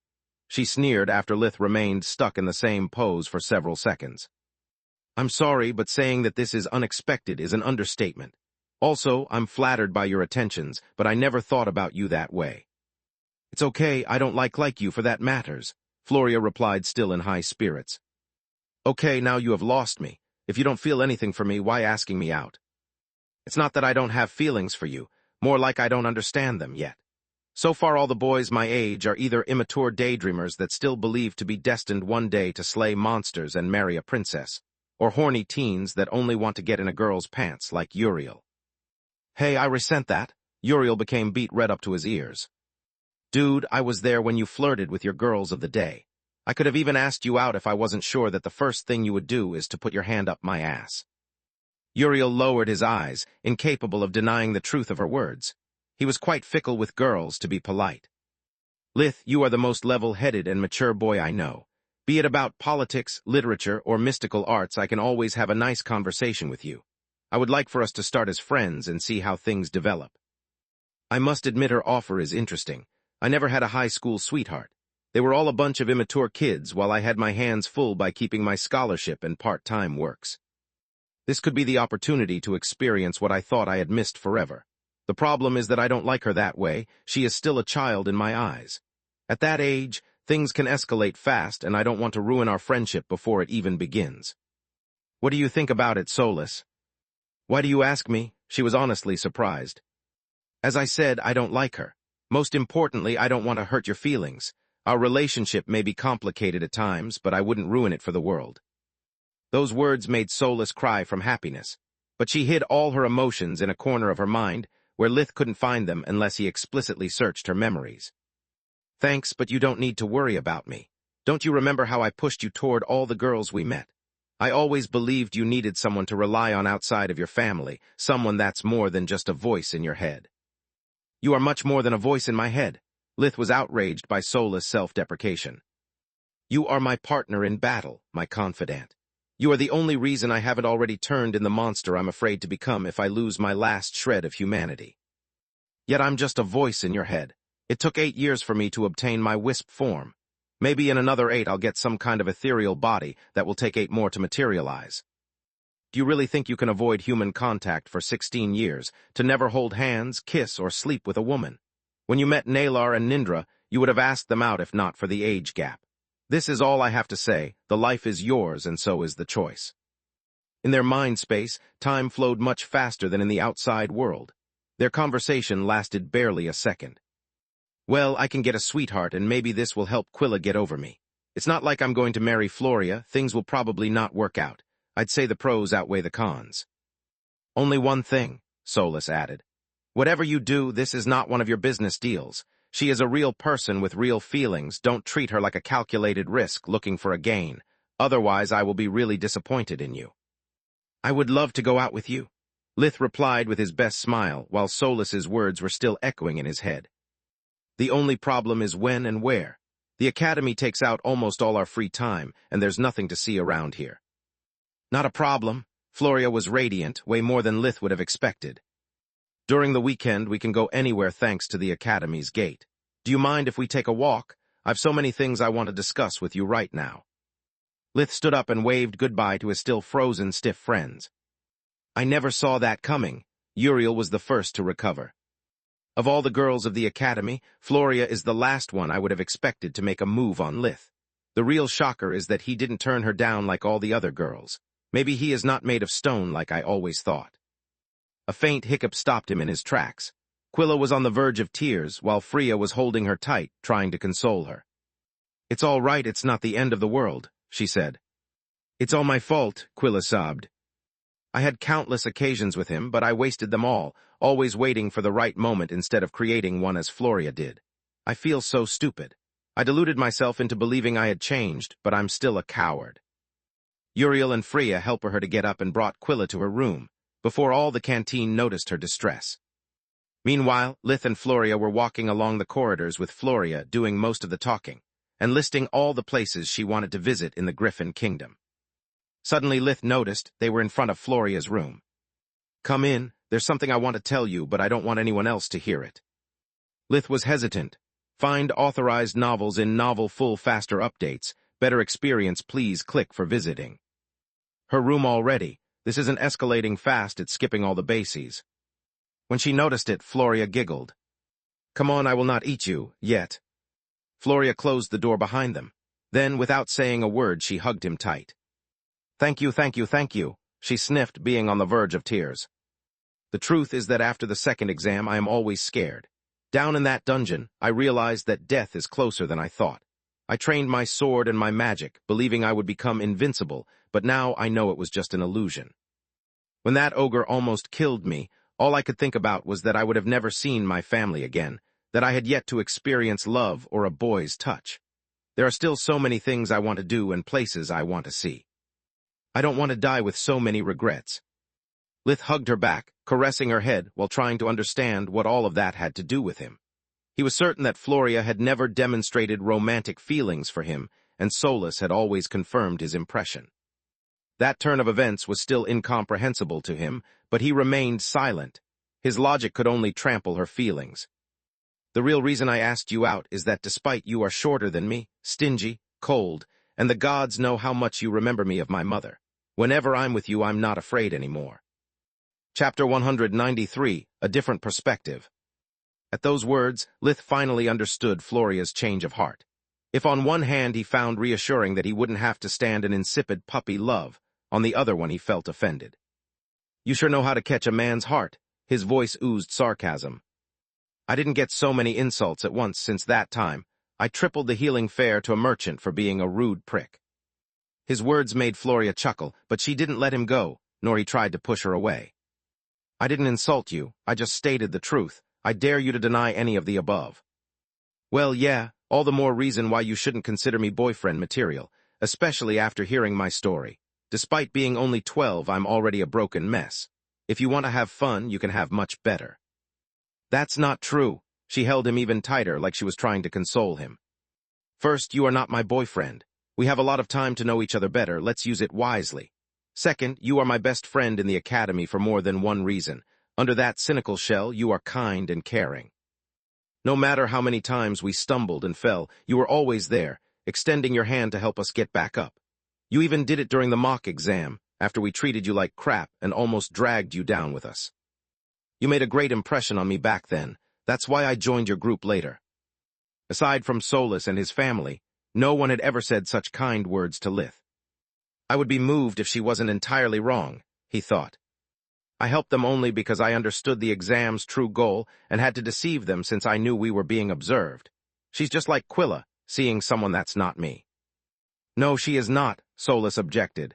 She sneered after Lith remained stuck in the same pose for several seconds. I'm sorry, but saying that this is unexpected is an understatement. Also, I'm flattered by your attentions, but I never thought about you that way. It's okay, I don't like you for that matters, Floria replied, still in high spirits. Okay, now you have lost me. If you don't feel anything for me, why asking me out? It's not that I don't have feelings for you, more like I don't understand them yet. So far all the boys my age are either immature daydreamers that still believe to be destined one day to slay monsters and marry a princess, or horny teens that only want to get in a girl's pants like Uriel. Hey, I resent that. Uriel became beet red up to his ears. Dude, I was there when you flirted with your girls of the day. I could have even asked you out if I wasn't sure that the first thing you would do is to put your hand up my ass. Uriel lowered his eyes, incapable of denying the truth of her words. He was quite fickle with girls, to be polite. Lith, you are the most level-headed and mature boy I know. Be it about politics, literature, or mystical arts, I can always have a nice conversation with you. I would like for us to start as friends and see how things develop. I must admit her offer is interesting. I never had a high school sweetheart. They were all a bunch of immature kids while I had my hands full by keeping my scholarship and part-time works. This could be the opportunity to experience what I thought I had missed forever. The problem is that I don't like her that way. She is still a child in my eyes. At that age, things can escalate fast, and I don't want to ruin our friendship before it even begins. What do you think about it, Solus? Why do you ask me? She was honestly surprised. As I said, I don't like her. Most importantly, I don't want to hurt your feelings. Our relationship may be complicated at times, but I wouldn't ruin it for the world. Those words made Solus cry from happiness, but she hid all her emotions in a corner of her mind, where Lith couldn't find them unless he explicitly searched her memories. Thanks, but you don't need to worry about me. Don't you remember how I pushed you toward all the girls we met? I always believed you needed someone to rely on outside of your family, someone that's more than just a voice in your head. You are much more than a voice in my head. Lith was outraged by Solus' self-deprecation. You are my partner in battle, my confidant. You are the only reason I haven't already turned in the monster I'm afraid to become if I lose my last shred of humanity. Yet I'm just a voice in your head. It took 8 years for me to obtain my wisp form. Maybe in another 8 I'll get some kind of ethereal body that will take 8 more to materialize. Do you really think you can avoid human contact for 16 years, to never hold hands, kiss, or sleep with a woman? When you met Nalar and Nindra, you would have asked them out if not for the age gap. This is all I have to say. The life is yours, and so is the choice. In their mind space, time flowed much faster than in the outside world. Their conversation lasted barely a second. Well, I can get a sweetheart, and maybe this will help Quilla get over me. It's not like I'm going to marry Floria. Things will probably not work out. I'd say the pros outweigh the cons. Only one thing, Solus added. Whatever you do, this is not one of your business deals. She is a real person with real feelings. Don't treat her like a calculated risk looking for a gain. Otherwise, I will be really disappointed in you. I would love to go out with you. Lith replied with his best smile, while Solus's words were still echoing in his head. The only problem is when and where. The academy takes out almost all our free time, and there's nothing to see around here. Not a problem. Floria was radiant, way more than Lith would have expected. During the weekend, we can go anywhere thanks to the academy's gate. Do you mind if we take a walk? I've so many things I want to discuss with you right now. Lith stood up and waved goodbye to his still frozen, stiff friends. I never saw that coming. Uriel was the first to recover. Of all the girls of the academy, Floria is the last one I would have expected to make a move on Lith. The real shocker is that he didn't turn her down like all the other girls. Maybe he is not made of stone like I always thought. A faint hiccup stopped him in his tracks. Quilla was on the verge of tears, while Freya was holding her tight, trying to console her. It's all right, it's not the end of the world, she said. It's all my fault, Quilla sobbed. I had countless occasions with him, but I wasted them all, always waiting for the right moment instead of creating one as Floria did. I feel so stupid. I deluded myself into believing I had changed, but I'm still a coward. Uriel and Freya helped her to get up and brought Quilla to her room, before all the canteen noticed her distress. Meanwhile, Lith and Floria were walking along the corridors with Floria doing most of the talking, and listing all the places she wanted to visit in the Griffin Kingdom. Suddenly Lith noticed they were in front of Floria's room. Come in, there's something I want to tell you, but I don't want anyone else to hear it. Lith was hesitant. Find authorized novels in Novel Full Faster Updates. Better experience, please click for visiting. Her room already. This isn't escalating fast, it's skipping all the bases. When she noticed it, Floria giggled. Come on, I will not eat you, yet. Floria closed the door behind them. Then, without saying a word, she hugged him tight. Thank you, thank you, thank you, she sniffed, being on the verge of tears. The truth is that after the second exam, I am always scared. Down in that dungeon, I realized that death is closer than I thought. I trained my sword and my magic, believing I would become invincible, but now I know it was just an illusion. When that ogre almost killed me, all I could think about was that I would have never seen my family again, that I had yet to experience love or a boy's touch. There are still so many things I want to do and places I want to see. I don't want to die with so many regrets. Lith hugged her back, caressing her head while trying to understand what all of that had to do with him. He was certain that Floria had never demonstrated romantic feelings for him, and Solus had always confirmed his impression. That turn of events was still incomprehensible to him, but he remained silent. His logic could only trample her feelings. The real reason I asked you out is that despite you are shorter than me, stingy, cold, and the gods know how much you remember me of my mother. Whenever I'm with you, I'm not afraid anymore. Chapter 193, A Different Perspective. At those words, Lith finally understood Floria's change of heart. If on one hand he found reassuring that he wouldn't have to stand an insipid puppy love, on the other one he felt offended. You sure know how to catch a man's heart. His voice oozed sarcasm. I didn't get so many insults at once since that time. I tripled the healing fare to a merchant for being a rude prick. His words made Floria chuckle, but she didn't let him go, nor he tried to push her away. I didn't insult you, I just stated the truth. I dare you to deny any of the above. Well, yeah, all the more reason why you shouldn't consider me boyfriend material, especially after hearing my story. Despite being only 12, I'm already a broken mess. If you want to have fun, you can have much better. That's not true. She held him even tighter, like she was trying to console him. First, you are not my boyfriend. We have a lot of time to know each other better, let's use it wisely. Second, you are my best friend in the academy for more than one reason. Under that cynical shell, you are kind and caring. No matter how many times we stumbled and fell, you were always there, extending your hand to help us get back up. You even did it during the mock exam, after we treated you like crap and almost dragged you down with us. You made a great impression on me back then. That's why I joined your group later. Aside from Solus and his family, no one had ever said such kind words to Lith. I would be moved if she wasn't entirely wrong, he thought. I helped them only because I understood the exam's true goal and had to deceive them since I knew we were being observed. She's just like Quilla, seeing someone that's not me. No, she is not, Solus objected.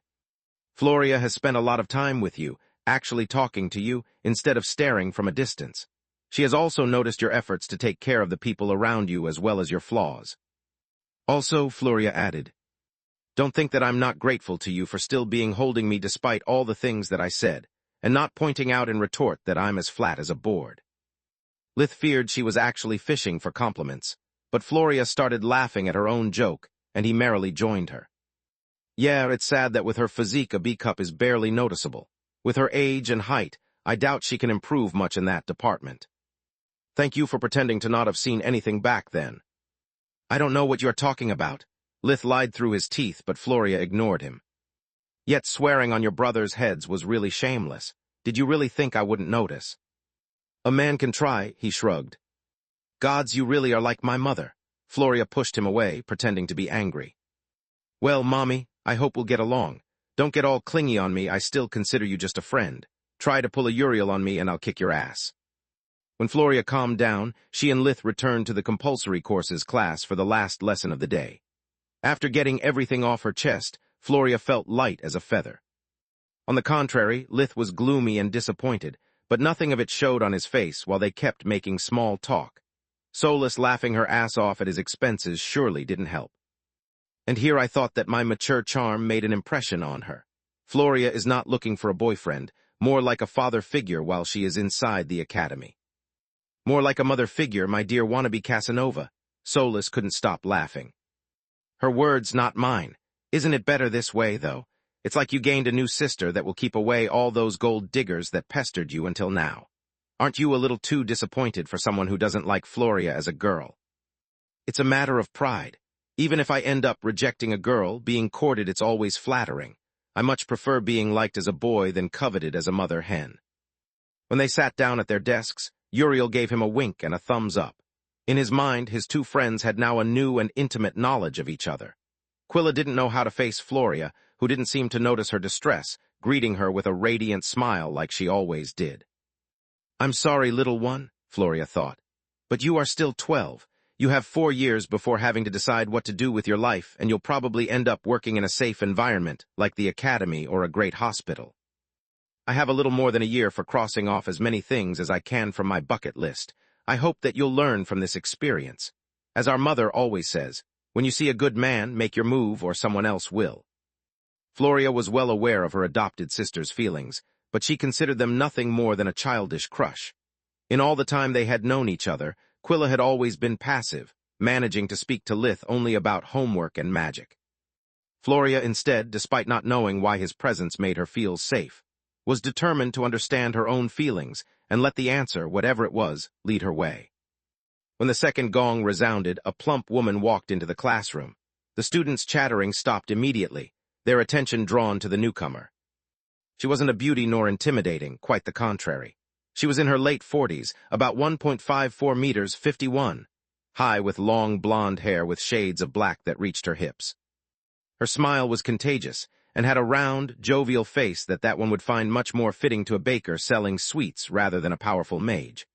Floria has spent a lot of time with you, actually talking to you, instead of staring from a distance. She has also noticed your efforts to take care of the people around you as well as your flaws. Also, Floria added, don't think that I'm not grateful to you for still being holding me despite all the things that I said, and not pointing out in retort that I'm as flat as a board. Lith feared she was actually fishing for compliments, but Floria started laughing at her own joke, and he merrily joined her. Yeah, it's sad that with her physique a B-cup is barely noticeable. With her age and height, I doubt she can improve much in that department. Thank you for pretending to not have seen anything back then. I don't know what you're talking about. Lith lied through his teeth, but Floria ignored him. Yet swearing on your brother's heads was really shameless. Did you really think I wouldn't notice? A man can try, he shrugged. Gods, you really are like my mother. Floria pushed him away, pretending to be angry. Well, Mommy, I hope we'll get along. Don't get all clingy on me, I still consider you just a friend. Try to pull a Uriel on me and I'll kick your ass. When Floria calmed down, she and Lith returned to the compulsory courses class for the last lesson of the day. After getting everything off her chest, Floria felt light as a feather. On the contrary, Lith was gloomy and disappointed, but nothing of it showed on his face while they kept making small talk. Solus laughing her ass off at his expenses surely didn't help. And here I thought that my mature charm made an impression on her. Floria is not looking for a boyfriend, more like a father figure while she is inside the academy. More like a mother figure, my dear wannabe Casanova. Solus couldn't stop laughing. Her words, not mine. Isn't it better this way, though? It's like you gained a new sister that will keep away all those gold diggers that pestered you until now. Aren't you a little too disappointed for someone who doesn't like Floria as a girl? It's a matter of pride. Even if I end up rejecting a girl, being courted it's always flattering. I much prefer being liked as a boy than coveted as a mother hen. When they sat down at their desks, Uriel gave him a wink and a thumbs up. In his mind, his two friends had now a new and intimate knowledge of each other. Quilla didn't know how to face Floria, who didn't seem to notice her distress, greeting her with a radiant smile like she always did. I'm sorry, little one, Floria thought, but you are still 12. You have 4 years before having to decide what to do with your life, and you'll probably end up working in a safe environment, like the academy or a great hospital. I have a little more than a year for crossing off as many things as I can from my bucket list. I hope that you'll learn from this experience. As our mother always says, when you see a good man, make your move or someone else will. Floria was well aware of her adopted sister's feelings, but she considered them nothing more than a childish crush. In all the time they had known each other, Quilla had always been passive, managing to speak to Lith only about homework and magic. Floria instead, despite not knowing why his presence made her feel safe, was determined to understand her own feelings and let the answer, whatever it was, lead her way. When the second gong resounded, a plump woman walked into the classroom. The students' chattering stopped immediately, their attention drawn to the newcomer. She wasn't a beauty nor intimidating, quite the contrary. She was in her late 40s, about 1.54 meters, 51, high with long blonde hair with shades of black that reached her hips. Her smile was contagious, and had a round, jovial face that one would find much more fitting to a baker selling sweets rather than a powerful mage.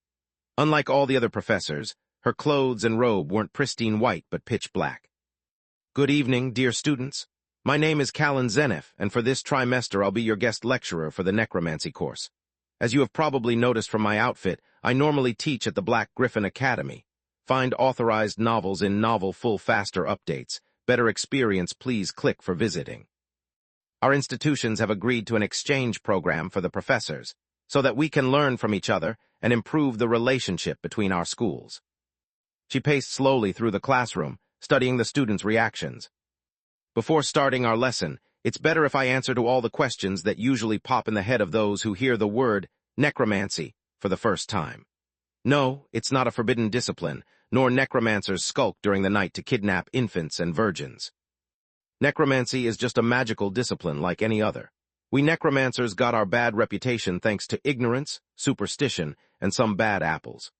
Unlike all the other professors, her clothes and robe weren't pristine white but pitch black. Good evening, dear students. My name is Callan Zenith, and for this trimester I'll be your guest lecturer for the necromancy course. As you have probably noticed from my outfit, I normally teach at the Black Griffin Academy. Find authorized novels in Novel Full Faster updates. Better experience, please click for visiting. Our institutions have agreed to an exchange program for the professors, so that we can learn from each other and improve the relationship between our schools. She paced slowly through the classroom, studying the students' reactions. Before starting our lesson, it's better if I answer to all the questions that usually pop in the head of those who hear the word necromancy for the first time. No, it's not a forbidden discipline, nor necromancers skulk during the night to kidnap infants and virgins. Necromancy is just a magical discipline like any other. We necromancers got our bad reputation thanks to ignorance, superstition, and some bad apples.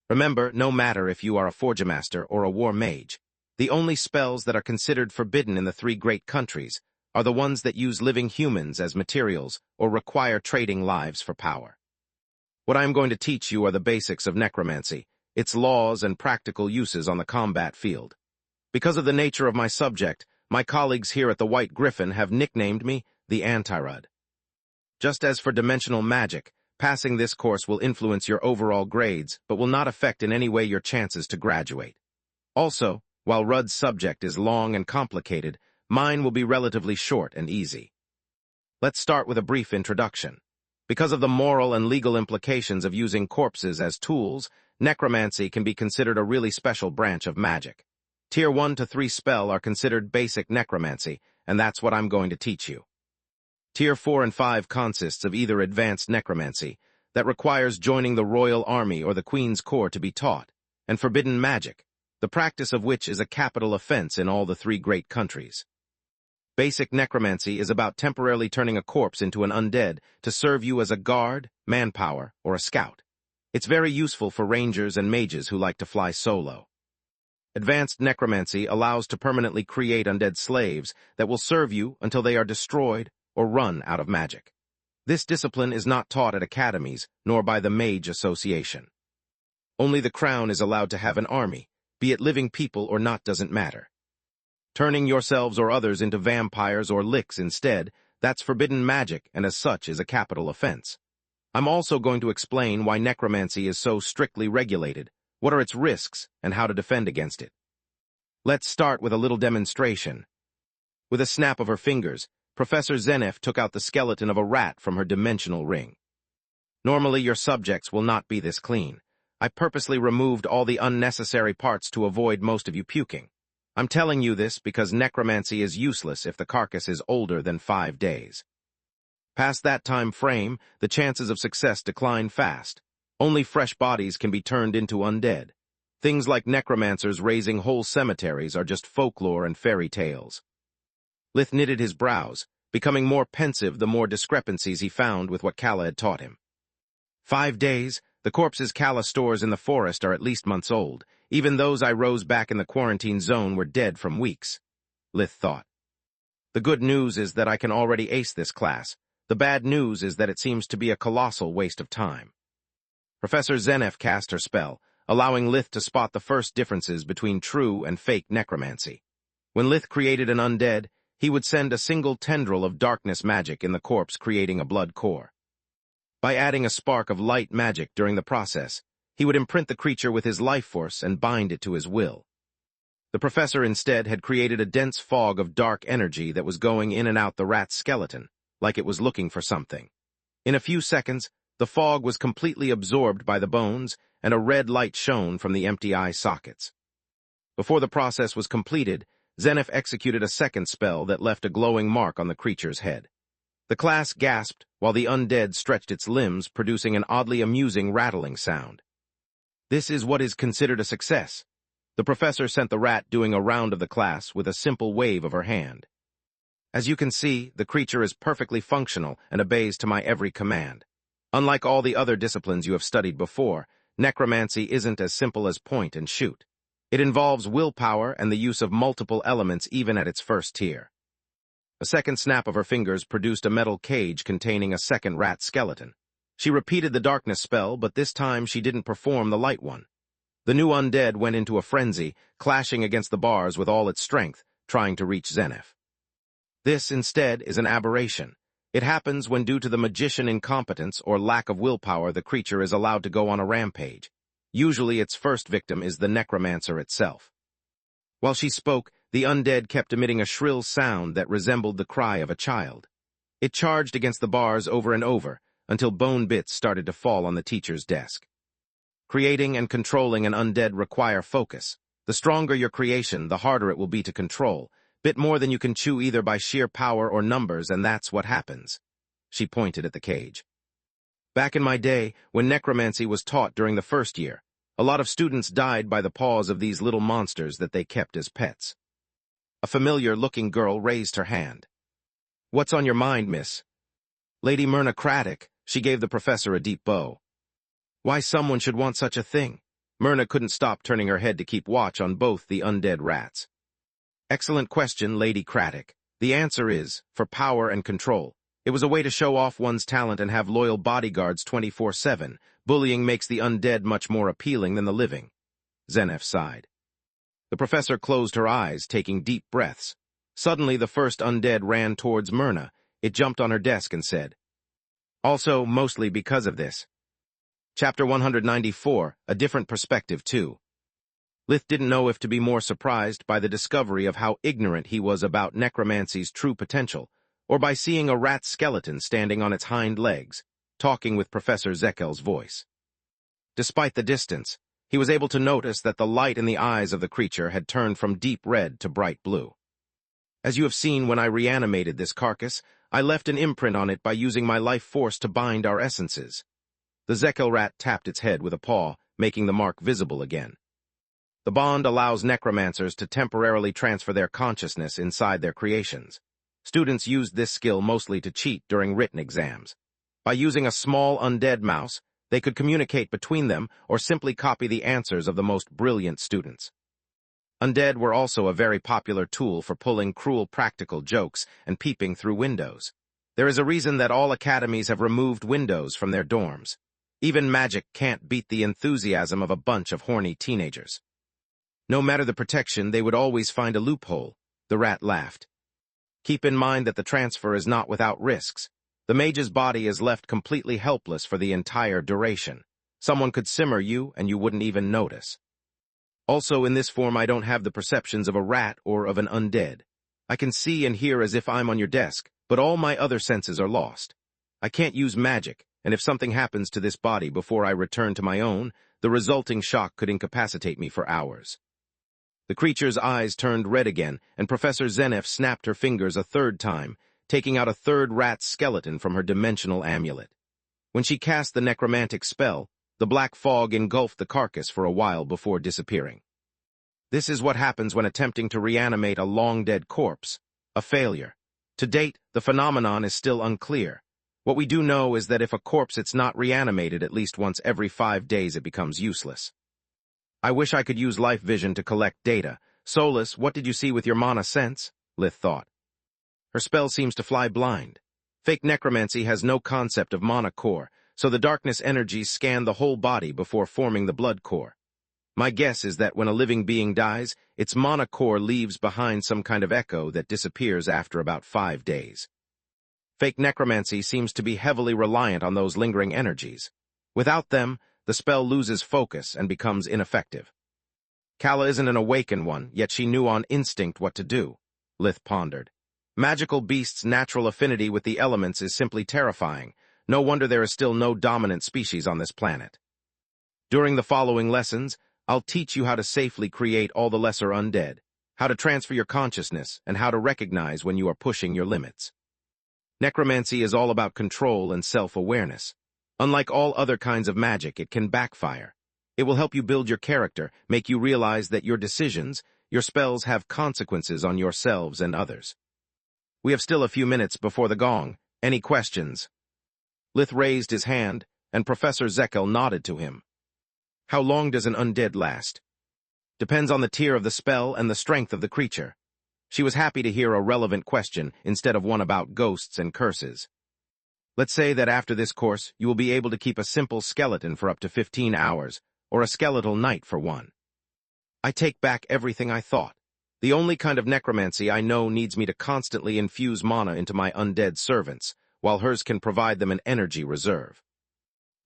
Remember, no matter if you are a forgemaster or a war mage, the only spells that are considered forbidden in the 3 great countries are the ones that use living humans as materials or require trading lives for power. What I am going to teach you are the basics of necromancy, its laws and practical uses on the combat field. Because of the nature of my subject, my colleagues here at the White Griffin have nicknamed me the Antirud. Just as for dimensional magic, Passing this course will influence your overall grades, but will not affect in any way your chances to graduate. Also, while Rudd's subject is long and complicated, mine will be relatively short and easy. Let's start with a brief introduction. Because of the moral and legal implications of using corpses as tools, necromancy can be considered a really special branch of magic. Tier 1 to 3 spell are considered basic necromancy, and that's what I'm going to teach you. Tier 4 and 5 consists of either advanced necromancy, that requires joining the royal army or the queen's court to be taught, and forbidden magic, the practice of which is a capital offense in all the 3 great countries. Basic necromancy is about temporarily turning a corpse into an undead to serve you as a guard, manpower, or a scout. It's very useful for rangers and mages who like to fly solo. Advanced necromancy allows to permanently create undead slaves that will serve you until they are destroyed or run out of magic. This discipline is not taught at academies, nor by the Mage Association. Only the Crown is allowed to have an army, be it living people or not doesn't matter. Turning yourselves or others into vampires or licks instead, that's forbidden magic and as such is a capital offense. I'm also going to explain why necromancy is so strictly regulated, what are its risks, and how to defend against it. Let's start with a little demonstration. With a snap of her fingers, Professor Zenef took out the skeleton of a rat from her dimensional ring. Normally your subjects will not be this clean. I purposely removed all the unnecessary parts to avoid most of you puking. I'm telling you this because necromancy is useless if the carcass is older than 5 days. Past that time frame, the chances of success decline fast. Only fresh bodies can be turned into undead. Things like necromancers raising whole cemeteries are just folklore and fairy tales. Lith knitted his brows, becoming more pensive the more discrepancies he found with what Kala had taught him. 5 days, the corpses Kala stores in the forest are at least months old. Even those I rose back in the quarantine zone were dead from weeks, Lith thought. The good news is that I can already ace this class. The bad news is that it seems to be a colossal waste of time. Professor Zenef cast her spell, allowing Lith to spot the first differences between true and fake necromancy. When Lith created an undead, he would send a single tendril of darkness magic in the corpse, creating a blood core. By adding a spark of light magic during the process, he would imprint the creature with his life force and bind it to his will. The professor instead had created a dense fog of dark energy that was going in and out the rat's skeleton, like it was looking for something. In a few seconds, the fog was completely absorbed by the bones, and a red light shone from the empty eye sockets. Before the process was completed, Zenef executed a second spell that left a glowing mark on the creature's head. The class gasped while the undead stretched its limbs, producing an oddly amusing rattling sound. This is what is considered a success. The professor sent the rat doing a round of the class with a simple wave of her hand. As you can see, the creature is perfectly functional and obeys to my every command. Unlike all the other disciplines you have studied before, necromancy isn't as simple as point and shoot. It involves willpower and the use of multiple elements even at its first tier. A second snap of her fingers produced a metal cage containing a second rat skeleton. She repeated the darkness spell, but this time she didn't perform the light one. The new undead went into a frenzy, clashing against the bars with all its strength, trying to reach Zenef. This, instead, is an aberration. It happens when, due to the magician incompetence or lack of willpower, the creature is allowed to go on a rampage. Usually its first victim is the necromancer itself. While she spoke, the undead kept emitting a shrill sound that resembled the cry of a child. It charged against the bars over and over, until bone bits started to fall on the teacher's desk. Creating and controlling an undead require focus. The stronger your creation, the harder it will be to control, bit more than you can chew either by sheer power or numbers, and that's what happens. She pointed at the cage. Back in my day, when necromancy was taught during the first year, a lot of students died by the paws of these little monsters that they kept as pets. A familiar-looking girl raised her hand. "What's on your mind, miss?" "Lady Myrna Craddock," she gave the professor a deep bow. Why someone should want such a thing? Myrna couldn't stop turning her head to keep watch on both the undead rats. "Excellent question, Lady Craddock. The answer is, for power and control. It was a way to show off one's talent and have loyal bodyguards 24/7. Bullying makes the undead much more appealing than the living." Zenef sighed. The professor closed her eyes, taking deep breaths. Suddenly, the first undead ran towards Myrna. It jumped on her desk and said, Also, mostly because of this. Chapter 194, A Different Perspective Too. Lith didn't know if to be more surprised by the discovery of how ignorant he was about necromancy's true potential, or by seeing a rat skeleton standing on its hind legs, talking with Professor Zekel's voice. Despite the distance, he was able to notice that the light in the eyes of the creature had turned from deep red to bright blue. As you have seen when I reanimated this carcass, I left an imprint on it by using my life force to bind our essences. The Zekel rat tapped its head with a paw, making the mark visible again. The bond allows necromancers to temporarily transfer their consciousness inside their creations. Students used this skill mostly to cheat during written exams. By using a small undead mouse, they could communicate between them or simply copy the answers of the most brilliant students. Undead were also a very popular tool for pulling cruel practical jokes and peeping through windows. There is a reason that all academies have removed windows from their dorms. Even magic can't beat the enthusiasm of a bunch of horny teenagers. No matter the protection, they would always find a loophole, the rat laughed. Keep in mind that the transfer is not without risks. The mage's body is left completely helpless for the entire duration. Someone could simmer you and you wouldn't even notice. Also, in this form, I don't have the perceptions of a rat or of an undead. I can see and hear as if I'm on your desk, but all my other senses are lost. I can't use magic, and if something happens to this body before I return to my own, the resulting shock could incapacitate me for hours. The creature's eyes turned red again, and Professor Zenef snapped her fingers a third time, taking out a third rat skeleton from her dimensional amulet. When she cast the necromantic spell, the black fog engulfed the carcass for a while before disappearing. This is what happens when attempting to reanimate a long-dead corpse, a failure. To date, the phenomenon is still unclear. What we do know is that if a corpse is not reanimated at least once every 5 days, it becomes useless. I wish I could use life vision to collect data. Solus, what did you see with your mana sense? Lith thought. Her spell seems to fly blind. Fake necromancy has no concept of mana core, so the darkness energies scan the whole body before forming the blood core. My guess is that when a living being dies, its mana core leaves behind some kind of echo that disappears after about 5 days. Fake necromancy seems to be heavily reliant on those lingering energies. Without them, the spell loses focus and becomes ineffective. Kala isn't an awakened one, yet she knew on instinct what to do, Lith pondered. Magical beasts' natural affinity with the elements is simply terrifying. No wonder there is still no dominant species on this planet. During the following lessons, I'll teach you how to safely create all the lesser undead, how to transfer your consciousness, and how to recognize when you are pushing your limits. Necromancy is all about control and self-awareness. Unlike all other kinds of magic, it can backfire. It will help you build your character, make you realize that your decisions, your spells have consequences on yourselves and others. We have still a few minutes before the gong. Any questions? Lith raised his hand, and Professor Zekel nodded to him. How long does an undead last? Depends on the tier of the spell and the strength of the creature. She was happy to hear a relevant question instead of one about ghosts and curses. Let's say that after this course, you will be able to keep a simple skeleton for up to 15 hours, or a skeletal knight for 1. I take back everything I thought. The only kind of necromancy I know needs me to constantly infuse mana into my undead servants, while hers can provide them an energy reserve.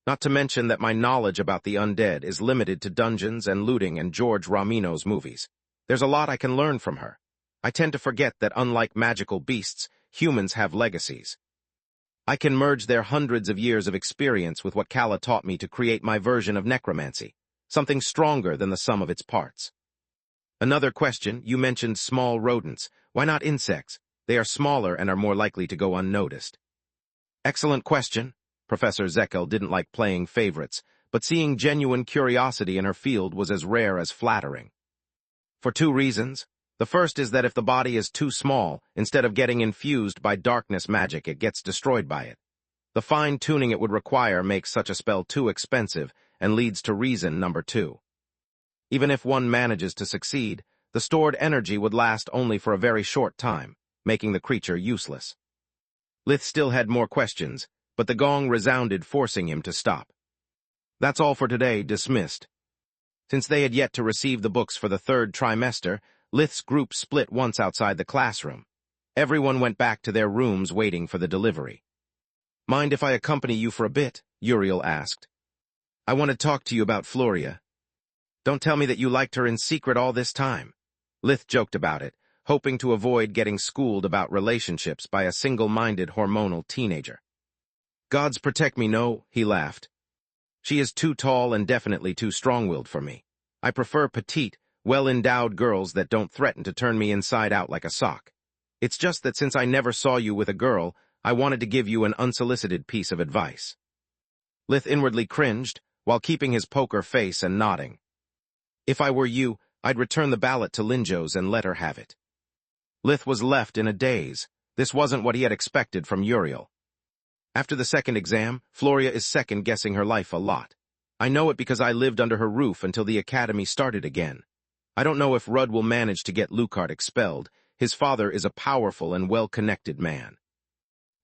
Not to mention that my knowledge about the undead is limited to dungeons and looting and George Romano's movies. There's a lot I can learn from her. I tend to forget that unlike magical beasts, humans have legacies. I can merge their hundreds of years of experience with what Kala taught me to create my version of necromancy, something stronger than the sum of its parts. Another question, you mentioned small rodents. Why not insects? They are smaller and are more likely to go unnoticed. Excellent question. Professor Zekel didn't like playing favorites, but seeing genuine curiosity in her field was as rare as flattering. For 2 reasons. The first is that if the body is too small, instead of getting infused by darkness magic, it gets destroyed by it. The fine-tuning it would require makes such a spell too expensive and leads to reason number 2. Even if one manages to succeed, the stored energy would last only for a very short time, making the creature useless. Lith still had more questions, but the gong resounded, forcing him to stop. That's all for today, dismissed. Since they had yet to receive the books for the 3rd trimester, Lith's group split once outside the classroom. Everyone went back to their rooms waiting for the delivery. Mind if I accompany you for a bit? Uriel asked. I want to talk to you about Floria. Don't tell me that you liked her in secret all this time. Lith joked about it, hoping to avoid getting schooled about relationships by a single-minded hormonal teenager. Gods protect me, no, he laughed. She is too tall and definitely too strong-willed for me. I prefer petite, well-endowed girls that don't threaten to turn me inside out like a sock. It's just that since I never saw you with a girl, I wanted to give you an unsolicited piece of advice. Lith inwardly cringed, while keeping his poker face and nodding. If I were you, I'd return the ballot to Linjo's and let her have it. Lith was left in a daze. This wasn't what he had expected from Uriel. After the second exam, Floria is second-guessing her life a lot. I know it because I lived under her roof until the academy started again. I don't know if Rudd will manage to get Lucart expelled. His father is a powerful and well-connected man.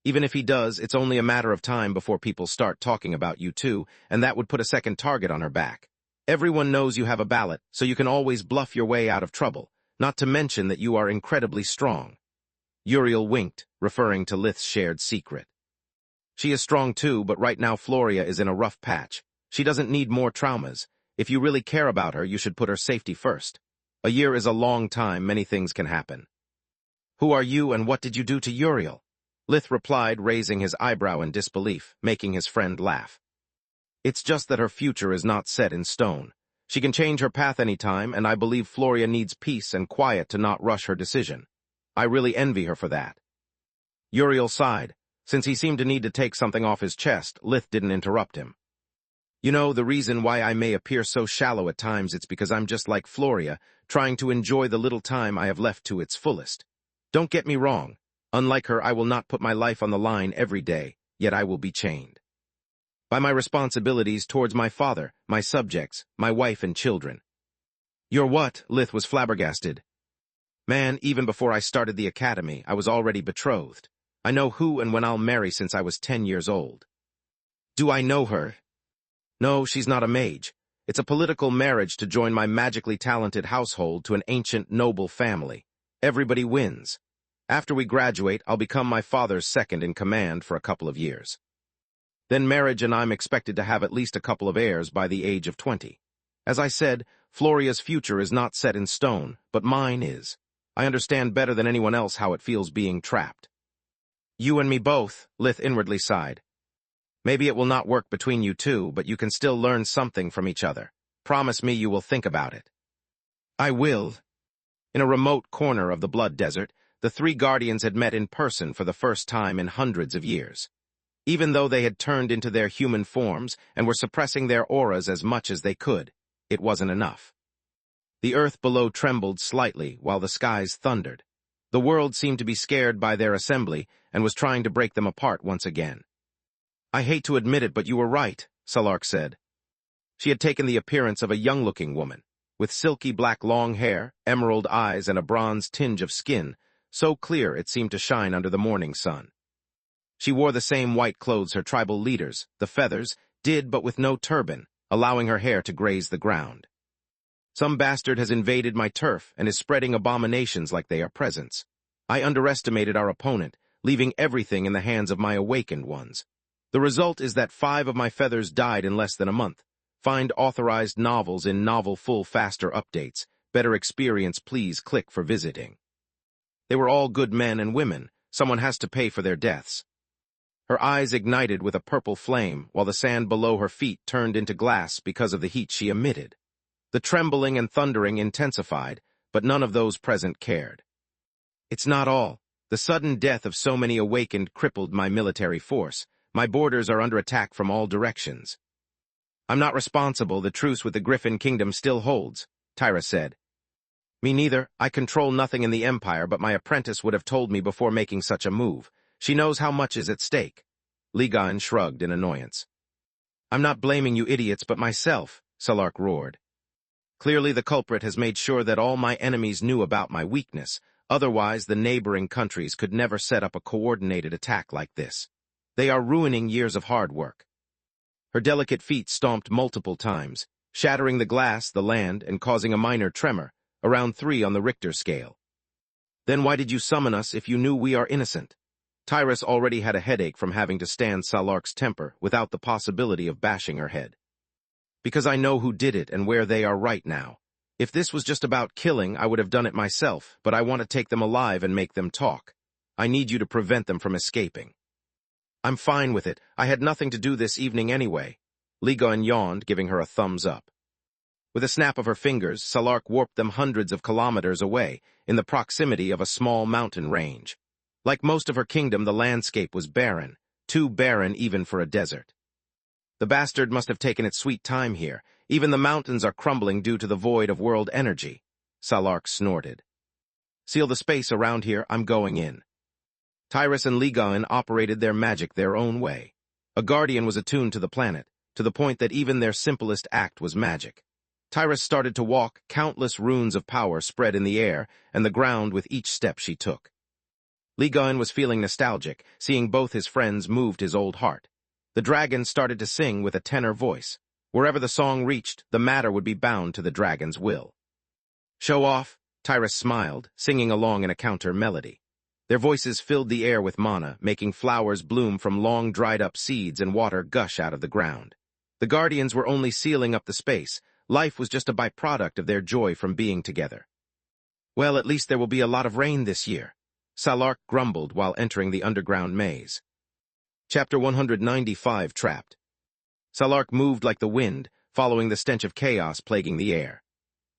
Even if he does, it's only a matter of time before people start talking about you too, and that would put a second target on her back. Everyone knows you have a ballot, so you can always bluff your way out of trouble, not to mention that you are incredibly strong. Uriel winked, referring to Lith's shared secret. She is strong too, but right now Floria is in a rough patch. She doesn't need more traumas. If you really care about her, you should put her safety first. A year is a long time, many things can happen. Who are you and what did you do to Uriel? Lith replied, raising his eyebrow in disbelief, making his friend laugh. It's just that her future is not set in stone. She can change her path any time, and I believe Floria needs peace and quiet to not rush her decision. I really envy her for that. Uriel sighed. Since he seemed to need to take something off his chest, Lith didn't interrupt him. You know, the reason why I may appear so shallow at times, it's because I'm just like Floria, trying to enjoy the little time I have left to its fullest. Don't get me wrong. Unlike her, I will not put my life on the line every day, yet I will be chained by my responsibilities towards my father, my subjects, my wife and children. You're what? Lith was flabbergasted. Man, even before I started the academy, I was already betrothed. I know who and when I'll marry since I was 10 years old. Do I know her? No, she's not a mage. It's a political marriage to join my magically talented household to an ancient noble family. Everybody wins. After we graduate, I'll become my father's second-in-command for a couple of years. Then marriage, and I'm expected to have at least a couple of heirs by the age of 20. As I said, Floria's future is not set in stone, but mine is. I understand better than anyone else how it feels being trapped. You and me both, Lith inwardly sighed. Maybe it will not work between you two, but you can still learn something from each other. Promise me you will think about it. I will. In a remote corner of the Blood Desert, the three guardians had met in person for the first time in hundreds of years. Even though they had turned into their human forms and were suppressing their auras as much as they could, it wasn't enough. The earth below trembled slightly while the skies thundered. The world seemed to be scared by their assembly and was trying to break them apart once again. I hate to admit it, but you were right, Salark said. She had taken the appearance of a young-looking woman, with silky black long hair, emerald eyes, and a bronze tinge of skin, so clear it seemed to shine under the morning sun. She wore the same white clothes her tribal leaders, the feathers, did but with no turban, allowing her hair to graze the ground. Some bastard has invaded my turf and is spreading abominations like they are presents. I underestimated our opponent, leaving everything in the hands of my awakened ones. The result is that 5 of my feathers died in less than a month. Find authorized novels in Novel Full Faster updates. Better experience, please click for visiting. They were all good men and women. Someone has to pay for their deaths. Her eyes ignited with a purple flame, while the sand below her feet turned into glass because of the heat she emitted. The trembling and thundering intensified, but none of those present cared. It's not all. The sudden death of so many awakened crippled my military force. My borders are under attack from all directions. I'm not responsible. The truce with the Griffin Kingdom still holds, Tyra said. Me neither. I control nothing in the Empire, but my apprentice would have told me before making such a move. She knows how much is at stake. Ligon shrugged in annoyance. I'm not blaming you idiots, but myself, Salark roared. Clearly the culprit has made sure that all my enemies knew about my weakness. Otherwise, the neighboring countries could never set up a coordinated attack like this. They are ruining years of hard work. Her delicate feet stomped multiple times, shattering the glass, the land, and causing a minor tremor, around 3 on the Richter scale. Then why did you summon us if you knew we are innocent? Tyrus already had a headache from having to stand Salark's temper without the possibility of bashing her head. Because I know who did it and where they are right now. If this was just about killing, I would have done it myself, but I want to take them alive and make them talk. I need you to prevent them from escaping. I'm fine with it. I had nothing to do this evening anyway. Ligon yawned, giving her a thumbs up. With a snap of her fingers, Salark warped them hundreds of kilometers away, in the proximity of a small mountain range. Like most of her kingdom, the landscape was barren, too barren even for a desert. The bastard must have taken its sweet time here. Even the mountains are crumbling due to the void of world energy. Salark snorted. Seal the space around here, I'm going in. Tyrus and Ligon operated their magic their own way. A guardian was attuned to the planet, to the point that even their simplest act was magic. Tyrus started to walk, countless runes of power spread in the air and the ground with each step she took. Ligon was feeling nostalgic, seeing both his friends moved his old heart. The dragon started to sing with a tenor voice. Wherever the song reached, the matter would be bound to the dragon's will. Show off, Tyrus smiled, singing along in a counter melody. Their voices filled the air with mana, making flowers bloom from long dried-up seeds and water gush out of the ground. The guardians were only sealing up the space. Life was just a byproduct of their joy from being together. Well, at least there will be a lot of rain this year. Salark grumbled while entering the underground maze. Chapter 195 Trapped. Salark moved like the wind, following the stench of chaos plaguing the air.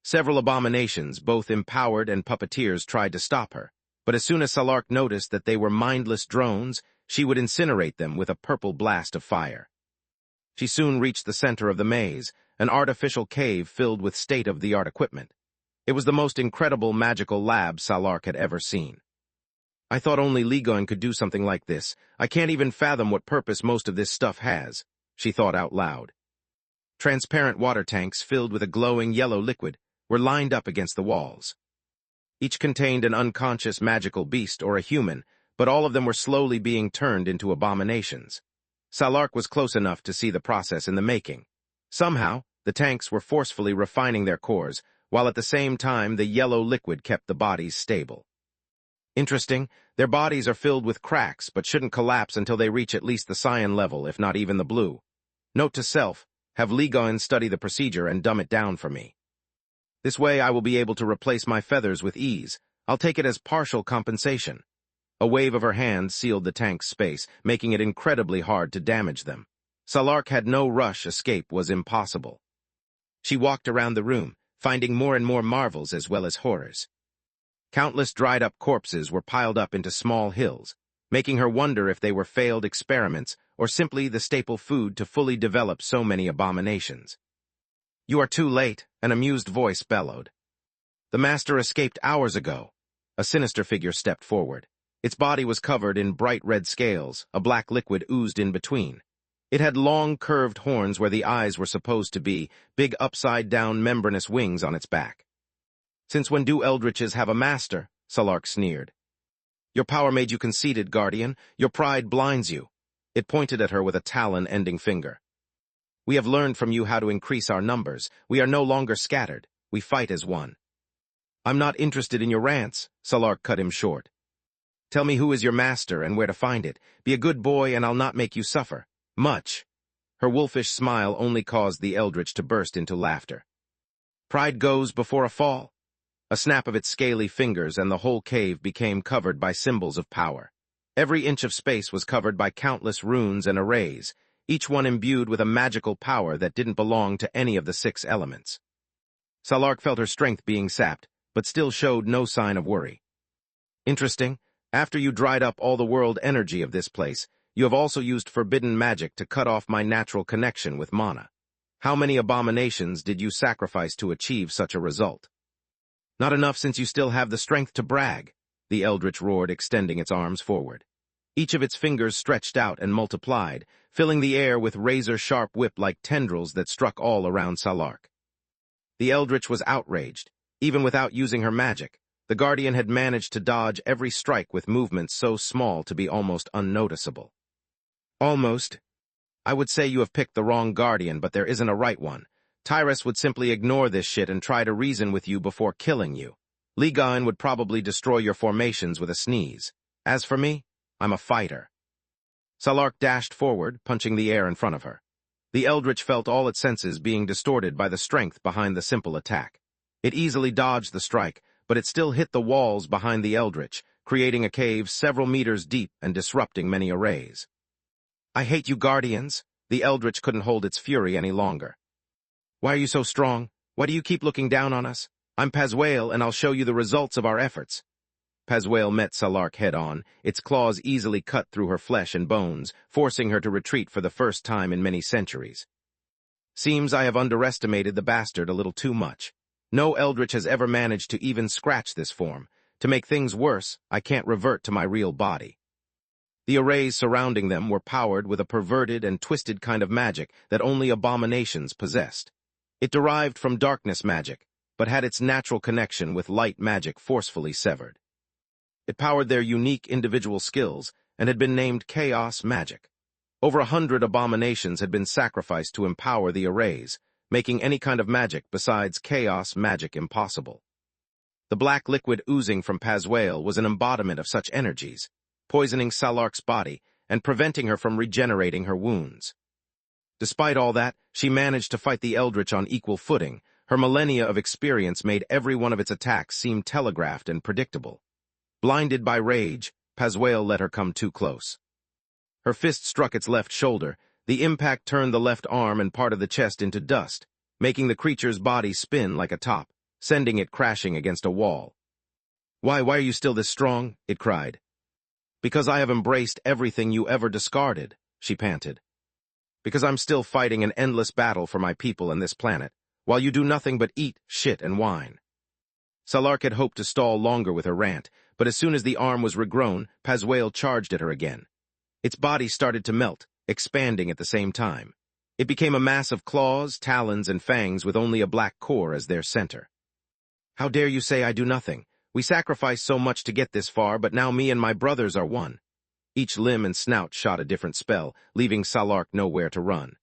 Several abominations, both empowered and puppeteers, tried to stop her, but as soon as Salark noticed that they were mindless drones, she would incinerate them with a purple blast of fire. She soon reached the center of the maze, an artificial cave filled with state-of-the-art equipment. It was the most incredible magical lab Salark had ever seen. I thought only Ligon could do something like this. I can't even fathom what purpose most of this stuff has, she thought out loud. Transparent water tanks filled with a glowing yellow liquid were lined up against the walls. Each contained an unconscious magical beast or a human, but all of them were slowly being turned into abominations. Salark was close enough to see the process in the making. Somehow, the tanks were forcefully refining their cores, while at the same time the yellow liquid kept the bodies stable. Interesting, their bodies are filled with cracks, but shouldn't collapse until they reach at least the cyan level, if not even the blue. Note to self, have Ligon study the procedure and dumb it down for me. This way I will be able to replace my feathers with ease. I'll take it as partial compensation. A wave of her hand sealed the tank's space, making it incredibly hard to damage them. Salark had no rush. Escape was impossible. She walked around the room, finding more and more marvels as well as horrors. Countless dried-up corpses were piled up into small hills, making her wonder if they were failed experiments or simply the staple food to fully develop so many abominations. You are too late, an amused voice bellowed. The master escaped hours ago. A sinister figure stepped forward. Its body was covered in bright red scales, a black liquid oozed in between. It had long, curved horns where the eyes were supposed to be, big upside-down membranous wings on its back. Since when do eldritches have a master? Salark sneered. Your power made you conceited, Guardian. Your pride blinds you. It pointed at her with a talon-ending finger. We have learned from you how to increase our numbers. We are no longer scattered. We fight as one. I'm not interested in your rants, Salark cut him short. Tell me who is your master and where to find it. Be a good boy and I'll not make you suffer. Much. Her wolfish smile only caused the eldritch to burst into laughter. Pride goes before a fall. A snap of its scaly fingers and the whole cave became covered by symbols of power. Every inch of space was covered by countless runes and arrays, each one imbued with a magical power that didn't belong to any of the 6 elements. Salark felt her strength being sapped, but still showed no sign of worry. Interesting. After you dried up all the world energy of this place, you have also used forbidden magic to cut off my natural connection with mana. How many abominations did you sacrifice to achieve such a result? Not enough since you still have the strength to brag, the eldritch roared, extending its arms forward. Each of its fingers stretched out and multiplied, filling the air with razor-sharp whip-like tendrils that struck all around Salark. The eldritch was outraged. Even without using her magic, the Guardian had managed to dodge every strike with movements so small to be almost unnoticeable. Almost. I would say you have picked the wrong Guardian, but there isn't a right one. Tyrus would simply ignore this shit and try to reason with you before killing you. Ligon would probably destroy your formations with a sneeze. As for me, I'm a fighter. Salark dashed forward, punching the air in front of her. The Eldritch felt all its senses being distorted by the strength behind the simple attack. It easily dodged the strike, but it still hit the walls behind the Eldritch, creating a cave several meters deep and disrupting many arrays. I hate you, Guardians! The Eldritch couldn't hold its fury any longer. Why are you so strong? Why do you keep looking down on us? I'm Pazwail, and I'll show you the results of our efforts. Pazwail met Salark head-on, its claws easily cut through her flesh and bones, forcing her to retreat for the first time in many centuries. Seems I have underestimated the bastard a little too much. No Eldritch has ever managed to even scratch this form. To make things worse, I can't revert to my real body. The arrays surrounding them were powered with a perverted and twisted kind of magic that only abominations possessed. It derived from darkness magic, but had its natural connection with light magic forcefully severed. It powered their unique individual skills and had been named Chaos Magic. Over 100 abominations had been sacrificed to empower the arrays, making any kind of magic besides Chaos Magic impossible. The black liquid oozing from Pazwail was an embodiment of such energies, poisoning Salark's body and preventing her from regenerating her wounds. Despite all that, she managed to fight the Eldritch on equal footing. Her millennia of experience made every one of its attacks seem telegraphed and predictable. Blinded by rage, Pazwail let her come too close. Her fist struck its left shoulder. The impact turned the left arm and part of the chest into dust, making the creature's body spin like a top, sending it crashing against a wall. Why are you still this strong? It cried. Because I have embraced everything you ever discarded, she panted. Because I'm still fighting an endless battle for my people and this planet, while you do nothing but eat, shit, and whine. Salark had hoped to stall longer with her rant, but as soon as the arm was regrown, Pazwail charged at her again. Its body started to melt, expanding at the same time. It became a mass of claws, talons, and fangs with only a black core as their center. How dare you say I do nothing? We sacrificed so much to get this far, but now me and my brothers are one. Each limb and snout shot a different spell, leaving Salark nowhere to run.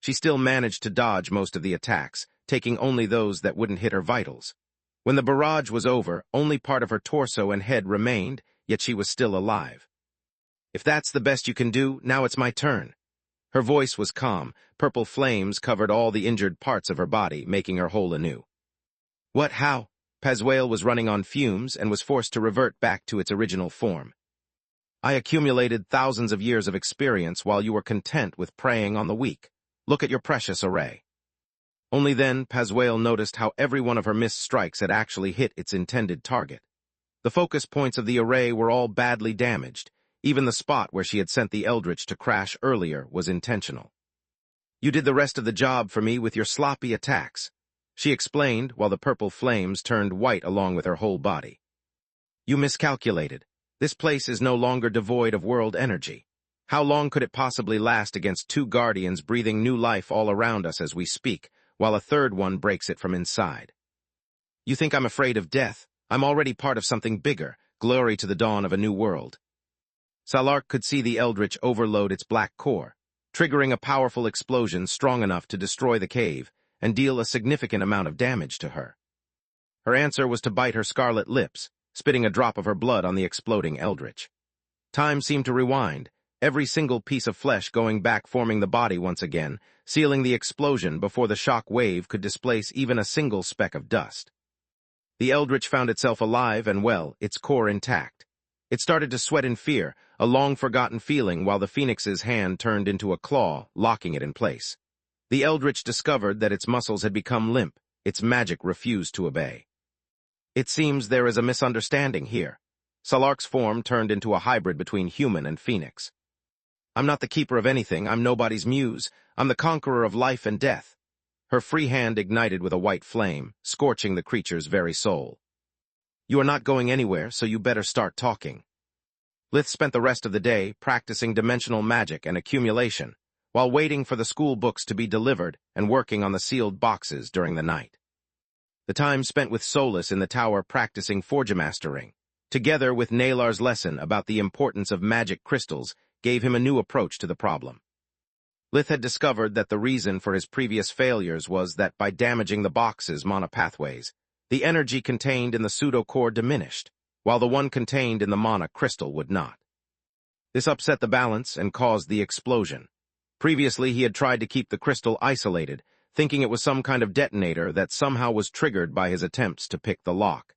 She still managed to dodge most of the attacks, taking only those that wouldn't hit her vitals. When the barrage was over, only part of her torso and head remained, yet she was still alive. If that's the best you can do, now it's my turn. Her voice was calm. Purple flames covered all the injured parts of her body, making her whole anew. What, how? Pazwail was running on fumes and was forced to revert back to its original form. I accumulated thousands of years of experience while you were content with preying on the weak. Look at your precious array. Only then Pazwail noticed how every one of her missed strikes had actually hit its intended target. The focus points of the array were all badly damaged. Even the spot where she had sent the Eldritch to crash earlier was intentional. You did the rest of the job for me with your sloppy attacks, she explained while the purple flames turned white along with her whole body. You miscalculated. This place is no longer devoid of world energy. How long could it possibly last against two guardians breathing new life all around us as we speak, while a third one breaks it from inside? You think I'm afraid of death? I'm already part of something bigger. Glory to the dawn of a new world. Salark could see the Eldritch overload its black core, triggering a powerful explosion strong enough to destroy the cave and deal a significant amount of damage to her. Her answer was to bite her scarlet lips, spitting a drop of her blood on the exploding Eldritch. Time seemed to rewind, every single piece of flesh going back forming the body once again, sealing the explosion before the shock wave could displace even a single speck of dust. The Eldritch found itself alive and well, its core intact. It started to sweat in fear, a long-forgotten feeling while the Phoenix's hand turned into a claw, locking it in place. The Eldritch discovered that its muscles had become limp, its magic refused to obey. It seems there is a misunderstanding here. Salark's form turned into a hybrid between human and Phoenix. I'm not the keeper of anything, I'm nobody's muse, I'm the conqueror of life and death. Her free hand ignited with a white flame, scorching the creature's very soul. You are not going anywhere, so you better start talking. Lith spent the rest of the day practicing dimensional magic and accumulation, while waiting for the school books to be delivered and working on the sealed boxes during the night. The time spent with Solus in the tower practicing forgemastering, together with Nalar's lesson about the importance of magic crystals, gave him a new approach to the problem. Lith had discovered that the reason for his previous failures was that by damaging the box's monopathways, the energy contained in the pseudo-core diminished, while the one contained in the mana crystal would not. This upset the balance and caused the explosion. Previously, he had tried to keep the crystal isolated, thinking it was some kind of detonator that somehow was triggered by his attempts to pick the lock.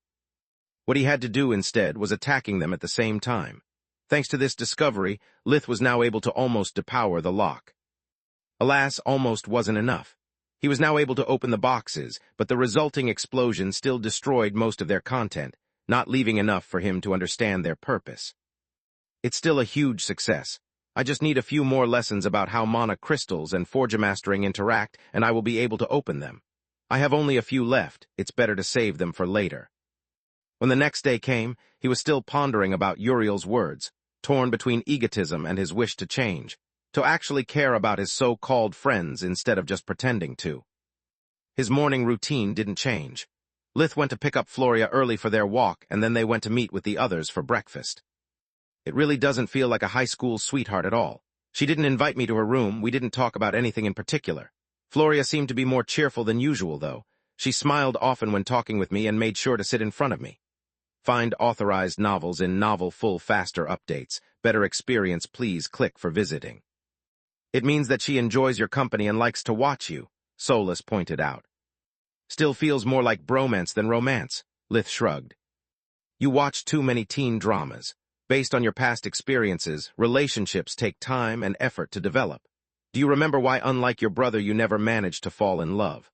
What he had to do instead was attacking them at the same time. Thanks to this discovery, Lith was now able to almost depower the lock. Alas, almost wasn't enough. He was now able to open the boxes, but the resulting explosion still destroyed most of their content, not leaving enough for him to understand their purpose. It's still a huge success. I just need a few more lessons about how mana crystals and forgemastering interact, and I will be able to open them. I have only a few left. It's better to save them for later. When the next day came, he was still pondering about Uriel's words, torn between egotism and his wish to change, to actually care about his so-called friends instead of just pretending to. His morning routine didn't change. Lith went to pick up Floria early for their walk, and then they went to meet with the others for breakfast. It really doesn't feel like a high school sweetheart at all. She didn't invite me to her room. We didn't talk about anything in particular. Floria seemed to be more cheerful than usual, though. She smiled often when talking with me and made sure to sit in front of me. Find authorized novels in Novel Full Faster Updates. Better experience, please click for visiting. It means that she enjoys your company and likes to watch you, Solus pointed out. Still feels more like bromance than romance, Lith shrugged. You watch too many teen dramas. Based on your past experiences, relationships take time and effort to develop. Do you remember why, unlike your brother, you never managed to fall in love?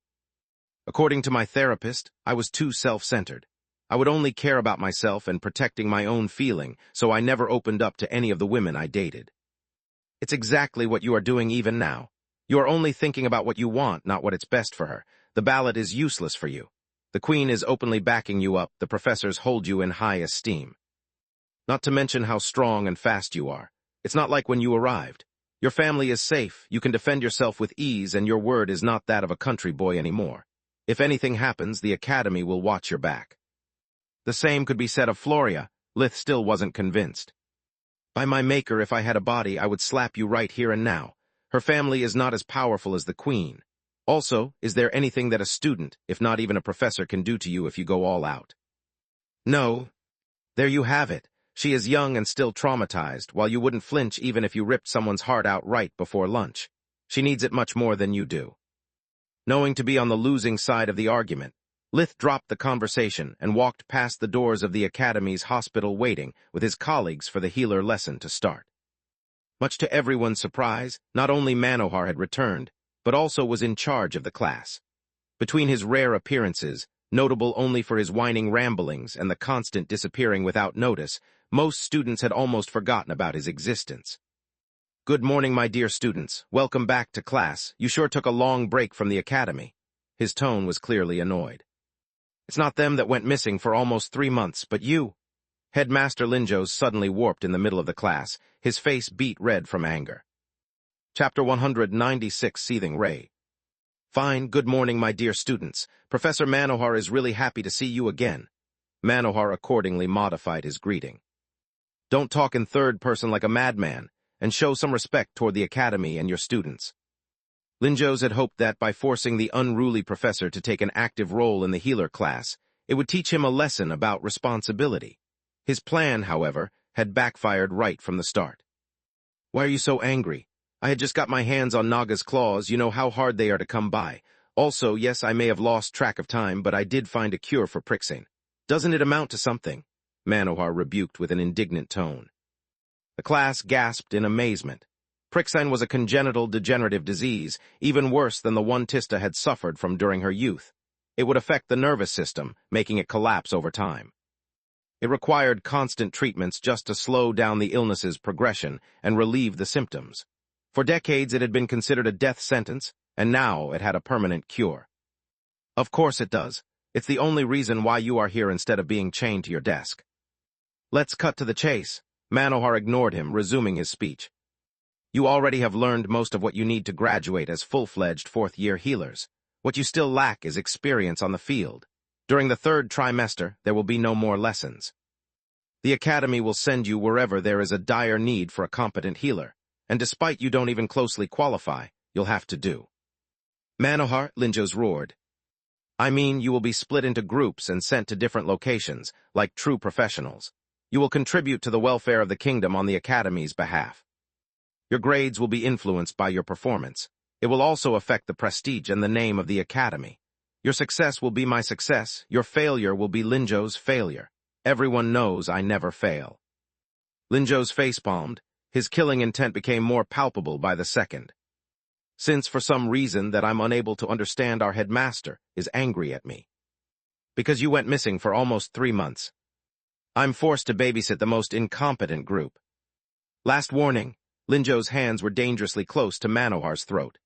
According to my therapist, I was too self-centered. I would only care about myself and protecting my own feeling, so I never opened up to any of the women I dated. It's exactly what you are doing even now. You are only thinking about what you want, not what it's best for her. The ballot is useless for you. The queen is openly backing you up. The professors hold you in high esteem. Not to mention how strong and fast you are. It's not like when you arrived. Your family is safe, you can defend yourself with ease, and your word is not that of a country boy anymore. If anything happens, the academy will watch your back. The same could be said of Floria. Lith still wasn't convinced. By my maker, if I had a body, I would slap you right here and now. Her family is not as powerful as the queen. Also, is there anything that a student, if not even a professor, can do to you if you go all out? No. There you have it. She is young and still traumatized, while you wouldn't flinch even if you ripped someone's heart out right before lunch. She needs it much more than you do. Knowing to be on the losing side of the argument, Lith dropped the conversation and walked past the doors of the academy's hospital waiting with his colleagues for the healer lesson to start. Much to everyone's surprise, not only Manohar had returned, but also was in charge of the class. Between his rare appearances, notable only for his whining ramblings and the constant disappearing without notice, most students had almost forgotten about his existence. Good morning, my dear students. Welcome back to class. You sure took a long break from the academy. His tone was clearly annoyed. It's not them that went missing for almost 3 months, but you. Headmaster Linjos suddenly warped in the middle of the class, his face beet red from anger. Chapter 196, Seething Ray. Fine, good morning, my dear students. Professor Manohar is really happy to see you again. Manohar accordingly modified his greeting. Don't talk in third person like a madman, and show some respect toward the academy and your students. Linjos had hoped that by forcing the unruly professor to take an active role in the healer class, it would teach him a lesson about responsibility. His plan, however, had backfired right from the start. Why are you so angry? I had just got my hands on Naga's claws. You know how hard they are to come by. Also, yes, I may have lost track of time, but I did find a cure for Prixane. Doesn't it amount to something? Manohar rebuked with an indignant tone. The class gasped in amazement. Prixane was a congenital degenerative disease, even worse than the one Tista had suffered from during her youth. It would affect the nervous system, making it collapse over time. It required constant treatments just to slow down the illness's progression and relieve the symptoms. For decades it had been considered a death sentence, and now it had a permanent cure. Of course it does. It's the only reason why you are here instead of being chained to your desk. Let's cut to the chase. Manohar ignored him, resuming his speech. You already have learned most of what you need to graduate as full-fledged fourth-year healers. What you still lack is experience on the field. During the 3rd trimester, there will be no more lessons. The academy will send you wherever there is a dire need for a competent healer, and despite you don't even closely qualify, you'll have to do. Manohar, Linjos roared. I mean, you will be split into groups and sent to different locations, like true professionals. You will contribute to the welfare of the kingdom on the Academy's behalf. Your grades will be influenced by your performance. It will also affect the prestige and the name of the Academy. Your success will be my success. Your failure will be Linjo's failure. Everyone knows I never fail. Linjo's facepalmed. His killing intent became more palpable by the second. Since, for some reason that I'm unable to understand, our headmaster is angry at me. Because you went missing for almost 3 months. I'm forced to babysit the most incompetent group. Last warning, Linjo's hands were dangerously close to Manohar's throat.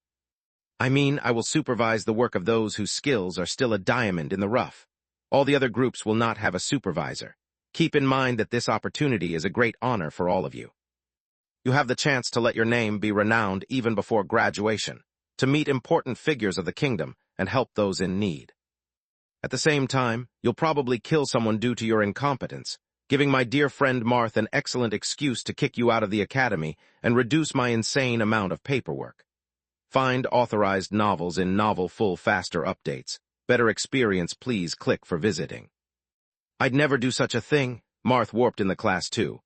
I mean, I will supervise the work of those whose skills are still a diamond in the rough. All the other groups will not have a supervisor. Keep in mind that this opportunity is a great honor for all of you. You have the chance to let your name be renowned even before graduation, to meet important figures of the kingdom and help those in need. At the same time, you'll probably kill someone due to your incompetence, giving my dear friend Marth an excellent excuse to kick you out of the academy and reduce my insane amount of paperwork. Find authorized novels in Novel Full Faster Updates. Better experience, please click for visiting. I'd never do such a thing, Marth warped in the class too.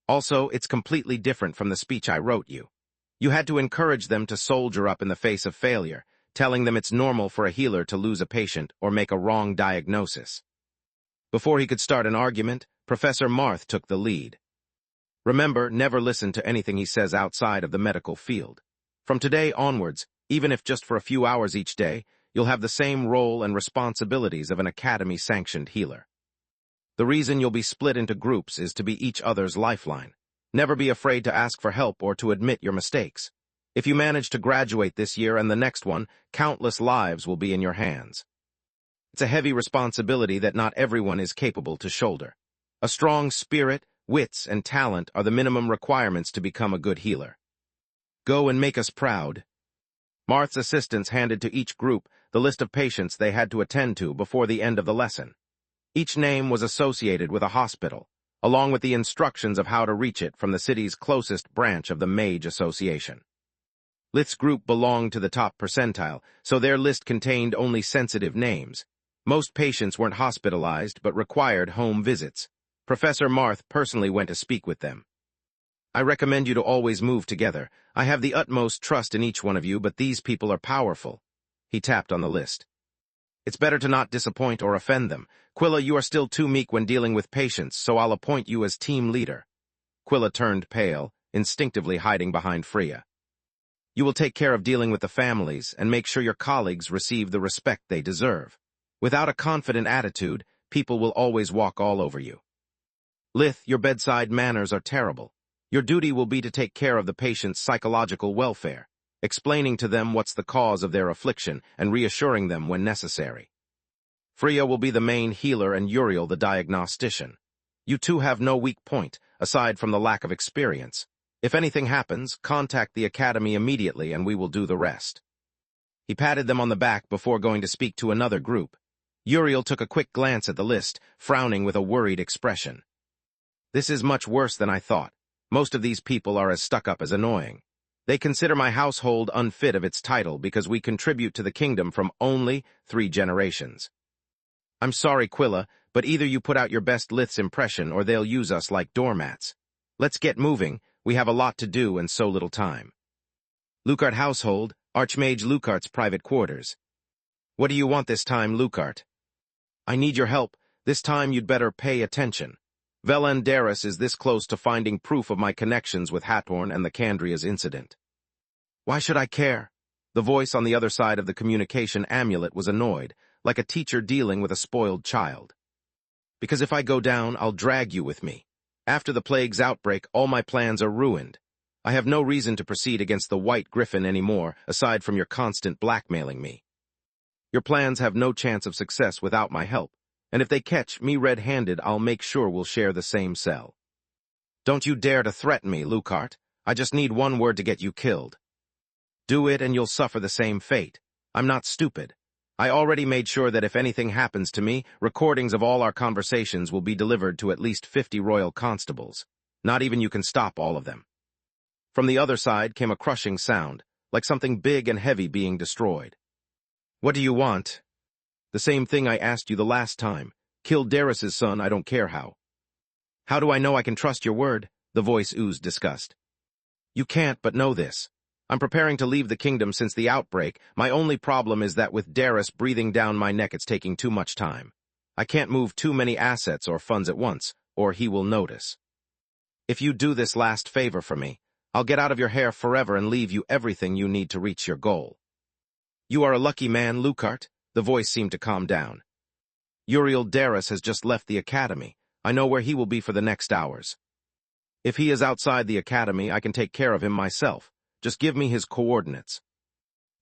Also, it's completely different from the speech I wrote you. You had to encourage them to soldier up in the face of failure, telling them it's normal for a healer to lose a patient or make a wrong diagnosis. Before he could start an argument, Professor Marth took the lead. Remember, never listen to anything he says outside of the medical field. From today onwards, even if just for a few hours each day, you'll have the same role and responsibilities of an academy-sanctioned healer. The reason you'll be split into groups is to be each other's lifeline. Never be afraid to ask for help or to admit your mistakes. If you manage to graduate this year and the next one, countless lives will be in your hands. It's a heavy responsibility that not everyone is capable to shoulder. A strong spirit, wits, and talent are the minimum requirements to become a good healer. Go and make us proud. Marth's assistants handed to each group the list of patients they had to attend to before the end of the lesson. Each name was associated with a hospital, along with the instructions of how to reach it from the city's closest branch of the Mage Association. Lith's group belonged to the top percentile, so their list contained only sensitive names. Most patients weren't hospitalized but required home visits. Professor Marth personally went to speak with them. I recommend you to always move together. I have the utmost trust in each one of you, but these people are powerful. He tapped on the list. It's better to not disappoint or offend them. Quilla, you are still too meek when dealing with patients, so I'll appoint you as team leader. Quilla turned pale, instinctively hiding behind Freya. You will take care of dealing with the families and make sure your colleagues receive the respect they deserve. Without a confident attitude, people will always walk all over you. Lith, your bedside manners are terrible. Your duty will be to take care of the patient's psychological welfare, explaining to them what's the cause of their affliction and reassuring them when necessary. Freya will be the main healer and Uriel the diagnostician. You two have no weak point, aside from the lack of experience. If anything happens, contact the academy immediately and we will do the rest. He patted them on the back before going to speak to another group. Uriel took a quick glance at the list, frowning with a worried expression. This is much worse than I thought. Most of these people are as stuck-up as annoying. They consider my household unfit of its title because we contribute to the kingdom from only 3 generations. I'm sorry, Quilla, but either you put out your best Lith's impression or they'll use us like doormats. Let's get moving. We have a lot to do and so little time. Lucart household, Archmage Lucart's private quarters. What do you want this time, Lucart? I need your help. This time you'd better pay attention. Velandaris is this close to finding proof of my connections with Hathorn and the Candria's incident. Why should I care? The voice on the other side of the communication amulet was annoyed, like a teacher dealing with a spoiled child. Because if I go down, I'll drag you with me. After the plague's outbreak, all my plans are ruined. I have no reason to proceed against the White Griffin anymore, aside from your constant blackmailing me. Your plans have no chance of success without my help. And if they catch me red-handed, I'll make sure we'll share the same cell. Don't you dare to threaten me, Lucart. I just need one word to get you killed. Do it and you'll suffer the same fate. I'm not stupid. I already made sure that if anything happens to me, recordings of all our conversations will be delivered to at least 50 royal constables. Not even you can stop all of them. From the other side came a crushing sound, like something big and heavy being destroyed. What do you want? The same thing I asked you the last time. Kill Darius's son, I don't care how. How do I know I can trust your word? The voice oozed disgust. You can't but know this. I'm preparing to leave the kingdom since the outbreak. My only problem is that with Darius breathing down my neck, it's taking too much time. I can't move too many assets or funds at once, or he will notice. If you do this last favor for me, I'll get out of your hair forever and leave you everything you need to reach your goal. You are a lucky man, Lucart. The voice seemed to calm down. Uriel Darius has just left the academy. I know where he will be for the next hours. If he is outside the academy, I can take care of him myself. Just give me his coordinates.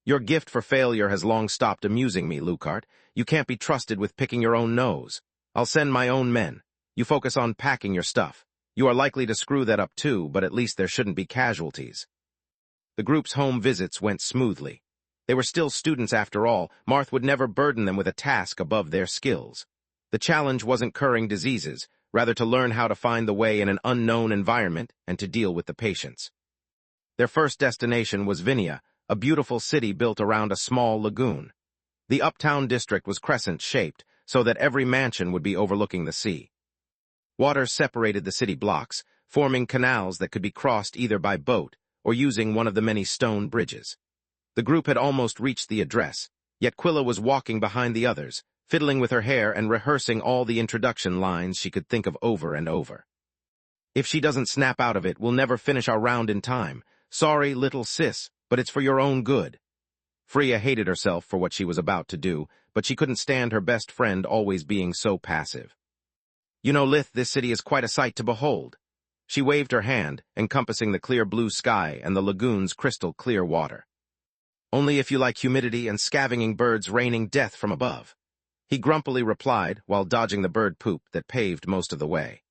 Your gift for failure has long stopped amusing me, Lucart. You can't be trusted with picking your own nose. I'll send my own men. You focus on packing your stuff. You are likely to screw that up too, but at least there shouldn't be casualties. The group's home visits went smoothly. They were still students after all. Marth would never burden them with a task above their skills. The challenge wasn't curing diseases, rather to learn how to find the way in an unknown environment and to deal with the patients. Their first destination was Vinia, a beautiful city built around a small lagoon. The uptown district was crescent-shaped, so that every mansion would be overlooking the sea. Water separated the city blocks, forming canals that could be crossed either by boat or using one of the many stone bridges. The group had almost reached the address, yet Quilla was walking behind the others, fiddling with her hair and rehearsing all the introduction lines she could think of over and over. If she doesn't snap out of it, we'll never finish our round in time. Sorry, little sis, but it's for your own good. Freya hated herself for what she was about to do, but she couldn't stand her best friend always being so passive. You know, Lith, this city is quite a sight to behold. She waved her hand, encompassing the clear blue sky and the lagoon's crystal-clear water. Only if you like humidity and scavenging birds raining death from above. He grumpily replied while dodging the bird poop that paved most of the way.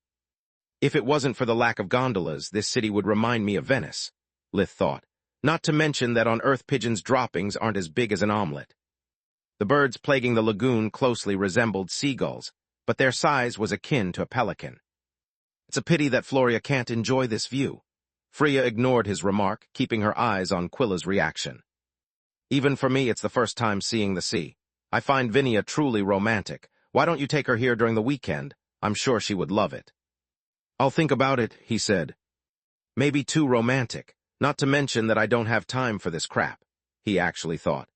If it wasn't for the lack of gondolas, this city would remind me of Venice, Lith thought. Not to mention that on Earth pigeons' droppings aren't as big as an omelet. The birds plaguing the lagoon closely resembled seagulls, but their size was akin to a pelican. It's a pity that Floria can't enjoy this view. Freya ignored his remark, keeping her eyes on Quilla's reaction. Even for me, it's the first time seeing the sea. I find Vinia truly romantic. Why don't you take her here during the weekend? I'm sure she would love it. I'll think about it, he said. Maybe too romantic, not to mention that I don't have time for this crap, he actually thought.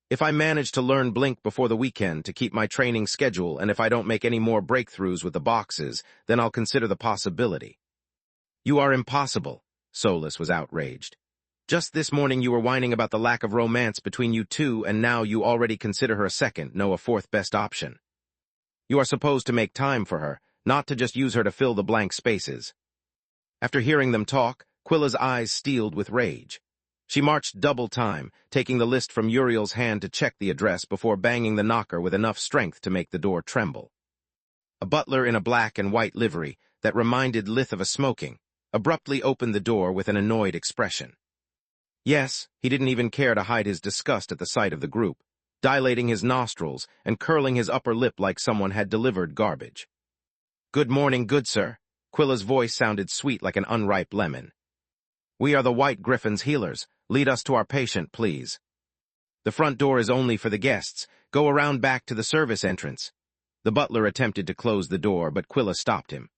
If I manage to learn Blink before the weekend to keep my training schedule, and if I don't make any more breakthroughs with the boxes, then I'll consider the possibility. You are impossible, Solus was outraged. Just this morning you were whining about the lack of romance between you two, and now you already consider her a second, no, a fourth best option. You are supposed to make time for her, not to just use her to fill the blank spaces. After hearing them talk, Quilla's eyes steeled with rage. She marched double time, taking the list from Uriel's hand to check the address before banging the knocker with enough strength to make the door tremble. A butler in a black and white livery that reminded Lith of a smoking abruptly opened the door with an annoyed expression. Yes, he didn't even care to hide his disgust at the sight of the group, dilating his nostrils and curling his upper lip like someone had delivered garbage. Good morning, good sir. Quilla's voice sounded sweet like an unripe lemon. We are the White Griffin's healers. Lead us to our patient, please. The front door is only for the guests. Go around back to the service entrance. The butler attempted to close the door, but Quilla stopped him.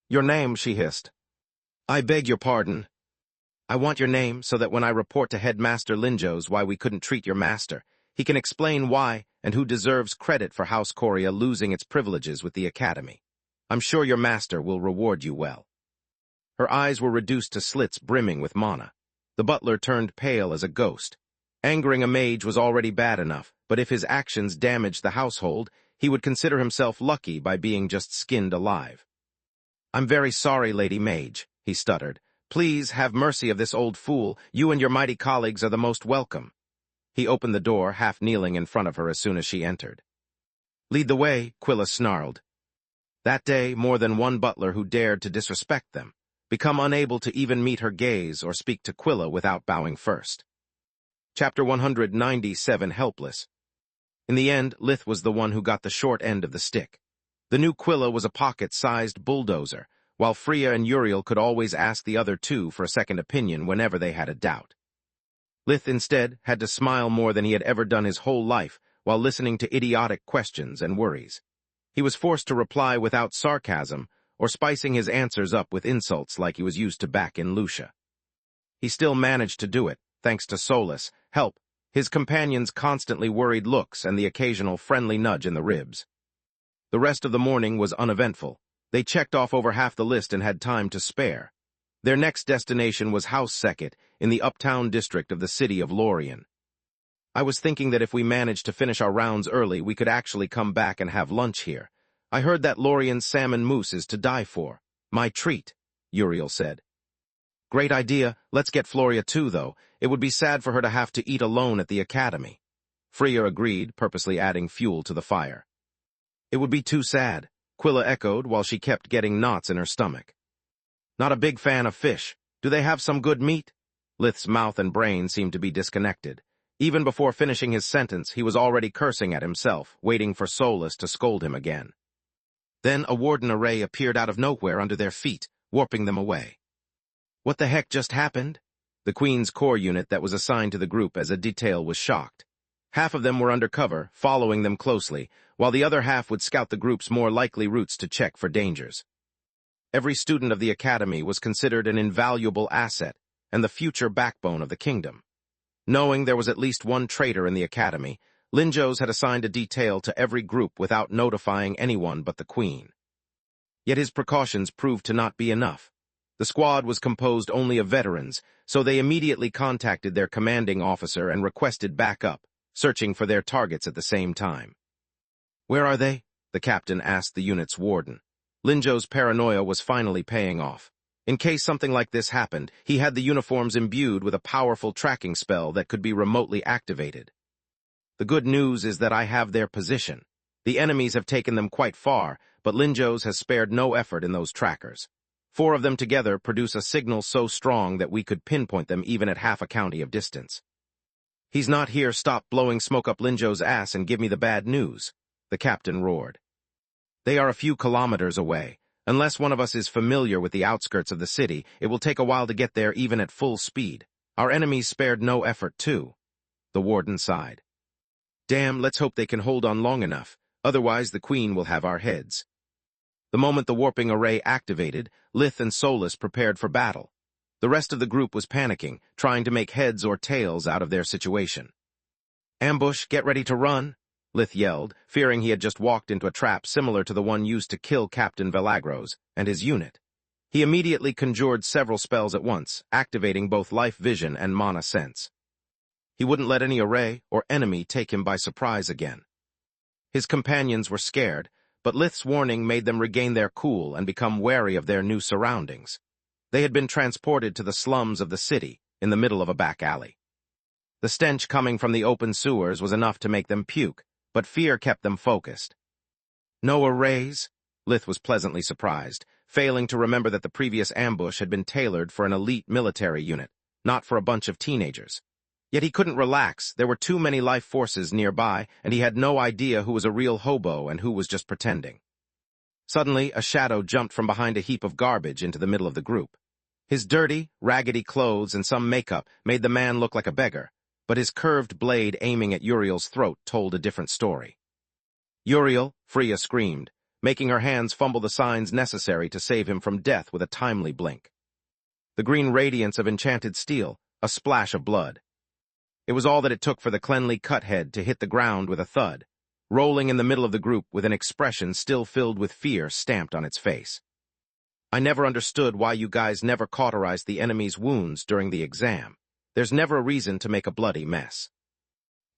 Your name, she hissed. I beg your pardon. I want your name so that when I report to Headmaster Linjos why we couldn't treat your master, he can explain why and who deserves credit for House Coria losing its privileges with the Academy. I'm sure your master will reward you well. Her eyes were reduced to slits brimming with mana. The butler turned pale as a ghost. Angering a mage was already bad enough, but if his actions damaged the household, he would consider himself lucky by being just skinned alive. I'm very sorry, Lady Mage, he stuttered. Please have mercy of this old fool. You and your mighty colleagues are the most welcome. He opened the door, half kneeling in front of her as soon as she entered. Lead the way, Quilla snarled. That day, more than one butler who dared to disrespect them, become unable to even meet her gaze or speak to Quilla without bowing first. Chapter 197, Helpless. In the end, Lith was the one who got the short end of the stick. The new Quilla was a pocket-sized bulldozer, while Freya and Uriel could always ask the other two for a second opinion whenever they had a doubt. Lith, instead, had to smile more than he had ever done his whole life while listening to idiotic questions and worries. He was forced to reply without sarcasm, or spicing his answers up with insults like he was used to back in Lucia. He still managed to do it, thanks to solace, help, his companions' constantly worried looks, and the occasional friendly nudge in the ribs. The rest of the morning was uneventful. They checked off over half the list and had time to spare. Their next destination was House Second, in the uptown district of the city of Lorien. I was thinking that if we managed to finish our rounds early, we could actually come back and have lunch here. I heard that Lorien's salmon mousse is to die for. My treat, Uriel said. Great idea. Let's get Floria too, though. It would be sad for her to have to eat alone at the academy. Freya agreed, purposely adding fuel to the fire. It would be too sad, Quilla echoed while she kept getting knots in her stomach. Not a big fan of fish. Do they have some good meat? Lith's mouth and brain seemed to be disconnected. Even before finishing his sentence, he was already cursing at himself, waiting for Solus to scold him again. Then a warden array appeared out of nowhere under their feet, warping them away. What the heck just happened? The Queen's Corps unit that was assigned to the group as a detail was shocked. Half of them were undercover, following them closely, while the other half would scout the group's more likely routes to check for dangers. Every student of the academy was considered an invaluable asset and the future backbone of the kingdom. Knowing there was at least one traitor in the academy, Linjos had assigned a detail to every group without notifying anyone but the Queen. Yet his precautions proved to not be enough. The squad was composed only of veterans, so they immediately contacted their commanding officer and requested backup, searching for their targets at the same time. Where are they? The captain asked the unit's warden. Linjo's paranoia was finally paying off. In case something like this happened, he had the uniforms imbued with a powerful tracking spell that could be remotely activated. The good news is that I have their position. The enemies have taken them quite far, but Linjo's has spared no effort in those trackers. 4 of them together produce a signal so strong that we could pinpoint them even at half a county of distance. He's not here. Stop blowing smoke up Linjo's ass and give me the bad news, the captain roared. They are a few kilometers away. Unless one of us is familiar with the outskirts of the city, it will take a while to get there even at full speed. Our enemies spared no effort too. The warden sighed. Damn, let's hope they can hold on long enough. Otherwise the Queen will have our heads. The moment the warping array activated, Lith and Solus prepared for battle. The rest of the group was panicking, trying to make heads or tails out of their situation. Ambush, get ready to run, Lith yelled, fearing he had just walked into a trap similar to the one used to kill Captain Velagros and his unit. He immediately conjured several spells at once, activating both life vision and mana sense. He wouldn't let any array or enemy take him by surprise again. His companions were scared, but Lith's warning made them regain their cool and become wary of their new surroundings. They had been transported to the slums of the city, in the middle of a back alley. The stench coming from the open sewers was enough to make them puke, but fear kept them focused. No arrays? Lith was pleasantly surprised, failing to remember that the previous ambush had been tailored for an elite military unit, not for a bunch of teenagers. Yet he couldn't relax. There were too many life forces nearby, and he had no idea who was a real hobo and who was just pretending. Suddenly, a shadow jumped from behind a heap of garbage into the middle of the group. His dirty, raggedy clothes and some makeup made the man look like a beggar, but his curved blade aiming at Uriel's throat told a different story. Uriel, Freya screamed, making her hands fumble the signs necessary to save him from death with a timely blink. The green radiance of enchanted steel, a splash of blood. It was all that it took for the cleanly cut-head to hit the ground with a thud, rolling in the middle of the group with an expression still filled with fear stamped on its face. I never understood why you guys never cauterized the enemy's wounds during the exam. There's never a reason to make a bloody mess.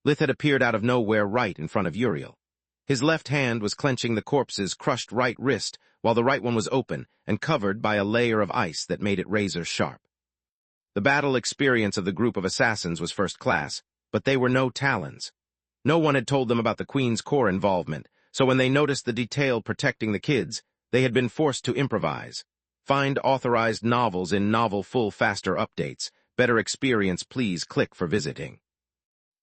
Lith had appeared out of nowhere right in front of Uriel. His left hand was clenching the corpse's crushed right wrist, while the right one was open and covered by a layer of ice that made it razor-sharp. The battle experience of the group of assassins was first class, but they were no Talons. No one had told them about the Queen's Corps involvement, so when they noticed the detail protecting the kids, they had been forced to improvise. Find authorized novels in Novel Full Faster Updates. Better experience, please click for visiting.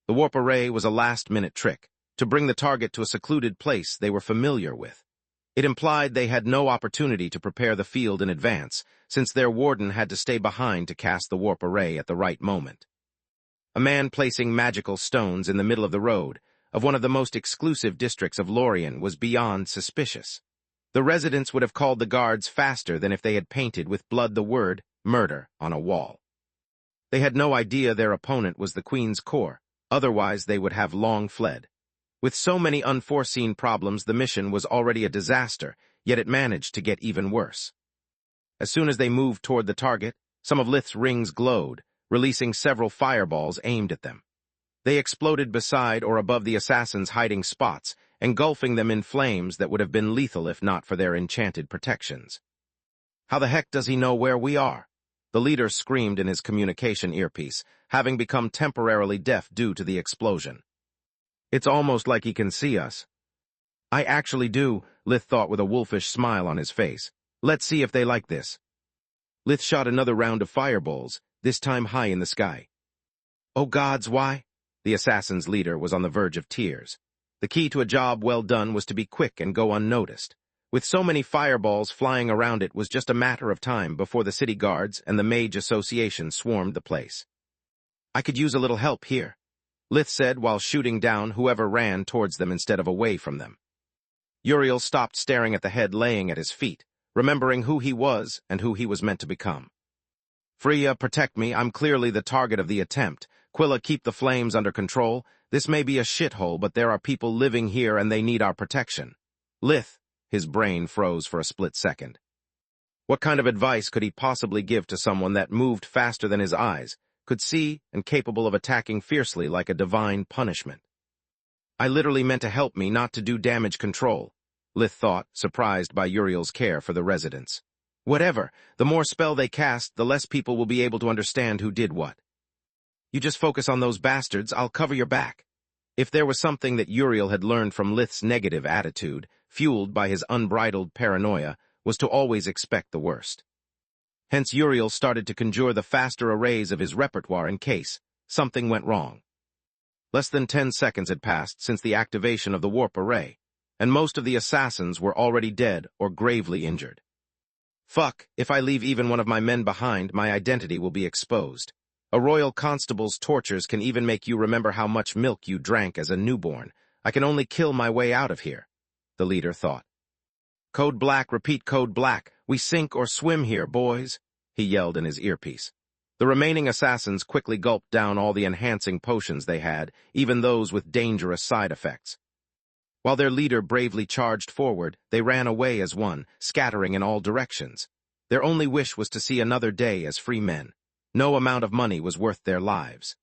The warp array was a last-minute trick, to bring the target to a secluded place they were familiar with. It implied they had no opportunity to prepare the field in advance, since their warden had to stay behind to cast the warp array at the right moment. A man placing magical stones in the middle of the road, of one of the most exclusive districts of Lorien, was beyond suspicious. The residents would have called the guards faster than if they had painted with blood the word murder on a wall. They had no idea their opponent was the Queen's Corps, otherwise they would have long fled. With so many unforeseen problems, the mission was already a disaster, yet it managed to get even worse. As soon as they moved toward the target, some of Lith's rings glowed, releasing several fireballs aimed at them. They exploded beside or above the assassins' hiding spots, engulfing them in flames that would have been lethal if not for their enchanted protections. "How the heck does he know where we are?" The leader screamed in his communication earpiece, having become temporarily deaf due to the explosion. "It's almost like he can see us." "I actually do," Lith thought with a wolfish smile on his face. "Let's see if they like this." Lith shot another round of fireballs, this time high in the sky. "Oh gods, why?" The assassin's leader was on the verge of tears. The key to a job well done was to be quick and go unnoticed. With so many fireballs flying around, it was just a matter of time before the city guards and the Mage Association swarmed the place. "I could use a little help here," Lith said while shooting down whoever ran towards them instead of away from them. Uriel stopped staring at the head laying at his feet, remembering who he was and who he was meant to become. "Freya, protect me. I'm clearly the target of the attempt. Quilla, keep the flames under control. This may be a shithole, but there are people living here and they need our protection." Lith, his brain froze for a split second. What kind of advice could he possibly give to someone that moved faster than his eyes, could see, and capable of attacking fiercely like a divine punishment? "I literally meant to help me, not to do damage control," Lith thought, surprised by Uriel's care for the residents. "Whatever, the more spell they cast, the less people will be able to understand who did what. You just focus on those bastards, I'll cover your back." If there was something that Uriel had learned from Lith's negative attitude, fueled by his unbridled paranoia, was to always expect the worst. Hence Uriel started to conjure the faster arrays of his repertoire in case something went wrong. Less than 10 seconds had passed since the activation of the warp array, and most of the assassins were already dead or gravely injured. "Fuck, if I leave even one of my men behind, my identity will be exposed. A royal constable's tortures can even make you remember how much milk you drank as a newborn. I can only kill my way out of here," the leader thought. "Code Black, repeat Code Black. We sink or swim here, boys," he yelled in his earpiece. The remaining assassins quickly gulped down all the enhancing potions they had, even those with dangerous side effects. While their leader bravely charged forward, they ran away as one, scattering in all directions. Their only wish was to see another day as free men. No amount of money was worth their lives.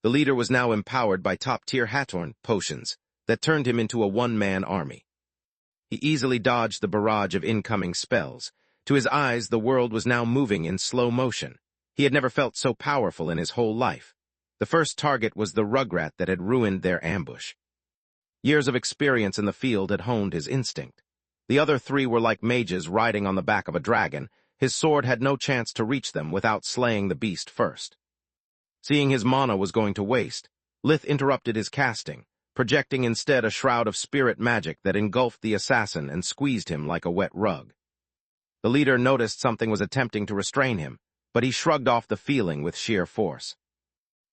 The leader was now empowered by top-tier Hathorn potions that turned him into a one-man army. He easily dodged the barrage of incoming spells. To his eyes, the world was now moving in slow motion. He had never felt so powerful in his whole life. The first target was the rugrat that had ruined their ambush. Years of experience in the field had honed his instinct. The other three were like mages riding on the back of a dragon. His sword had no chance to reach them without slaying the beast first. Seeing his mana was going to waste, Lith interrupted his casting, projecting instead a shroud of spirit magic that engulfed the assassin and squeezed him like a wet rug. The leader noticed something was attempting to restrain him, but he shrugged off the feeling with sheer force.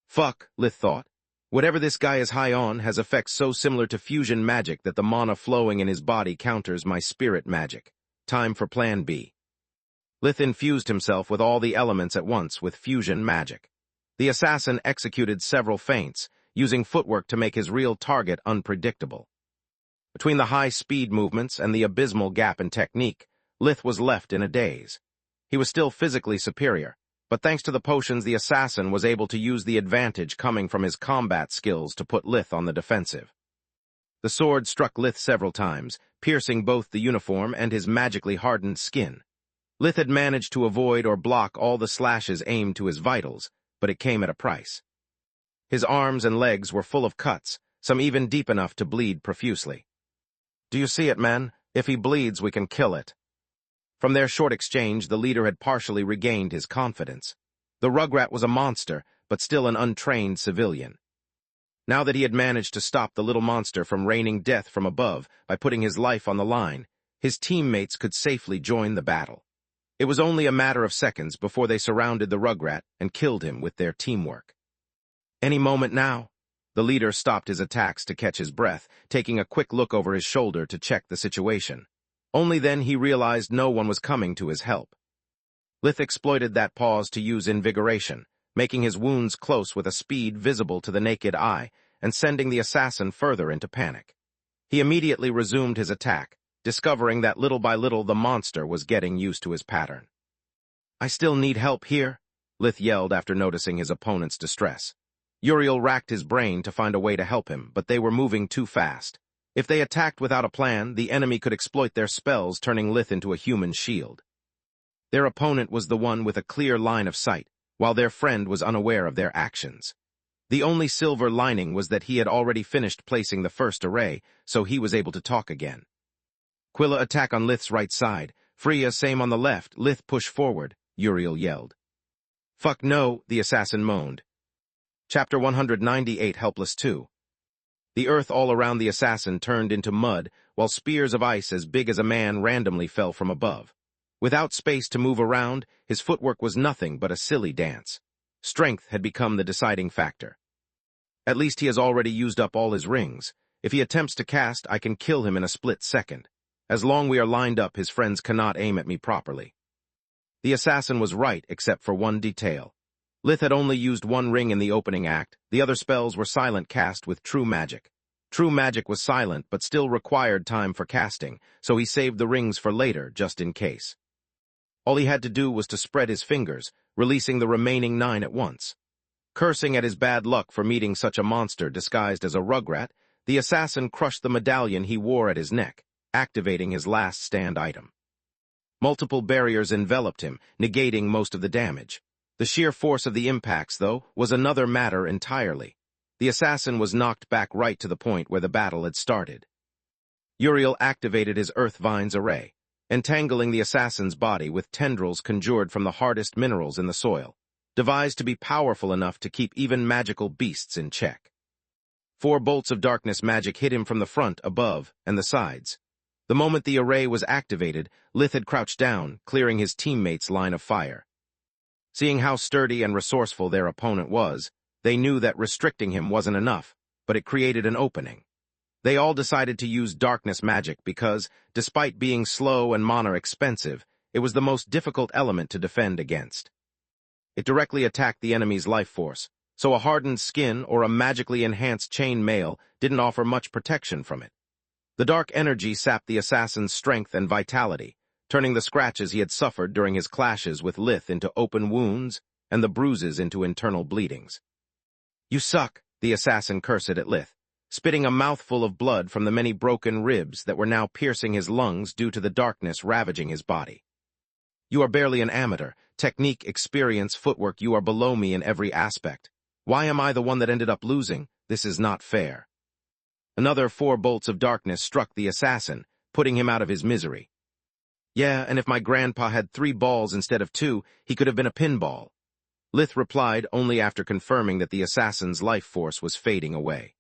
"Fuck," Lith thought. "Whatever this guy is high on has effects so similar to fusion magic that the mana flowing in his body counters my spirit magic. Time for Plan B." Lith infused himself with all the elements at once with fusion magic. The assassin executed several feints, using footwork to make his real target unpredictable. Between the high-speed movements and the abysmal gap in technique, Lith was left in a daze. He was still physically superior, but thanks to the potions the assassin was able to use the advantage coming from his combat skills to put Lith on the defensive. The sword struck Lith several times, piercing both the uniform and his magically hardened skin. Lith had managed to avoid or block all the slashes aimed to his vitals, but it came at a price. His arms and legs were full of cuts, some even deep enough to bleed profusely. "Do you see it, man? If he bleeds, we can kill it." From their short exchange, the leader had partially regained his confidence. The rugrat was a monster, but still an untrained civilian. Now that he had managed to stop the little monster from raining death from above by putting his life on the line, his teammates could safely join the battle. It was only a matter of seconds before they surrounded the rugrat and killed him with their teamwork. Any moment now? The leader stopped his attacks to catch his breath, taking a quick look over his shoulder to check the situation. Only then he realized no one was coming to his help. Lith exploited that pause to use invigoration, making his wounds close with a speed visible to the naked eye and sending the assassin further into panic. He immediately resumed his attack, discovering that little by little the monster was getting used to his pattern. "I still need help here," Lith yelled after noticing his opponent's distress. Uriel racked his brain to find a way to help him, but they were moving too fast. If they attacked without a plan, the enemy could exploit their spells, turning Lith into a human shield. Their opponent was the one with a clear line of sight, while their friend was unaware of their actions. The only silver lining was that he had already finished placing the first array, so he was able to talk again. "Quilla attack on Lith's right side. Freya same on the left. Lith push forward," Uriel yelled. "Fuck no," the assassin moaned. Chapter 198 Helpless 2. The earth all around the assassin turned into mud, while spears of ice as big as a man randomly fell from above. Without space to move around, his footwork was nothing but a silly dance. Strength had become the deciding factor. "At least he has already used up all his rings. If he attempts to cast, I can kill him in a split second. As long we are lined up, his friends cannot aim at me properly." The assassin was right, except for one detail. Lith had only used one ring in the opening act. The other spells were silent cast with true magic. True magic was silent, but still required time for casting, so he saved the rings for later, just in case. All he had to do was to spread his fingers, releasing the remaining 9 at once. Cursing at his bad luck for meeting such a monster disguised as a rugrat, the assassin crushed the medallion he wore at his neck, activating his last stand item. Multiple barriers enveloped him, negating most of the damage. The sheer force of the impacts, though, was another matter entirely. The assassin was knocked back right to the point where the battle had started. Uriel activated his Earth Vines array, entangling the assassin's body with tendrils conjured from the hardest minerals in the soil, devised to be powerful enough to keep even magical beasts in check. 4 bolts of darkness magic hit him from the front, above, and the sides. The moment the array was activated, Lith had crouched down, clearing his teammates' line of fire. Seeing how sturdy and resourceful their opponent was, they knew that restricting him wasn't enough, but it created an opening. They all decided to use darkness magic because, despite being slow and mana expensive, it was the most difficult element to defend against. It directly attacked the enemy's life force, so a hardened skin or a magically enhanced chain mail didn't offer much protection from it. The dark energy sapped the assassin's strength and vitality, turning the scratches he had suffered during his clashes with Lith into open wounds and the bruises into internal bleedings. "You suck," the assassin cursed at Lith, spitting a mouthful of blood from the many broken ribs that were now piercing his lungs due to the darkness ravaging his body. "You are barely an amateur. Technique, experience, footwork, you are below me in every aspect. Why am I the one that ended up losing? This is not fair." Another 4 bolts of darkness struck the assassin, putting him out of his misery. "Yeah, and if my grandpa had 3 balls instead of 2, he could have been a pinball." Lith replied only after confirming that the assassin's life force was fading away.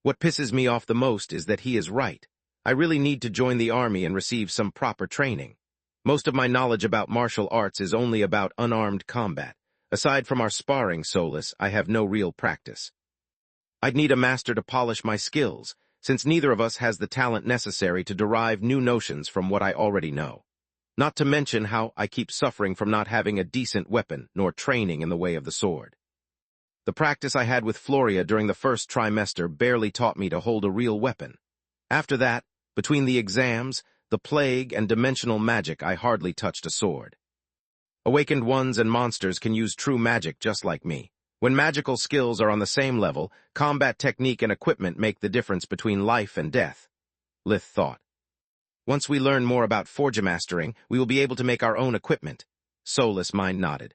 "What pisses me off the most is that he is right. I really need to join the army and receive some proper training. Most of my knowledge about martial arts is only about unarmed combat. Aside from our sparring solace, I have no real practice. I'd need a master to polish my skills, since neither of us has the talent necessary to derive new notions from what I already know. Not to mention how I keep suffering from not having a decent weapon nor training in the way of the sword. The practice I had with Floria during the first trimester barely taught me to hold a real weapon. After that, between the exams, the plague, and dimensional magic, I hardly touched a sword. Awakened ones and monsters can use true magic just like me. When magical skills are on the same level, combat technique and equipment make the difference between life and death, Lith thought. Once we learn more about forgemastering, we will be able to make our own equipment. Soulless Mind nodded.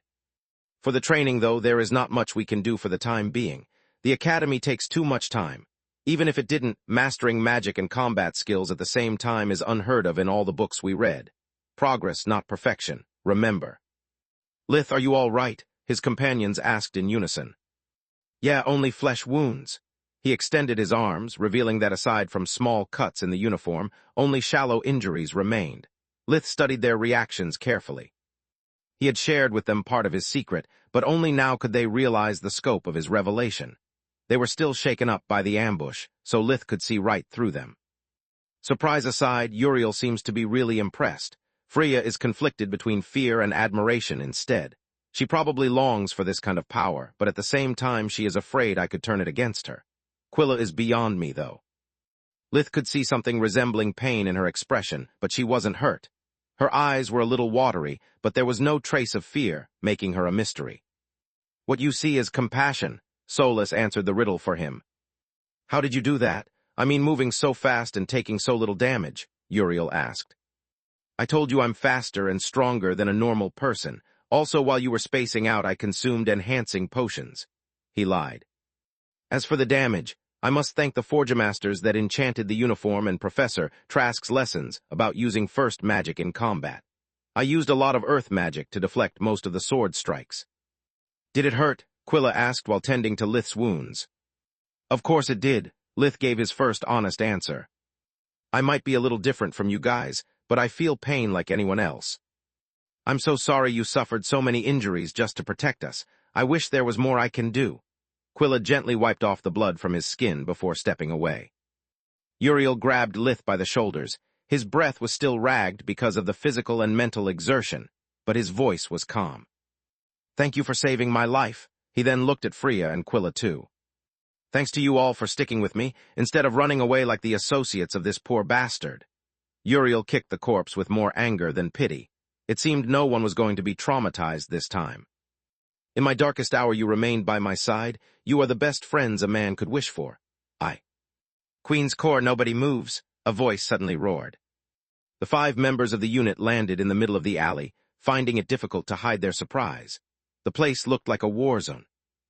For the training, though, there is not much we can do for the time being. The academy takes too much time. Even if it didn't, mastering magic and combat skills at the same time is unheard of in all the books we read. Progress, not perfection. Remember. Lith, are you all right? His companions asked in unison. Yeah, only flesh wounds. He extended his arms, revealing that aside from small cuts in the uniform, only shallow injuries remained. Lith studied their reactions carefully. He had shared with them part of his secret, but only now could they realize the scope of his revelation. They were still shaken up by the ambush, so Lith could see right through them. Surprise aside, Uriel seems to be really impressed. Freya is conflicted between fear and admiration instead. She probably longs for this kind of power, but at the same time she is afraid I could turn it against her. Quilla is beyond me, though. Lith could see something resembling pain in her expression, but she wasn't hurt. Her eyes were a little watery, but there was no trace of fear, making her a mystery. What you see is compassion, Solus answered the riddle for him. How did you do that? I mean moving so fast and taking so little damage, Uriel asked. I told you I'm faster and stronger than a normal person. Also, while you were spacing out, I consumed enhancing potions. He lied. As for the damage, I must thank the Forgemasters that enchanted the uniform and Professor Trask's lessons about using first magic in combat. I used a lot of earth magic to deflect most of the sword strikes. Did it hurt? Quilla asked while tending to Lith's wounds. Of course it did, Lith gave his first honest answer. I might be a little different from you guys, but I feel pain like anyone else. I'm so sorry you suffered so many injuries just to protect us. I wish there was more I can do. Quilla gently wiped off the blood from his skin before stepping away. Uriel grabbed Lith by the shoulders. His breath was still ragged because of the physical and mental exertion, but his voice was calm. Thank you for saving my life. He then looked at Freya and Quilla too. Thanks to you all for sticking with me, instead of running away like the associates of this poor bastard. Uriel kicked the corpse with more anger than pity. It seemed no one was going to be traumatized this time. In my darkest hour you remained by my side. You are the best friends a man could wish for. Queen's Corps, nobody moves, a voice suddenly roared. The 5 members of the unit landed in the middle of the alley, finding it difficult to hide their surprise. The place looked like a war zone.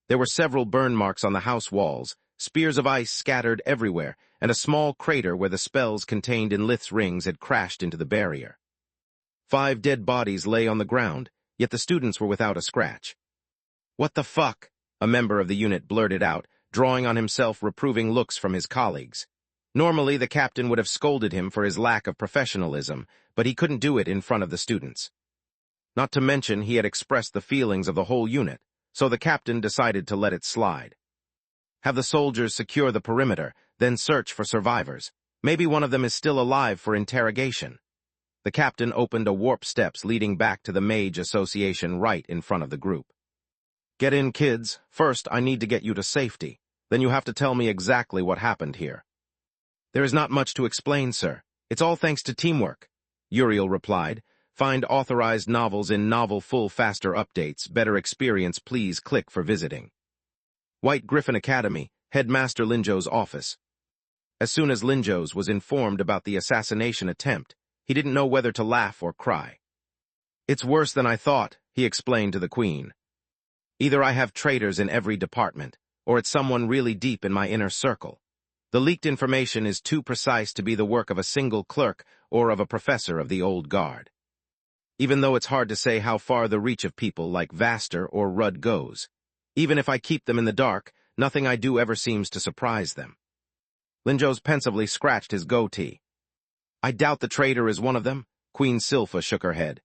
There were several burn marks on the house walls, spears of ice scattered everywhere, and a small crater where the spells contained in Lith's rings had crashed into the barrier. 5 dead bodies lay on the ground, yet the students were without a scratch. What the fuck? A member of the unit blurted out, drawing on himself reproving looks from his colleagues. Normally, the captain would have scolded him for his lack of professionalism, but he couldn't do it in front of the students. Not to mention he had expressed the feelings of the whole unit, so the captain decided to let it slide. Have the soldiers secure the perimeter, then search for survivors. Maybe one of them is still alive for interrogation. The captain opened a warp steps leading back to the Mage Association right in front of the group. Get in, kids. First, I need to get you to safety. Then you have to tell me exactly what happened here. There is not much to explain, sir. It's all thanks to teamwork, Uriel replied. Find authorized novels in Novel Full Faster Updates. Better experience, please click for visiting. White Griffin Academy, Headmaster Linjo's office. As soon as Linjo's was informed about the assassination attempt, he didn't know whether to laugh or cry. It's worse than I thought, he explained to the Queen. Either I have traitors in every department, or it's someone really deep in my inner circle. The leaked information is too precise to be the work of a single clerk or of a professor of the old guard. Even though it's hard to say how far the reach of people like Vaster or Rudd goes. Even if I keep them in the dark, nothing I do ever seems to surprise them. Linjo's pensively scratched his goatee. I doubt the traitor is one of them. Queen Silpha shook her head.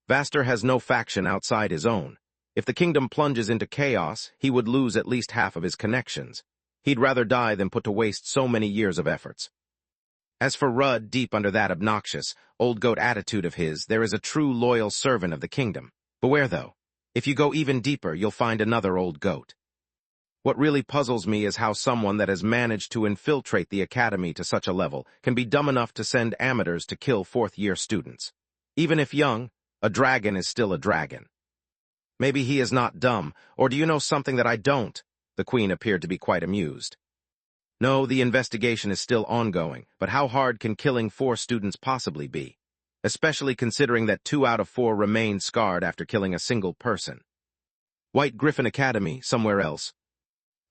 Vaster has no faction outside his own. If the kingdom plunges into chaos, he would lose at least half of his connections. He'd rather die than put to waste so many years of efforts. As for Rudd, deep under that obnoxious, old goat attitude of his, there is a true loyal servant of the kingdom. Beware, though. If you go even deeper, you'll find another old goat. What really puzzles me is how someone that has managed to infiltrate the academy to such a level can be dumb enough to send amateurs to kill fourth-year students. Even if young, a dragon is still a dragon. Maybe he is not dumb, or do you know something that I don't? The Queen appeared to be quite amused. No, the investigation is still ongoing, but how hard can killing 4 students possibly be? Especially considering that 2 out of 4 remain scarred after killing a single person. White Griffin Academy, somewhere else.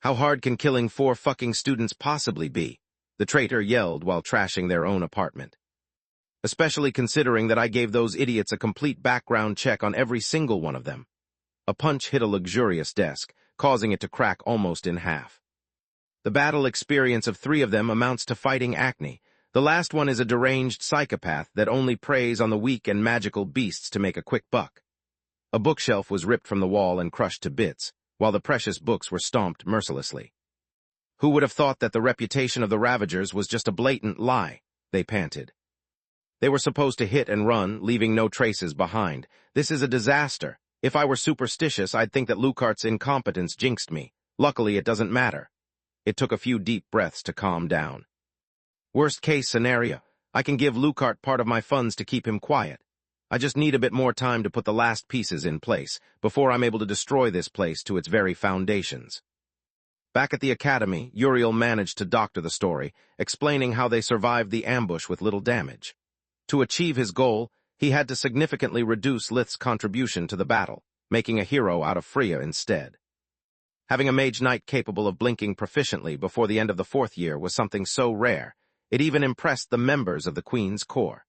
How hard can killing 4 fucking students possibly be? The traitor yelled while trashing their own apartment. Especially considering that I gave those idiots a complete background check on every single one of them. A punch hit a luxurious desk, causing it to crack almost in half. The battle experience of 3 of them amounts to fighting acne. The last one is a deranged psychopath that only preys on the weak and magical beasts to make a quick buck. A bookshelf was ripped from the wall and crushed to bits, while the precious books were stomped mercilessly. Who would have thought that the reputation of the Ravagers was just a blatant lie? they panted. They were supposed to hit and run, leaving no traces behind. This is a disaster. If I were superstitious, I'd think that Lucart's incompetence jinxed me. Luckily, it doesn't matter. It took a few deep breaths to calm down. Worst case scenario, I can give Lucart part of my funds to keep him quiet. I just need a bit more time to put the last pieces in place, before I'm able to destroy this place to its very foundations. Back at the academy, Uriel managed to doctor the story, explaining how they survived the ambush with little damage. To achieve his goal, he had to significantly reduce Lith's contribution to the battle, making a hero out of Freya instead. Having a mage knight capable of blinking proficiently before the end of the 4th year was something so rare, it even impressed the members of the Queen's Corps.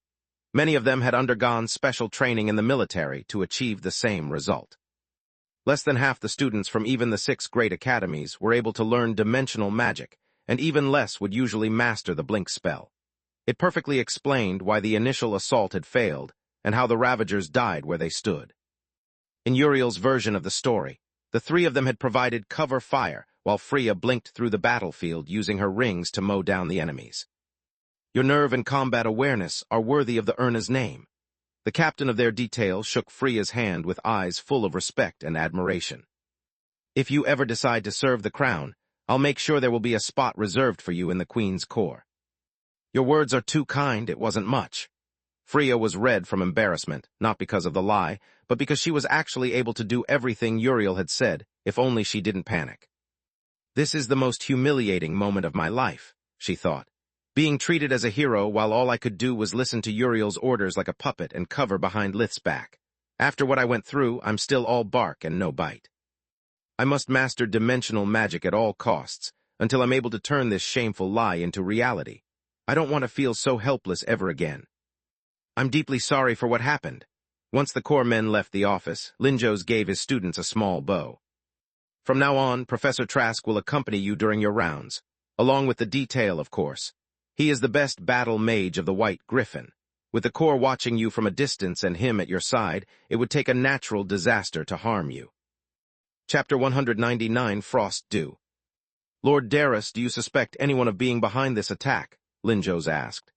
Many of them had undergone special training in the military to achieve the same result. Less than half the students from even the 6 great academies were able to learn dimensional magic, and even less would usually master the blink spell. It perfectly explained why the initial assault had failed, and how the Ravagers died where they stood. In Uriel's version of the story, the 3 of them had provided cover fire, while Freya blinked through the battlefield using her rings to mow down the enemies. Your nerve and combat awareness are worthy of the Urna's name. The captain of their detail shook Freya's hand with eyes full of respect and admiration. If you ever decide to serve the crown, I'll make sure there will be a spot reserved for you in the Queen's Corps. Your words are too kind, it wasn't much. Freya was red from embarrassment, not because of the lie, but because she was actually able to do everything Uriel had said, if only she didn't panic. This is the most humiliating moment of my life, she thought. Being treated as a hero while all I could do was listen to Uriel's orders like a puppet and cover behind Lith's back. After what I went through, I'm still all bark and no bite. I must master dimensional magic at all costs, until I'm able to turn this shameful lie into reality. I don't want to feel so helpless ever again. I'm deeply sorry for what happened. Once the Corps men left the office, Linjos gave his students a small bow. From now on, Professor Trask will accompany you during your rounds, along with the detail, of course. He is the best battle mage of the White Griffin. With the Corps watching you from a distance and him at your side, it would take a natural disaster to harm you. Chapter 199, Frost Dew. Lord Darus, do you suspect anyone of being behind this attack? Linjos asked.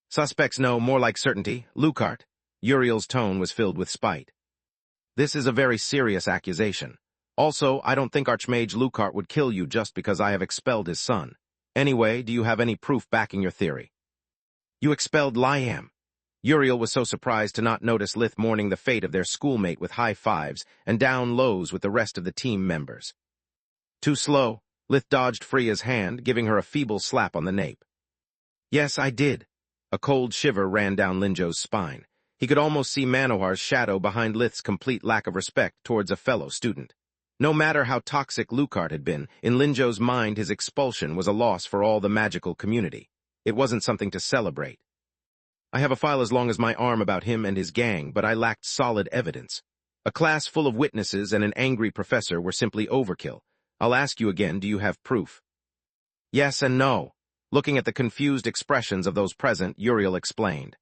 Suspects no, more like certainty. Lucart. Uriel's tone was filled with spite. This is a very serious accusation. Also, I don't think Archmage Lucart would kill you just because I have expelled his son. Anyway, do you have any proof backing your theory? You expelled Liam. Uriel was so surprised to not notice Lith mourning the fate of their schoolmate with high fives and down lows with the rest of the team members. Too slow, Lith dodged Freya's hand, giving her a feeble slap on the nape. Yes, I did. A cold shiver ran down Linjos's spine. He could almost see Manohar's shadow behind Lith's complete lack of respect towards a fellow student. No matter how toxic Lucart had been, in Linjos's mind his expulsion was a loss for all the magical community. It wasn't something to celebrate. I have a file as long as my arm about him and his gang, but I lacked solid evidence. A class full of witnesses and an angry professor were simply overkill. I'll ask you again, do you have proof? Yes and no. Looking at the confused expressions of those present, Uriel explained.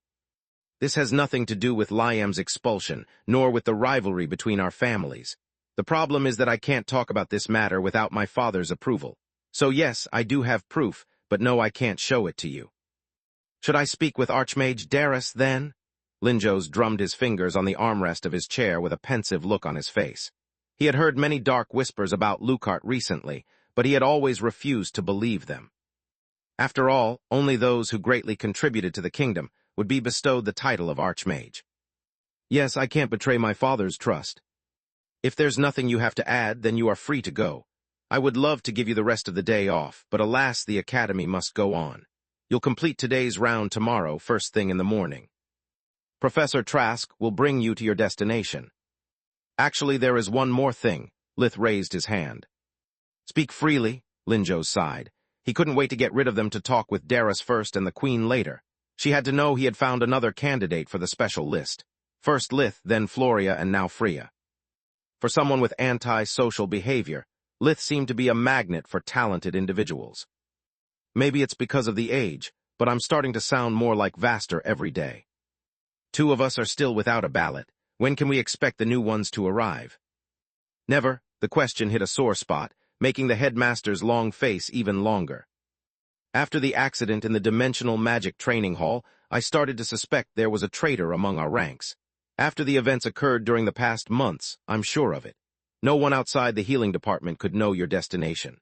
This has nothing to do with Liam's expulsion, nor with the rivalry between our families. The problem is that I can't talk about this matter without my father's approval. So yes, I do have proof, but no, I can't show it to you. Should I speak with Archmage Darus, then? Linjos drummed his fingers on the armrest of his chair with a pensive look on his face. He had heard many dark whispers about Lucart recently, but he had always refused to believe them. After all, only those who greatly contributed to the kingdom would be bestowed the title of Archmage. Yes, I can't betray my father's trust. If there's nothing you have to add, then you are free to go. I would love to give you the rest of the day off, but alas, the academy must go on. You'll complete today's round tomorrow, first thing in the morning. Professor Trask will bring you to your destination. Actually, there is one more thing. Lith raised his hand. Speak freely, Linjos sighed. He couldn't wait to get rid of them to talk with Darus first and the Queen later. She had to know he had found another candidate for the special list. First Lith, then Floria, and now Freya. For someone with anti-social behavior, Lith seemed to be a magnet for talented individuals. Maybe it's because of the age, but I'm starting to sound more like Vaster every day. 2 of us are still without a ballot. When can we expect the new ones to arrive? Never. The question hit a sore spot, making the headmaster's long face even longer. After the accident in the dimensional magic training hall, I started to suspect there was a traitor among our ranks. After the events occurred during the past months, I'm sure of it. No one outside the healing department could know your destination.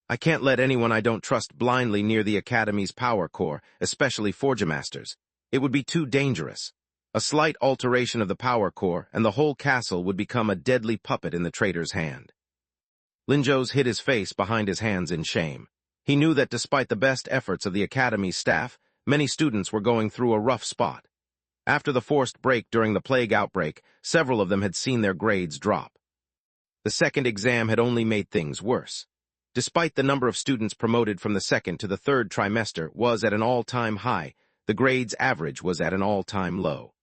I can't let anyone I don't trust blindly near the Academy's power core, especially Forgemasters. It would be too dangerous. A slight alteration of the power core, and the whole castle would become a deadly puppet in the traitor's hand. Linjos hid his face behind his hands in shame. He knew that despite the best efforts of the Academy's staff, many students were going through a rough spot. After the forced break during the plague outbreak, several of them had seen their grades drop. The second exam had only made things worse. Despite the number of students promoted from the second to the third trimester was at an all-time high, the grades average was at an all-time low.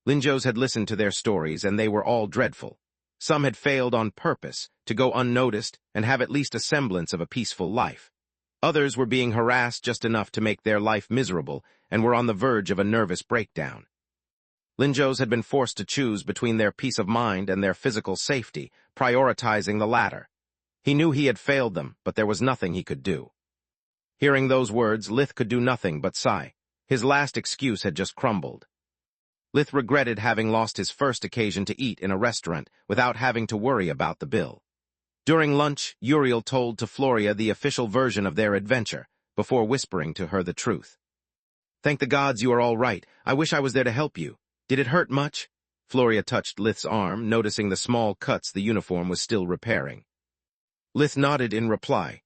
Linjos had listened to their stories, and they were all dreadful. Some had failed on purpose, to go unnoticed and have at least a semblance of a peaceful life. Others were being harassed just enough to make their life miserable and were on the verge of a nervous breakdown. Linjos had been forced to choose between their peace of mind and their physical safety, prioritizing the latter. He knew he had failed them, but there was nothing he could do. Hearing those words, Lith could do nothing but sigh. His last excuse had just crumbled. Lith regretted having lost his first occasion to eat in a restaurant without having to worry about the bill. During lunch, Uriel told to Floria the official version of their adventure, before whispering to her the truth. "Thank the gods you are all right. I wish I was there to help you. Did it hurt much?" Floria touched Lith's arm, noticing the small cuts the uniform was still repairing. Lith nodded in reply.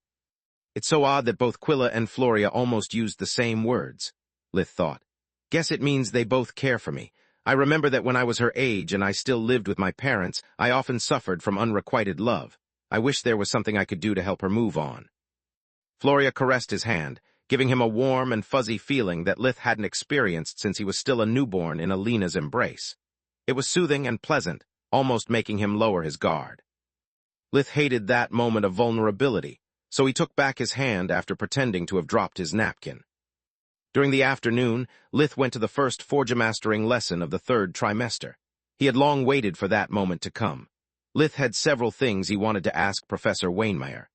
It's so odd that both Quilla and Floria almost used the same words, Lith thought. Guess it means they both care for me. I remember that when I was her age and I still lived with my parents, I often suffered from unrequited love. I wish there was something I could do to help her move on. Floria caressed his hand, giving him a warm and fuzzy feeling that Lith hadn't experienced since he was still a newborn in Alina's embrace. It was soothing and pleasant, almost making him lower his guard. Lith hated that moment of vulnerability, so he took back his hand after pretending to have dropped his napkin. During the afternoon, Lith went to the first Forgemastering lesson of the third trimester. He had long waited for that moment to come. Lith had several things he wanted to ask Professor Wainmeyer.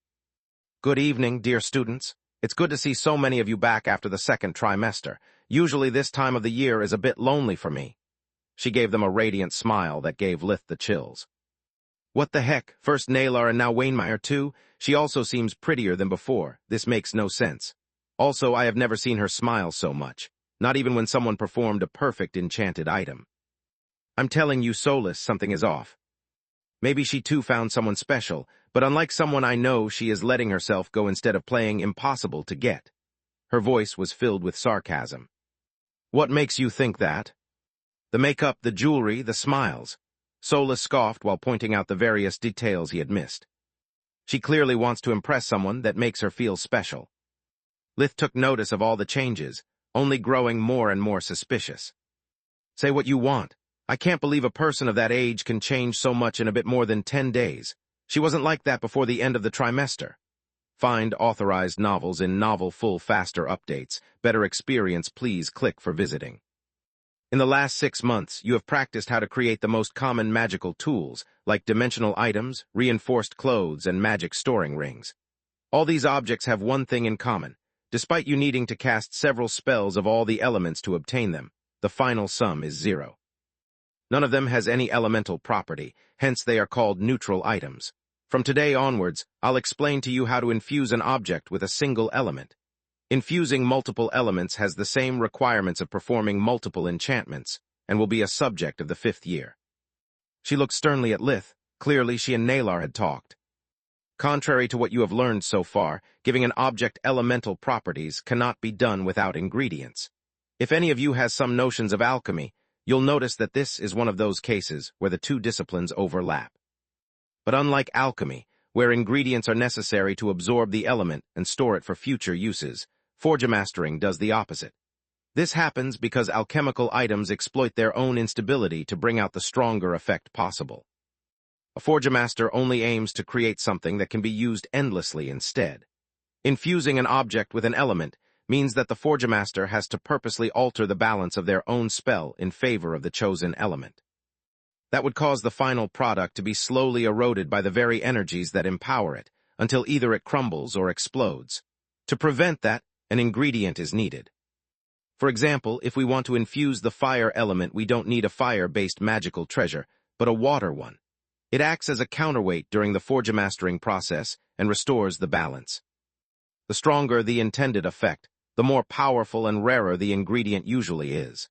Good evening, dear students. It's good to see so many of you back after the second trimester. Usually this time of the year is a bit lonely for me. She gave them a radiant smile that gave Lith the chills. What the heck? First Nalar and now Wainmeyer too? She also seems prettier than before. This makes no sense. Also, I have never seen her smile so much, not even when someone performed a perfect enchanted item. I'm telling you, Solus, something is off. Maybe she too found someone special, but unlike someone I know, she is letting herself go instead of playing impossible to get. Her voice was filled with sarcasm. What makes you think that? The makeup, the jewelry, the smiles. Solus scoffed while pointing out the various details he had missed. She clearly wants to impress someone that makes her feel special. Lith took notice of all the changes, only growing more and more suspicious. Say what you want. I can't believe a person of that age can change so much in a bit more than 10 days. She wasn't like that before the end of the trimester. Find authorized novels in Novel Full Faster Updates. Better experience, please click for visiting. In the last 6 months, you have practiced how to create the most common magical tools, like dimensional items, reinforced clothes, and magic storing rings. All these objects have one thing in common. Despite you needing to cast several spells of all the elements to obtain them, the final sum is 0. None of them has any elemental property, hence they are called neutral items. From today onwards, I'll explain to you how to infuse an object with a single element. Infusing multiple elements has the same requirements of performing multiple enchantments, and will be a subject of the 5th year. She looked sternly at Lith. Clearly she and Nalar had talked. Contrary to what you have learned so far, giving an object elemental properties cannot be done without ingredients. If any of you has some notions of alchemy, you'll notice that this is one of those cases where the two disciplines overlap. But unlike alchemy, where ingredients are necessary to absorb the element and store it for future uses, Forgemastering does the opposite. This happens because alchemical items exploit their own instability to bring out the stronger effect possible. A Forgemaster only aims to create something that can be used endlessly instead. Infusing an object with an element means that the Forgemaster has to purposely alter the balance of their own spell in favor of the chosen element. That would cause the final product to be slowly eroded by the very energies that empower it, until either it crumbles or explodes. To prevent that, an ingredient is needed. For example, if we want to infuse the fire element, we don't need a fire-based magical treasure, but a water one. It acts as a counterweight during the forgemastering process and restores the balance. The stronger the intended effect, the more powerful and rarer the ingredient usually is.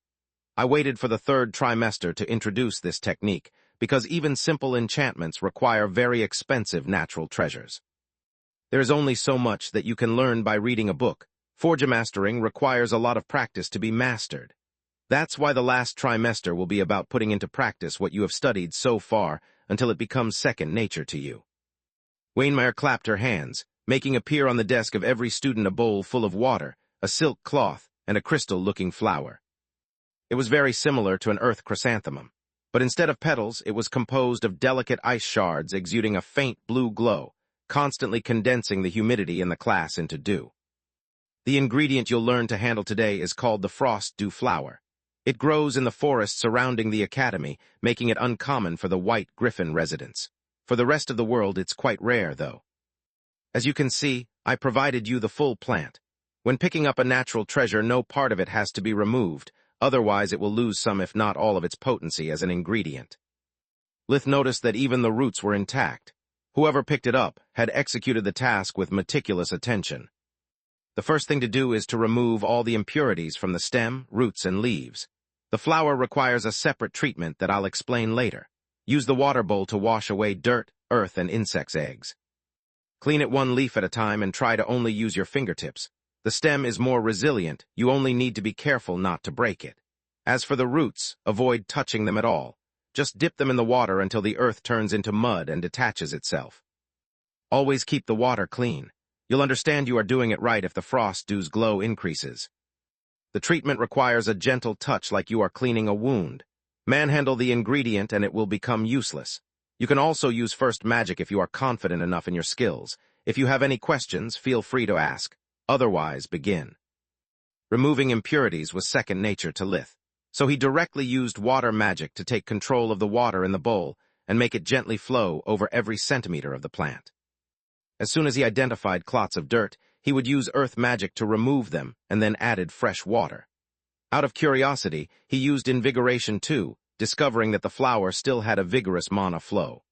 I waited for the third trimester to introduce this technique, because even simple enchantments require very expensive natural treasures. There is only so much that you can learn by reading a book. Forgemastering requires a lot of practice to be mastered. That's why the last trimester will be about putting into practice what you have studied so far until it becomes second nature to you. Wainmeyer clapped her hands, making appear on the desk of every student a bowl full of water, a silk cloth, and a crystal-looking flower. It was very similar to an earth chrysanthemum, but instead of petals, it was composed of delicate ice shards exuding a faint blue glow, constantly condensing the humidity in the class into dew. The ingredient you'll learn to handle today is called the frost dew flower. It grows in the forest surrounding the academy, making it uncommon for the White Griffin residents. For the rest of the world, it's quite rare, though. As you can see, I provided you the full plant. When picking up a natural treasure, no part of it has to be removed, otherwise it will lose some if not all of its potency as an ingredient. Lith noticed that even the roots were intact. Whoever picked it up had executed the task with meticulous attention. The first thing to do is to remove all the impurities from the stem, roots, and leaves. The flower requires a separate treatment that I'll explain later. Use the water bowl to wash away dirt, earth, and insects' eggs. Clean it one leaf at a time and try to only use your fingertips. The stem is more resilient, you only need to be careful not to break it. As for the roots, avoid touching them at all. Just dip them in the water until the earth turns into mud and detaches itself. Always keep the water clean. You'll understand you are doing it right if the frost dew's glow increases. The treatment requires a gentle touch like you are cleaning a wound. Manhandle the ingredient and it will become useless. You can also use first magic if you are confident enough in your skills. If you have any questions, feel free to ask. Otherwise, begin. Removing impurities was second nature to Lith, so he directly used water magic to take control of the water in the bowl and make it gently flow over every centimeter of the plant. As soon as he identified clots of dirt, he would use earth magic to remove them and then added fresh water. Out of curiosity, he used invigoration too, discovering that the flower still had a vigorous mana flow.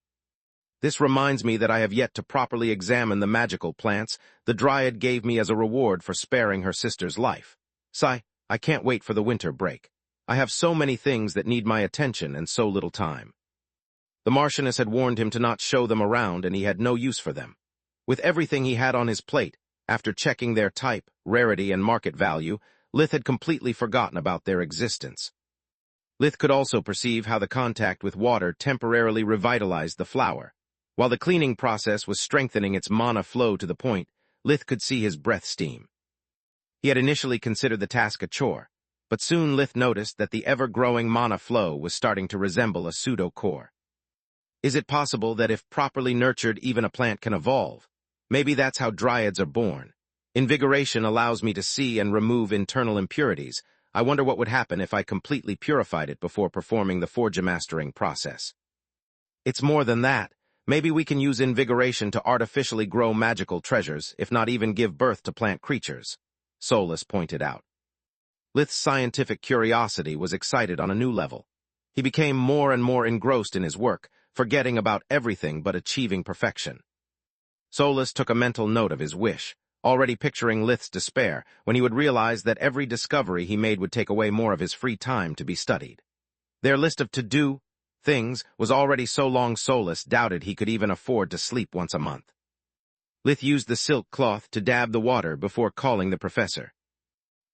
This reminds me that I have yet to properly examine the magical plants the Dryad gave me as a reward for sparing her sister's life. Sigh, I can't wait for the winter break. I have so many things that need my attention and so little time. The Marchioness had warned him to not show them around, and he had no use for them. With everything he had on his plate, after checking their type, rarity, and market value, Lith had completely forgotten about their existence. Lith could also perceive how the contact with water temporarily revitalized the flower. While the cleaning process was strengthening its mana flow to the point, Lith could see his breath steam. He had initially considered the task a chore, but soon Lith noticed that the ever-growing mana flow was starting to resemble a pseudo-core. Is it possible that if properly nurtured, even a plant can evolve? Maybe that's how dryads are born. Invigoration allows me to see and remove internal impurities. I wonder what would happen if I completely purified it before performing the forgemastering process. It's more than that. Maybe we can use invigoration to artificially grow magical treasures, if not even give birth to plant creatures, Solus pointed out. Lith's scientific curiosity was excited on a new level. He became more and more engrossed in his work, forgetting about everything but achieving perfection. Solus took a mental note of his wish, already picturing Lith's despair when he would realize that every discovery he made would take away more of his free time to be studied. Their list of to-do things was already so long Solus doubted he could even afford to sleep once a month. Lith used the silk cloth to dab the water before calling the professor.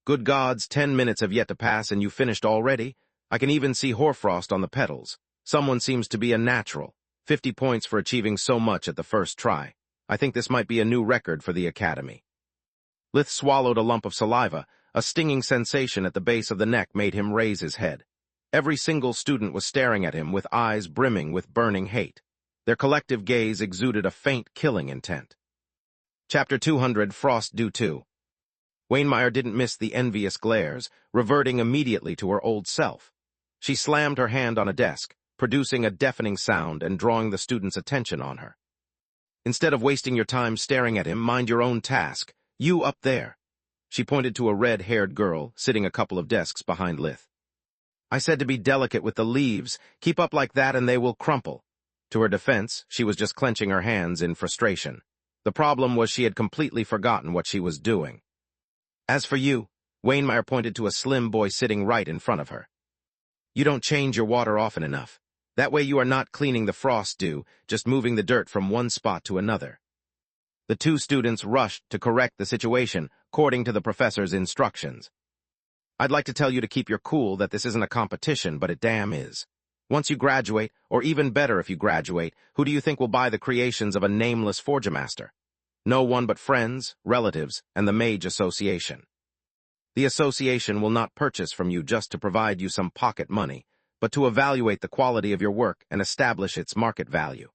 Good gods, 10 minutes have yet to pass and you finished already? I can even see hoarfrost on the petals. Someone seems to be a natural. 50 points for achieving so much at the first try. I think this might be a new record for the academy. Lith swallowed a lump of saliva. A stinging sensation at the base of the neck made him raise his head. Every single student was staring at him with eyes brimming with burning hate. Their collective gaze exuded a faint killing intent. Chapter 200, Frost Dew 2. Wainmeyer didn't miss the envious glares, reverting immediately to her old self. She slammed her hand on a desk, producing a deafening sound and drawing the students' attention on her. Instead of wasting your time staring at him, mind your own task. You up there. She pointed to a red-haired girl sitting a couple of desks behind Lith. I said to be delicate with the leaves. Keep up like that and they will crumple. To her defense, she was just clenching her hands in frustration. The problem was she had completely forgotten what she was doing. As for you, Wainmeyer pointed to a slim boy sitting right in front of her. You don't change your water often enough. That way you are not cleaning the frost dew, just moving the dirt from one spot to another. The two students rushed to correct the situation, according to the professor's instructions. I'd like to tell you to keep your cool, that this isn't a competition, but it damn is. Once you graduate, or even better if you graduate, who do you think will buy the creations of a nameless forgemaster? No one but friends, relatives, and the Mage Association. The association will not purchase from you just to provide you some pocket money, but to evaluate the quality of your work and establish its market value.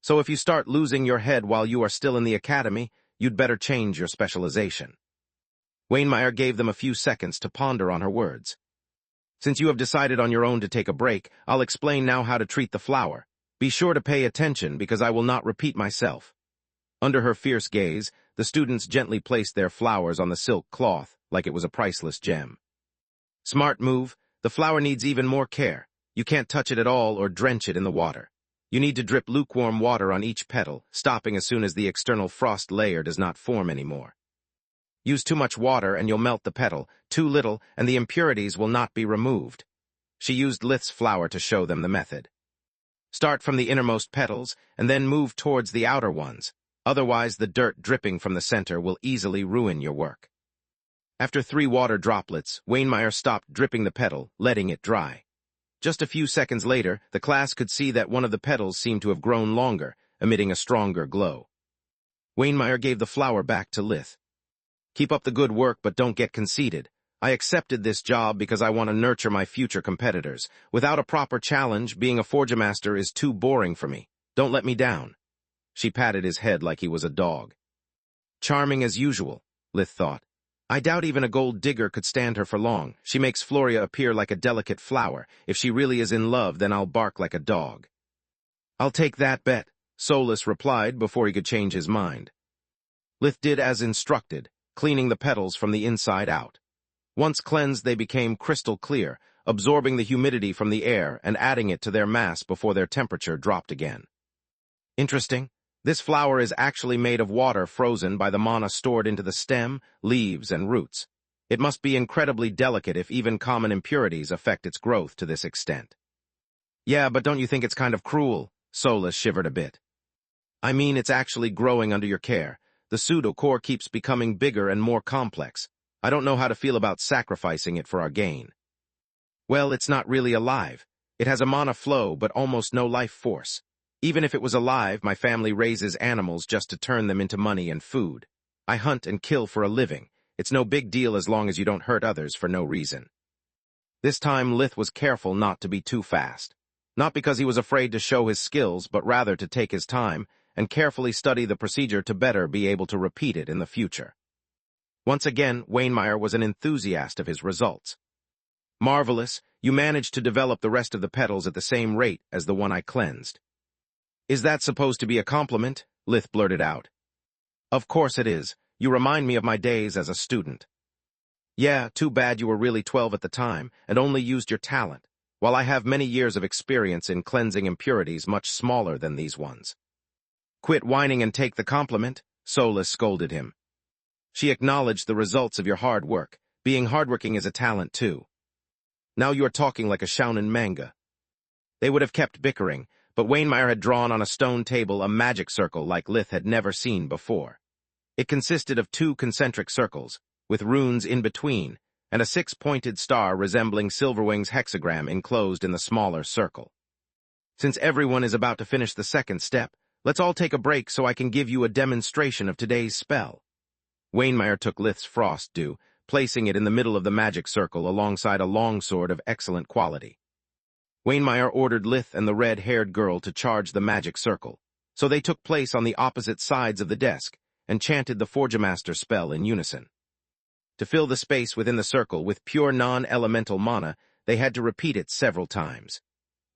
So if you start losing your head while you are still in the academy, you'd better change your specialization. Wainmeyer gave them a few seconds to ponder on her words. Since you have decided on your own to take a break, I'll explain now how to treat the flower. Be sure to pay attention because I will not repeat myself. Under her fierce gaze, the students gently placed their flowers on the silk cloth like it was a priceless gem. Smart move. The flower needs even more care. You can't touch it at all or drench it in the water. You need to drip lukewarm water on each petal, stopping as soon as the external frost layer does not form anymore. Use too much water and you'll melt the petal, too little and the impurities will not be removed. She used Lith's flower to show them the method. Start from the innermost petals and then move towards the outer ones. Otherwise, the dirt dripping from the center will easily ruin your work. After 3 water droplets, Wainmeyer stopped dripping the petal, letting it dry. Just a few seconds later, the class could see that one of the petals seemed to have grown longer, emitting a stronger glow. Wainmeyer gave the flower back to Lith. Keep up the good work, but don't get conceited. I accepted this job because I want to nurture my future competitors. Without a proper challenge, being a forgemaster is too boring for me. Don't let me down. She patted his head like he was a dog. Charming as usual, Lith thought. I doubt even a gold digger could stand her for long. She makes Floria appear like a delicate flower. If she really is in love, then I'll bark like a dog. I'll take that bet, Solus replied before he could change his mind. Lith did as instructed, cleaning the petals from the inside out. Once cleansed, they became crystal clear, absorbing the humidity from the air and adding it to their mass before their temperature dropped again. Interesting. This flower is actually made of water frozen by the mana stored into the stem, leaves, and roots. It must be incredibly delicate if even common impurities affect its growth to this extent. Yeah, but don't you think it's kind of cruel? Solus shivered a bit. I mean, it's actually growing under your care. The pseudocore keeps becoming bigger and more complex. I don't know how to feel about sacrificing it for our gain. Well, it's not really alive. It has a mana flow, but almost no life force. Even if it was alive, my family raises animals just to turn them into money and food. I hunt and kill for a living. It's no big deal as long as you don't hurt others for no reason. This time, Lith was careful not to be too fast. Not because he was afraid to show his skills, but rather to take his time and carefully study the procedure to better be able to repeat it in the future. Once again, Wainmeyer was an enthusiast of his results. Marvelous, you managed to develop the rest of the petals at the same rate as the one I cleansed. Is that supposed to be a compliment? Lith blurted out. Of course it is. You remind me of my days as a student. Yeah, too bad you were really 12 at the time and only used your talent, while I have many years of experience in cleansing impurities much smaller than these ones. Quit whining and take the compliment, Solus scolded him. She acknowledged the results of your hard work. Being hardworking is a talent too. Now you are talking like a shounen manga. They would have kept bickering, but Wainmeyer had drawn on a stone table a magic circle like Lith had never seen before. It consisted of 2 concentric circles, with runes in between, and a 6-pointed star resembling Silverwing's hexagram enclosed in the smaller circle. Since everyone is about to finish the second step, let's all take a break so I can give you a demonstration of today's spell. Wainmeyer took Lith's frost dew, placing it in the middle of the magic circle alongside a longsword of excellent quality. Wainmeyer ordered Lith and the red-haired girl to charge the magic circle, so they took place on the opposite sides of the desk and chanted the Forgemaster spell in unison. To fill the space within the circle with pure non-elemental mana, they had to repeat it several times.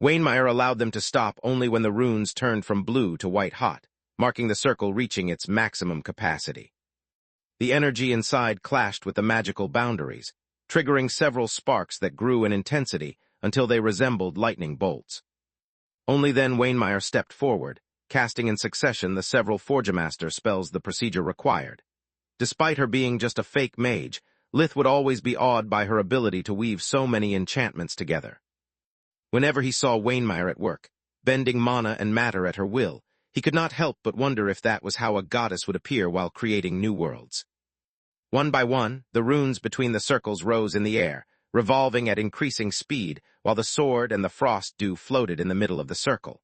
Wainmeyer allowed them to stop only when the runes turned from blue to white-hot, marking the circle reaching its maximum capacity. The energy inside clashed with the magical boundaries, triggering several sparks that grew in intensity until they resembled lightning bolts. Only then Wainmeyer stepped forward, casting in succession the several Forgemaster spells the procedure required. Despite her being just a fake mage, Lith would always be awed by her ability to weave so many enchantments together. Whenever he saw Wainmeyer at work, bending mana and matter at her will, he could not help but wonder if that was how a goddess would appear while creating new worlds. One by one, the runes between the circles rose in the air, revolving at increasing speed, while the sword and the frost dew floated in the middle of the circle.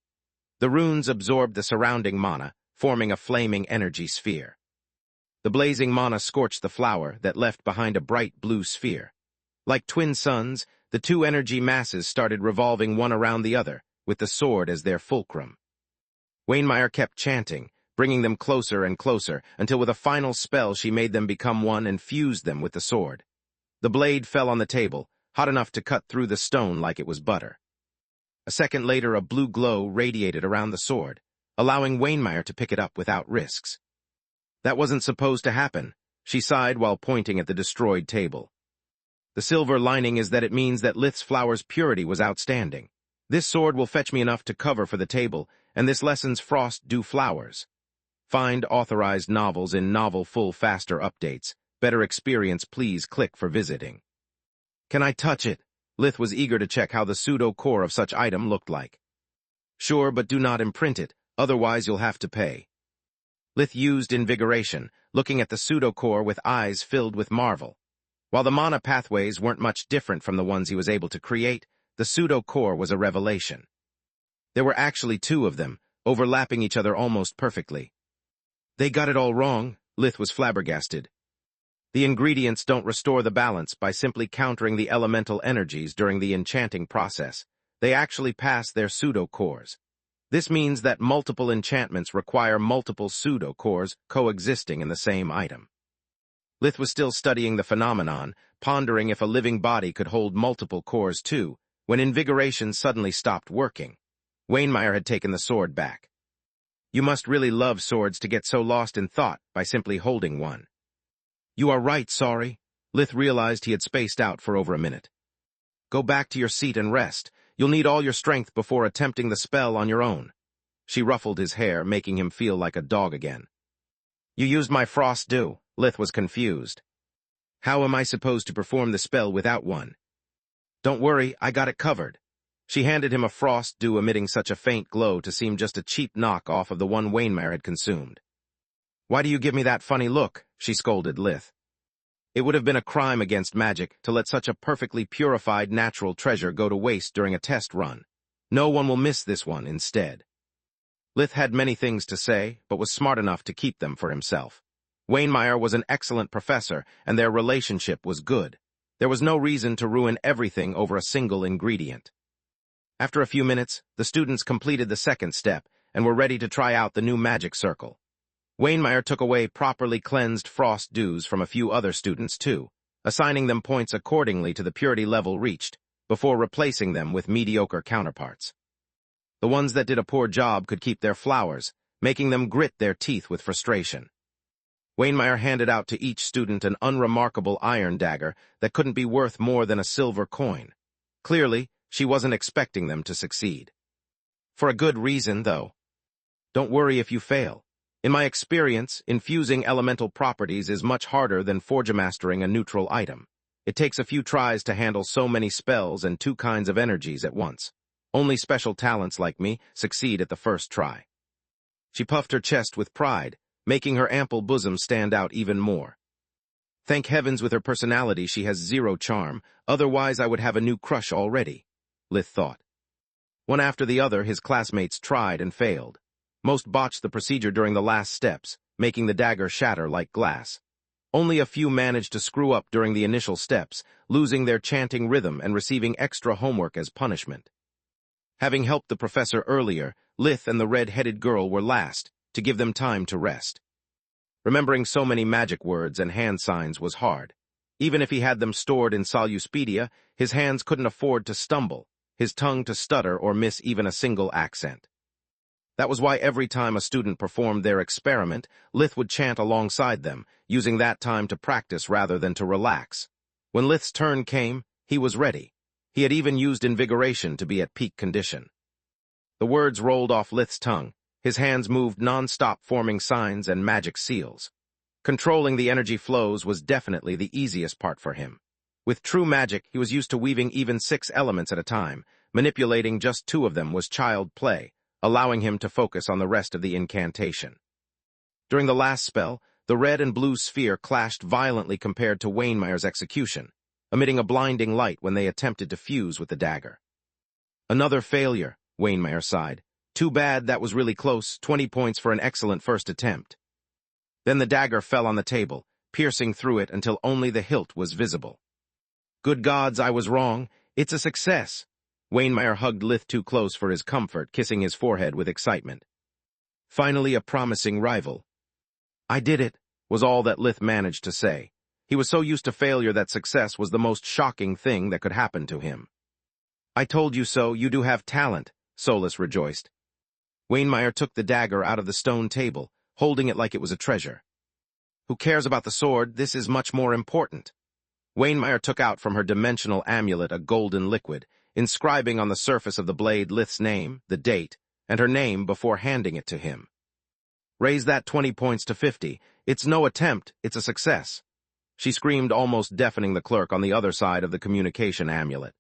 The runes absorbed the surrounding mana, forming a flaming energy sphere. The blazing mana scorched the flower that left behind a bright blue sphere. Like twin suns, the two energy masses started revolving one around the other, with the sword as their fulcrum. Wainmeyer kept chanting, bringing them closer and closer, until with a final spell she made them become one and fused them with the sword. The blade fell on the table, hot enough to cut through the stone like it was butter. A second later, a blue glow radiated around the sword, allowing Wainmeyer to pick it up without risks. That wasn't supposed to happen, she sighed while pointing at the destroyed table. The silver lining is that it means that Lith's flower's purity was outstanding. This sword will fetch me enough to cover for the table, and this lessens frost dew flowers. Find authorized novels in Novel Full Faster updates. Better experience, please click for visiting. Can I touch it? Lith was eager to check how the pseudo-core of such item looked like. Sure, but do not imprint it, otherwise you'll have to pay. Lith used invigoration, looking at the pseudo-core with eyes filled with marvel. While the mana pathways weren't much different from the ones he was able to create, the pseudo-core was a revelation. There were actually two of them, overlapping each other almost perfectly. They got it all wrong, Lith was flabbergasted. The ingredients don't restore the balance by simply countering the elemental energies during the enchanting process. They actually pass their pseudo-cores. This means that multiple enchantments require multiple pseudo-cores coexisting in the same item. Lith was still studying the phenomenon, pondering if a living body could hold multiple cores too, when invigoration suddenly stopped working. Wainmeyer had taken the sword back. You must really love swords to get so lost in thought by simply holding one. You are right, sorry. Lith realized he had spaced out for over a minute. Go back to your seat and rest. You'll need all your strength before attempting the spell on your own. She ruffled his hair, making him feel like a dog again. You used my frost dew. Lith was confused. How am I supposed to perform the spell without one? Don't worry, I got it covered. She handed him a frost dew emitting such a faint glow to seem just a cheap knock-off of the one Wainmeyer had consumed. Why do you give me that funny look? She scolded Lith. It would have been a crime against magic to let such a perfectly purified natural treasure go to waste during a test run. No one will miss this one instead. Lith had many things to say, but was smart enough to keep them for himself. Wainmeyer was an excellent professor, and their relationship was good. There was no reason to ruin everything over a single ingredient. After a few minutes, the students completed the second step and were ready to try out the new magic circle. Wainmeyer took away properly cleansed frost dews from a few other students too, assigning them points accordingly to the purity level reached, before replacing them with mediocre counterparts. The ones that did a poor job could keep their flowers, making them grit their teeth with frustration. Wainmeyer handed out to each student an unremarkable iron dagger that couldn't be worth more than a silver coin. Clearly, she wasn't expecting them to succeed. For a good reason, though. Don't worry if you fail. In my experience, infusing elemental properties is much harder than forgemastering a neutral item. It takes a few tries to handle so many spells and two kinds of energies at once. Only special talents like me succeed at the first try. She puffed her chest with pride, making her ample bosom stand out even more. Thank heavens with her personality she has zero charm, otherwise I would have a new crush already, Lith thought. One after the other, his classmates tried and failed. Most botched the procedure during the last steps, making the dagger shatter like glass. Only a few managed to screw up during the initial steps, losing their chanting rhythm and receiving extra homework as punishment. Having helped the professor earlier, Lith and the red-headed girl were last, to give them time to rest. Remembering so many magic words and hand signs was hard. Even if he had them stored in Soluspedia, his hands couldn't afford to stumble, his tongue to stutter or miss even a single accent. That was why every time a student performed their experiment, Lith would chant alongside them, using that time to practice rather than to relax. When Lith's turn came, he was ready. He had even used invigoration to be at peak condition. The words rolled off Lith's tongue. His hands moved non-stop, forming signs and magic seals. Controlling the energy flows was definitely the easiest part for him. With true magic, he was used to weaving even 6 elements at a time. Manipulating just 2 of them was child play, allowing him to focus on the rest of the incantation. During the last spell, the red and blue sphere clashed violently compared to Wainmeyer's execution, emitting a blinding light when they attempted to fuse with the dagger. Another failure, Wainmeyer sighed. Too bad, that was really close, 20 points for an excellent first attempt. Then the dagger fell on the table, piercing through it until only the hilt was visible. Good gods, I was wrong. It's a success. Wainmeyer hugged Lith too close for his comfort, kissing his forehead with excitement. Finally a promising rival. I did it, was all that Lith managed to say. He was so used to failure that success was the most shocking thing that could happen to him. I told you so, you do have talent, Solus rejoiced. Wainmeyer took the dagger out of the stone table, holding it like it was a treasure. Who cares about the sword? This is much more important. Wainmeyer took out from her dimensional amulet a golden liquid, inscribing on the surface of the blade Lith's name, the date, and her name before handing it to him. Raise that 20 points to 50. It's no attempt, it's a success. She screamed, almost deafening the clerk on the other side of the communication amulet.